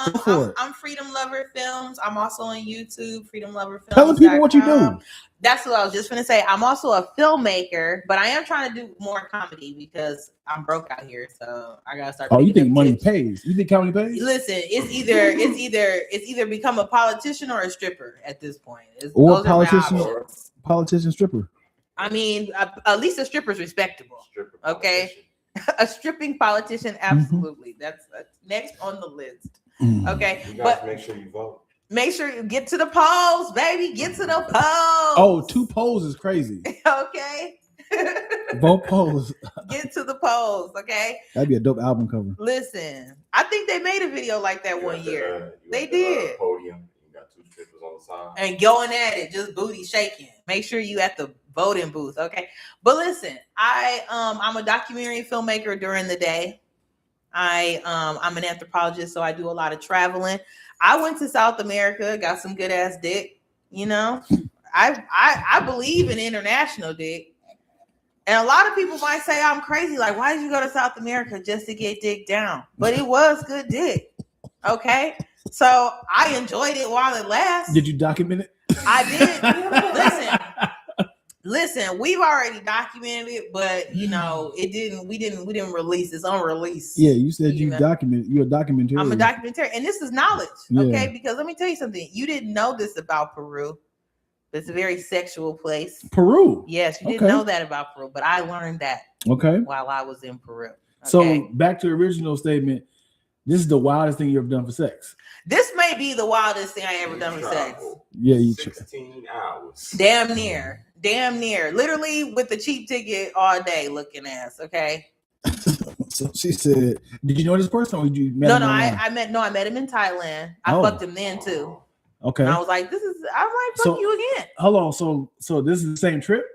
I'm Freedom Lover Films. I'm also on YouTube. Freedom Lover Films.
Tell the people what you do.
That's what I was just gonna say. I'm also a filmmaker, but I am trying to do more comedy because I'm broke out here, so I gotta start.
Oh, you think money pays? You think comedy pays?
Listen, it's either become a politician or a stripper at this point.
Or politician stripper.
I mean, at least a stripper's respectable. Okay, a stripping politician, absolutely. That's next on the list. Okay,
but make sure you vote.
Make sure you get to the polls, baby. Get to the polls.
Oh, 2 polls is crazy.
Okay.
Vote polls.
Get to the polls, okay?
That'd be a dope album cover.
Listen, I think they made a video like that one year. They did.
Podium. You got 2 strippers on the side.
And going at it, just booty shaking. Make sure you at the voting booth, okay? But listen, I'm a documentary filmmaker during the day. I'm an anthropologist, so I do a lot of traveling. I went to South America, got some good ass dick. You know, I believe in international dick. And a lot of people might say I'm crazy. Like, why did you go to South America just to get dick down? But it was good dick. Okay. So I enjoyed it while it lasted.
Did you document it?
I did. Listen, we've already documented it, but we didn't release. It's unreleased.
Yeah, you said you're a documentarian.
I'm a documentarian, and this is knowledge. Okay, because let me tell you something. You didn't know this about Peru. It's a very sexual place.
Peru.
Yes, you didn't know that about Peru, but I learned that while I was in Peru. Okay?
So back to the original statement. This is the wildest thing you ever done for sex.
This may be the wildest thing I ever done for sex.
Yeah, you
16 hours.
Damn near. Literally with the cheap ticket all day looking ass. Okay.
So she said, "Did you know this person, or did you met him?
I met him in Thailand. I fucked him then too.
Okay.
And I was like, fuck you again.
Hold on. So this is the same trip?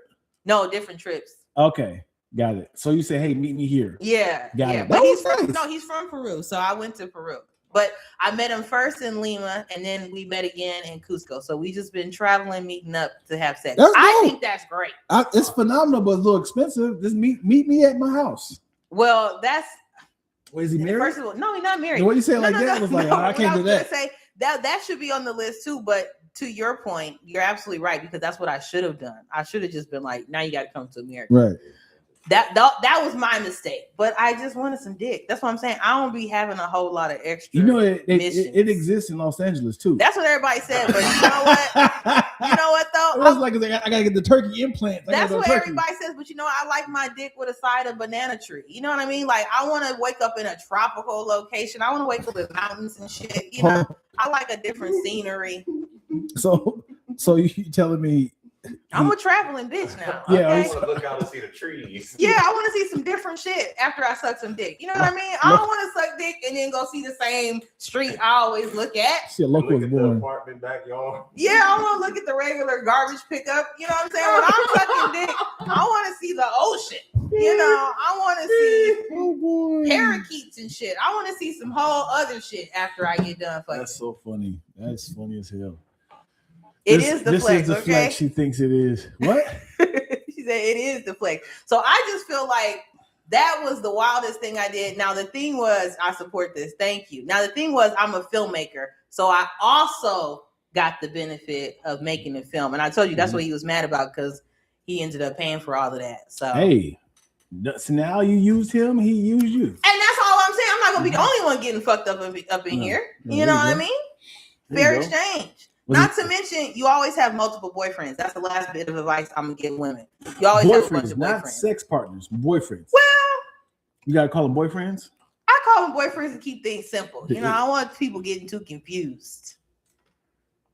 No, different trips.
Okay. Got it. So you say, hey, meet me here.
Yeah.
Got it.
But he's from Peru. So I went to Peru. But I met him first in Lima, and then we met again in Cusco. So we just been traveling, meeting up to have sex. I think that's great.
It's phenomenal, but a little expensive. Just meet me at my house.
Well,
is he married?
First of all, no, he's not married.
The way you say it that was like, I can't do that.
Say that should be on the list too. But to your point, you're absolutely right, because that's what I should have done. I should have just been like, now you got to come to America.
Right.
That was my mistake, but I just wanted some dick. That's what I'm saying. I don't be having a whole lot of extra.
It exists in Los Angeles too.
That's what everybody said, but you know what? You know what though?
It was like I gotta get the turkey implant.
That's what everybody says, but you know, I like my dick with a side of banana tree. You know what I mean? Like, I want to wake up in a tropical location. I want to wake up with mountains and shit. You know, I like a different scenery.
So you telling me?
I'm a traveling bitch now.
Yeah,
okay?
I want to look out and see the trees.
Yeah, I want to see some different shit after I suck some dick. You know what I mean? I don't want to suck dick and then go see the same street I always look at.
See, look at
the apartment backyard.
Yeah, I want to look at the regular garbage pickup. You know what I'm saying? When I'm sucking dick, I want to see the ocean. You know, I want to see parakeets and shit. I want to see some whole other shit after I get done fucking.
That's so funny. That's funny as hell.
It is the flex,
is the
okay?
flex she thinks it is. What?
She said it is the flex. So I just feel like that was the wildest thing I did. Now the thing was, I support this. Thank you. Now the thing was, I'm a filmmaker, so I also got the benefit of making the film. And I told you that's what he was mad about, because he ended up paying for all of that. So
hey, so now you used him, he used you.
And that's all I'm saying. I'm not gonna be the only one getting fucked up in here. You know what I mean? Fair exchange. Not to mention, you always have multiple boyfriends. That's the last bit of advice I'm gonna give women. You always have a bunch of boyfriends.
Not sex partners, boyfriends.
Well,
you gotta call them boyfriends.
I call them boyfriends to keep things simple. You know, I don't want people getting too confused.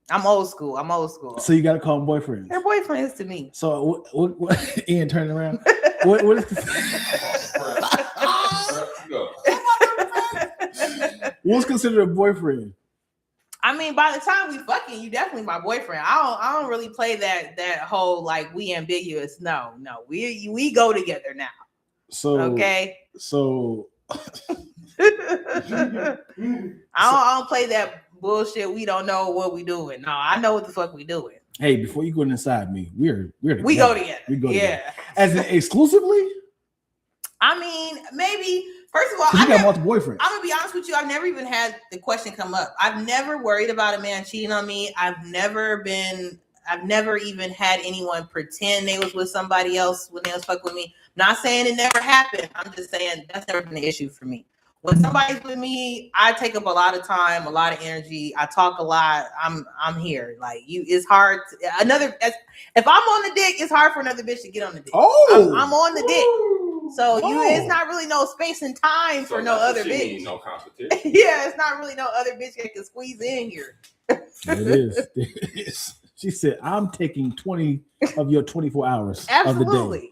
I'm old school.
So you gotta call them boyfriends.
They're boyfriends to me.
So what Ian, turn around. what is what's considered a boyfriend?
I mean, by the time we fucking, you definitely my boyfriend. I don't really play that whole like we ambiguous. No, we go together now.
So
okay.
So
I don't play that bullshit. We don't know what we doing. No, I know what the fuck we doing.
Hey, before you go inside me, we go together.
We go together.
Together. As in exclusively?
I mean, maybe. First of all,
you got multiple boyfriends.
I'm gonna be honest with you. I've never even had the question come up. I've never worried about a man cheating on me. I've never even had anyone pretend they was with somebody else when they was fucking with me. Not saying it never happened. I'm just saying that's never been an issue for me. When somebody's with me, I take up a lot of time, a lot of energy. I talk a lot. I'm here. Like you, it's hard. If I'm on the dick, it's hard for another bitch to get on the dick.
Oh,
I'm on the dick. So it's not really no space and time for no other bitch.
No competition.
Yeah, it's not really no other bitch that can squeeze in here.
It is. She said, "I'm taking 20 of your 24 hours
Absolutely.
of the day."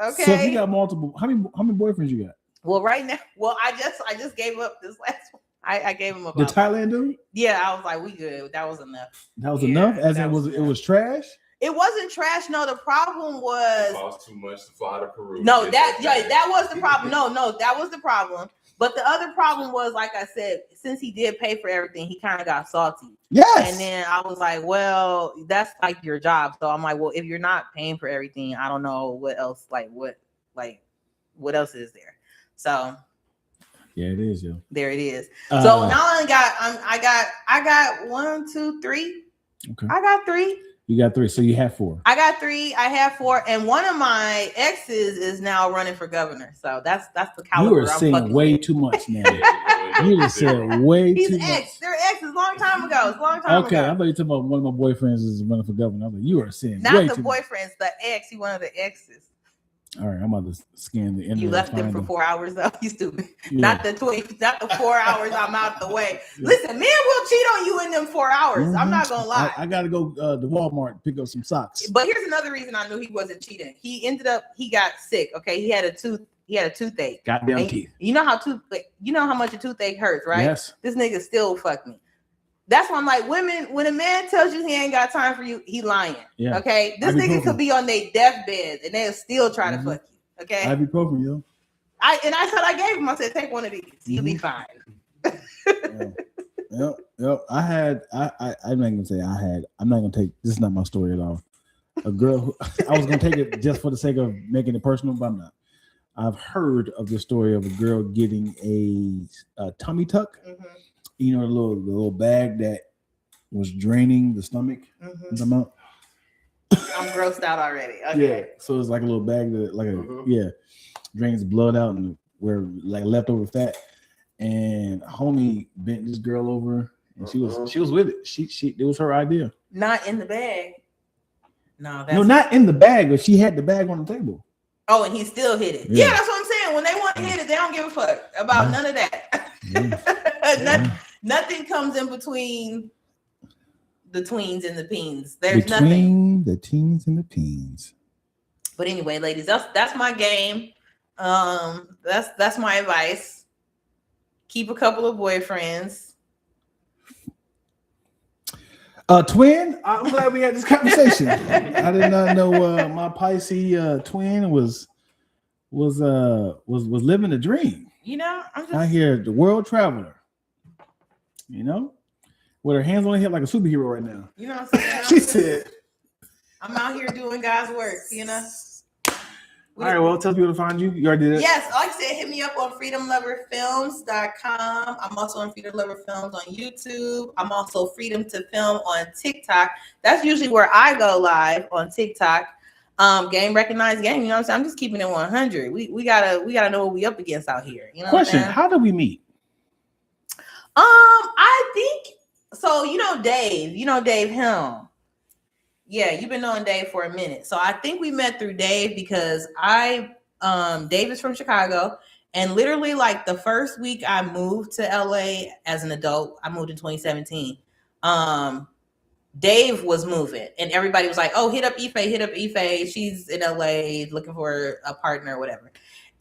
Okay.
So if you got multiple, how many boyfriends you got?
Well, right now, I just gave up this last one. I gave him
The
about
Thailand dude?
Yeah, I was like, we good. That was enough.
That was
Yeah,
enough? As
that
it
was
was
enough.
it was trash?
It wasn't trash. No, the problem was
It cost too much to fly to Peru.
no,
It's
that
okay.
that was the problem. No, that was the problem. But the other problem was, like I said, since he did pay for everything, he kind of got salty.
Yes.
And then I was like, well, that's like your job. So I'm like, well, if you're not paying for everything, I don't know what else, what else is there? So
yeah, it is, yo.
there it is. So now I got 1, 2, 3.
Okay.
I got 3.
You got 3, so you have 4.
I got 3. I have 4, and one of my exes is now running for governor. So that's the caliber.
You are
I'm
saying
fucking
way
with.
too much now. You just said way
He's
too much.
ex. They're exes. Long time ago. It's a long time
Okay, I
ago.
thought you were talking about one of my boyfriends is running for governor. I'm like, you are saying
Not
way
the
too much.
boyfriends, the ex. He one of the exes.
All right, I'm about to scan the internet.
You left
and
him for
find
4 hours though. You stupid.
Yeah.
Not the 4 hours. I'm out the way. Listen, men will cheat on you in them 4 hours. I'm not gonna lie.
I got to go to Walmart to pick up some socks.
But here's another reason I knew he wasn't cheating. He got sick. Okay, he had a toothache.
Goddamn
And
teeth.
You know how much a toothache hurts, right?
Yes.
This nigga still fuck me. That's why I'm like, women, when a man tells you he ain't got time for you, he lying.
Yeah.
Okay. This nigga could be on their deathbed and they'll still try to fuck you. Okay.
Ibuprofen, yo.
I said I gave him. I said, take one of these. You'll be fine.
Yep. I'm not gonna say I had. I'm not gonna take. This is not my story at all. A girl who I was gonna take it just for the sake of making it personal, but I'm not. I've heard of the story of a girl getting a tummy tuck.
Mm-hmm.
You know, the little bag that was draining the stomach.
Mm-hmm. I'm grossed out already. Okay.
Yeah. So it's like a little bag that drains blood out and where like leftover fat. And homie bent this girl over and she was with it. She it was her idea.
Not in the bag. No,
not in the bag, but she had the bag on the table.
Oh, and he still hit it. Yeah, that's what I'm saying. When they want to hit it, they don't give a fuck about none of that. Nothing comes in between the tweens and the peens. There's nothing.
The teens and the peens.
But anyway, ladies, that's my game. That's my advice. Keep a couple of boyfriends.
Twin, I'm glad we had this conversation. I did not know my Pisces twin was living the dream.
You know, I'm just
out here, the world traveler. You know, with her hands on her hip like a superhero right now.
You know what I'm saying?
She said,
I'm out here doing God's work, you know.
All right, well, tell people to find you. You already did it.
Yes, like I said, hit me up on freedomloverfilms.com. I'm also on Freedom Lover Films on YouTube. I'm also Freedom to Film on TikTok. That's usually where I go live on TikTok. Game recognized game. You know what I'm saying? I'm just keeping it 100. We gotta know what we up against out here. You know.
Question: how did we meet?
I think so. You know Dave Helm. Yeah, you've been knowing Dave for a minute. So I think we met through Dave because Dave is from Chicago. And literally like the first week I moved to LA as an adult, I moved in 2017. Dave was moving and everybody was like, oh, hit up Ife. She's in LA looking for a partner or whatever.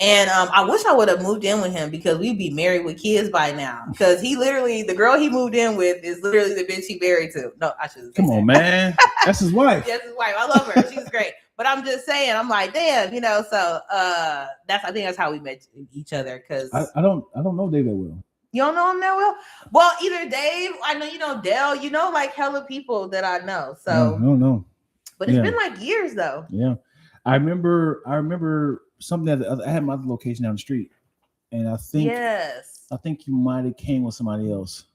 And I wish I would have moved in with him because we'd be married with kids by now. Because the girl he moved in with is literally the bitch he married to. No, I shouldn't say
Come on, man. That's his wife.
That's his wife. I love her. She's great. But I'm just saying, I'm like, damn, you know. So I think that's how we met each other. Because
I don't know Dave that well.
You don't know him that well? Well, either Dave, I know you know Dell, you know, like hella people that I know. So
no.
But it's been like years though.
Yeah. I remember something that I had my other location down the street. And I think you might have came with somebody else.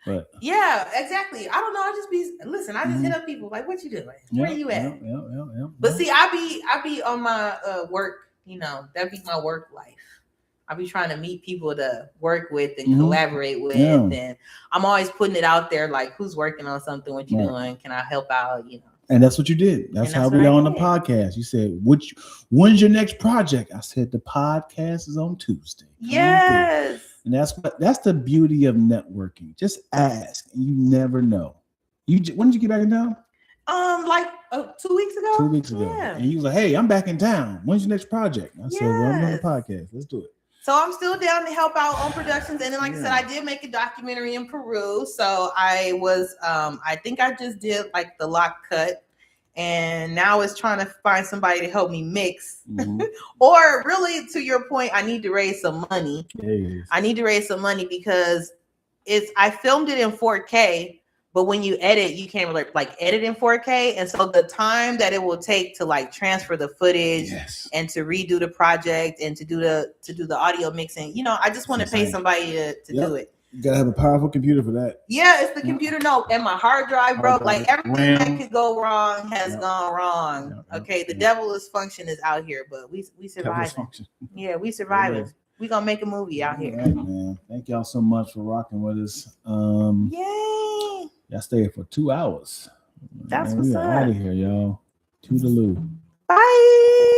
But
yeah, exactly. I don't know. I just hit up people like, what you doing? Where you at?
Yeah.
But see, I be on my work, you know, that'd be my work life. I be trying to meet people to work with and collaborate with.
Yeah.
And I'm always putting it out there like, who's working on something? What you doing? Can I help out? You know.
And that's what you did. That's how we got on the podcast. You said, when's your next project? I said, the podcast is on Tuesday.
Yes.
And that's the beauty of networking. Just ask and you never know. When did you get back in town?
Like 2 weeks ago.
2 weeks ago.
Yeah.
And he was like, "Hey, I'm back in town. When's your next project?" I said, "Well, I'm on the
Yes.
podcast. Let's do it."
So I'm still down to help out on productions. And then, like I said, I did make a documentary in Peru. So I was, I think I just did like the lock cut. And now it's trying to find somebody to help me mix. Or really, to your point, I need to raise some money.
Yes.
I need to raise some money because I filmed it in 4K. But when you edit, you can't really like edit in 4K. And so the time that it will take to like transfer the footage and to redo the project and to do the audio mixing, you know, I just want to pay somebody to do it.
You gotta have a powerful computer for that.
Yeah, it's the computer. No, and my hard drive broke. Like everything that could go wrong has gone wrong. Okay, the devil's function is out here, but we survived. Yeah, we survived. We gonna make a movie out here.
Right, man. Thank y'all so much for rocking with us.
Yay!
Y'all stayed for 2 hours.
That's
man,
what's
we
up.
are out of here, y'all. Toodaloo.
Bye.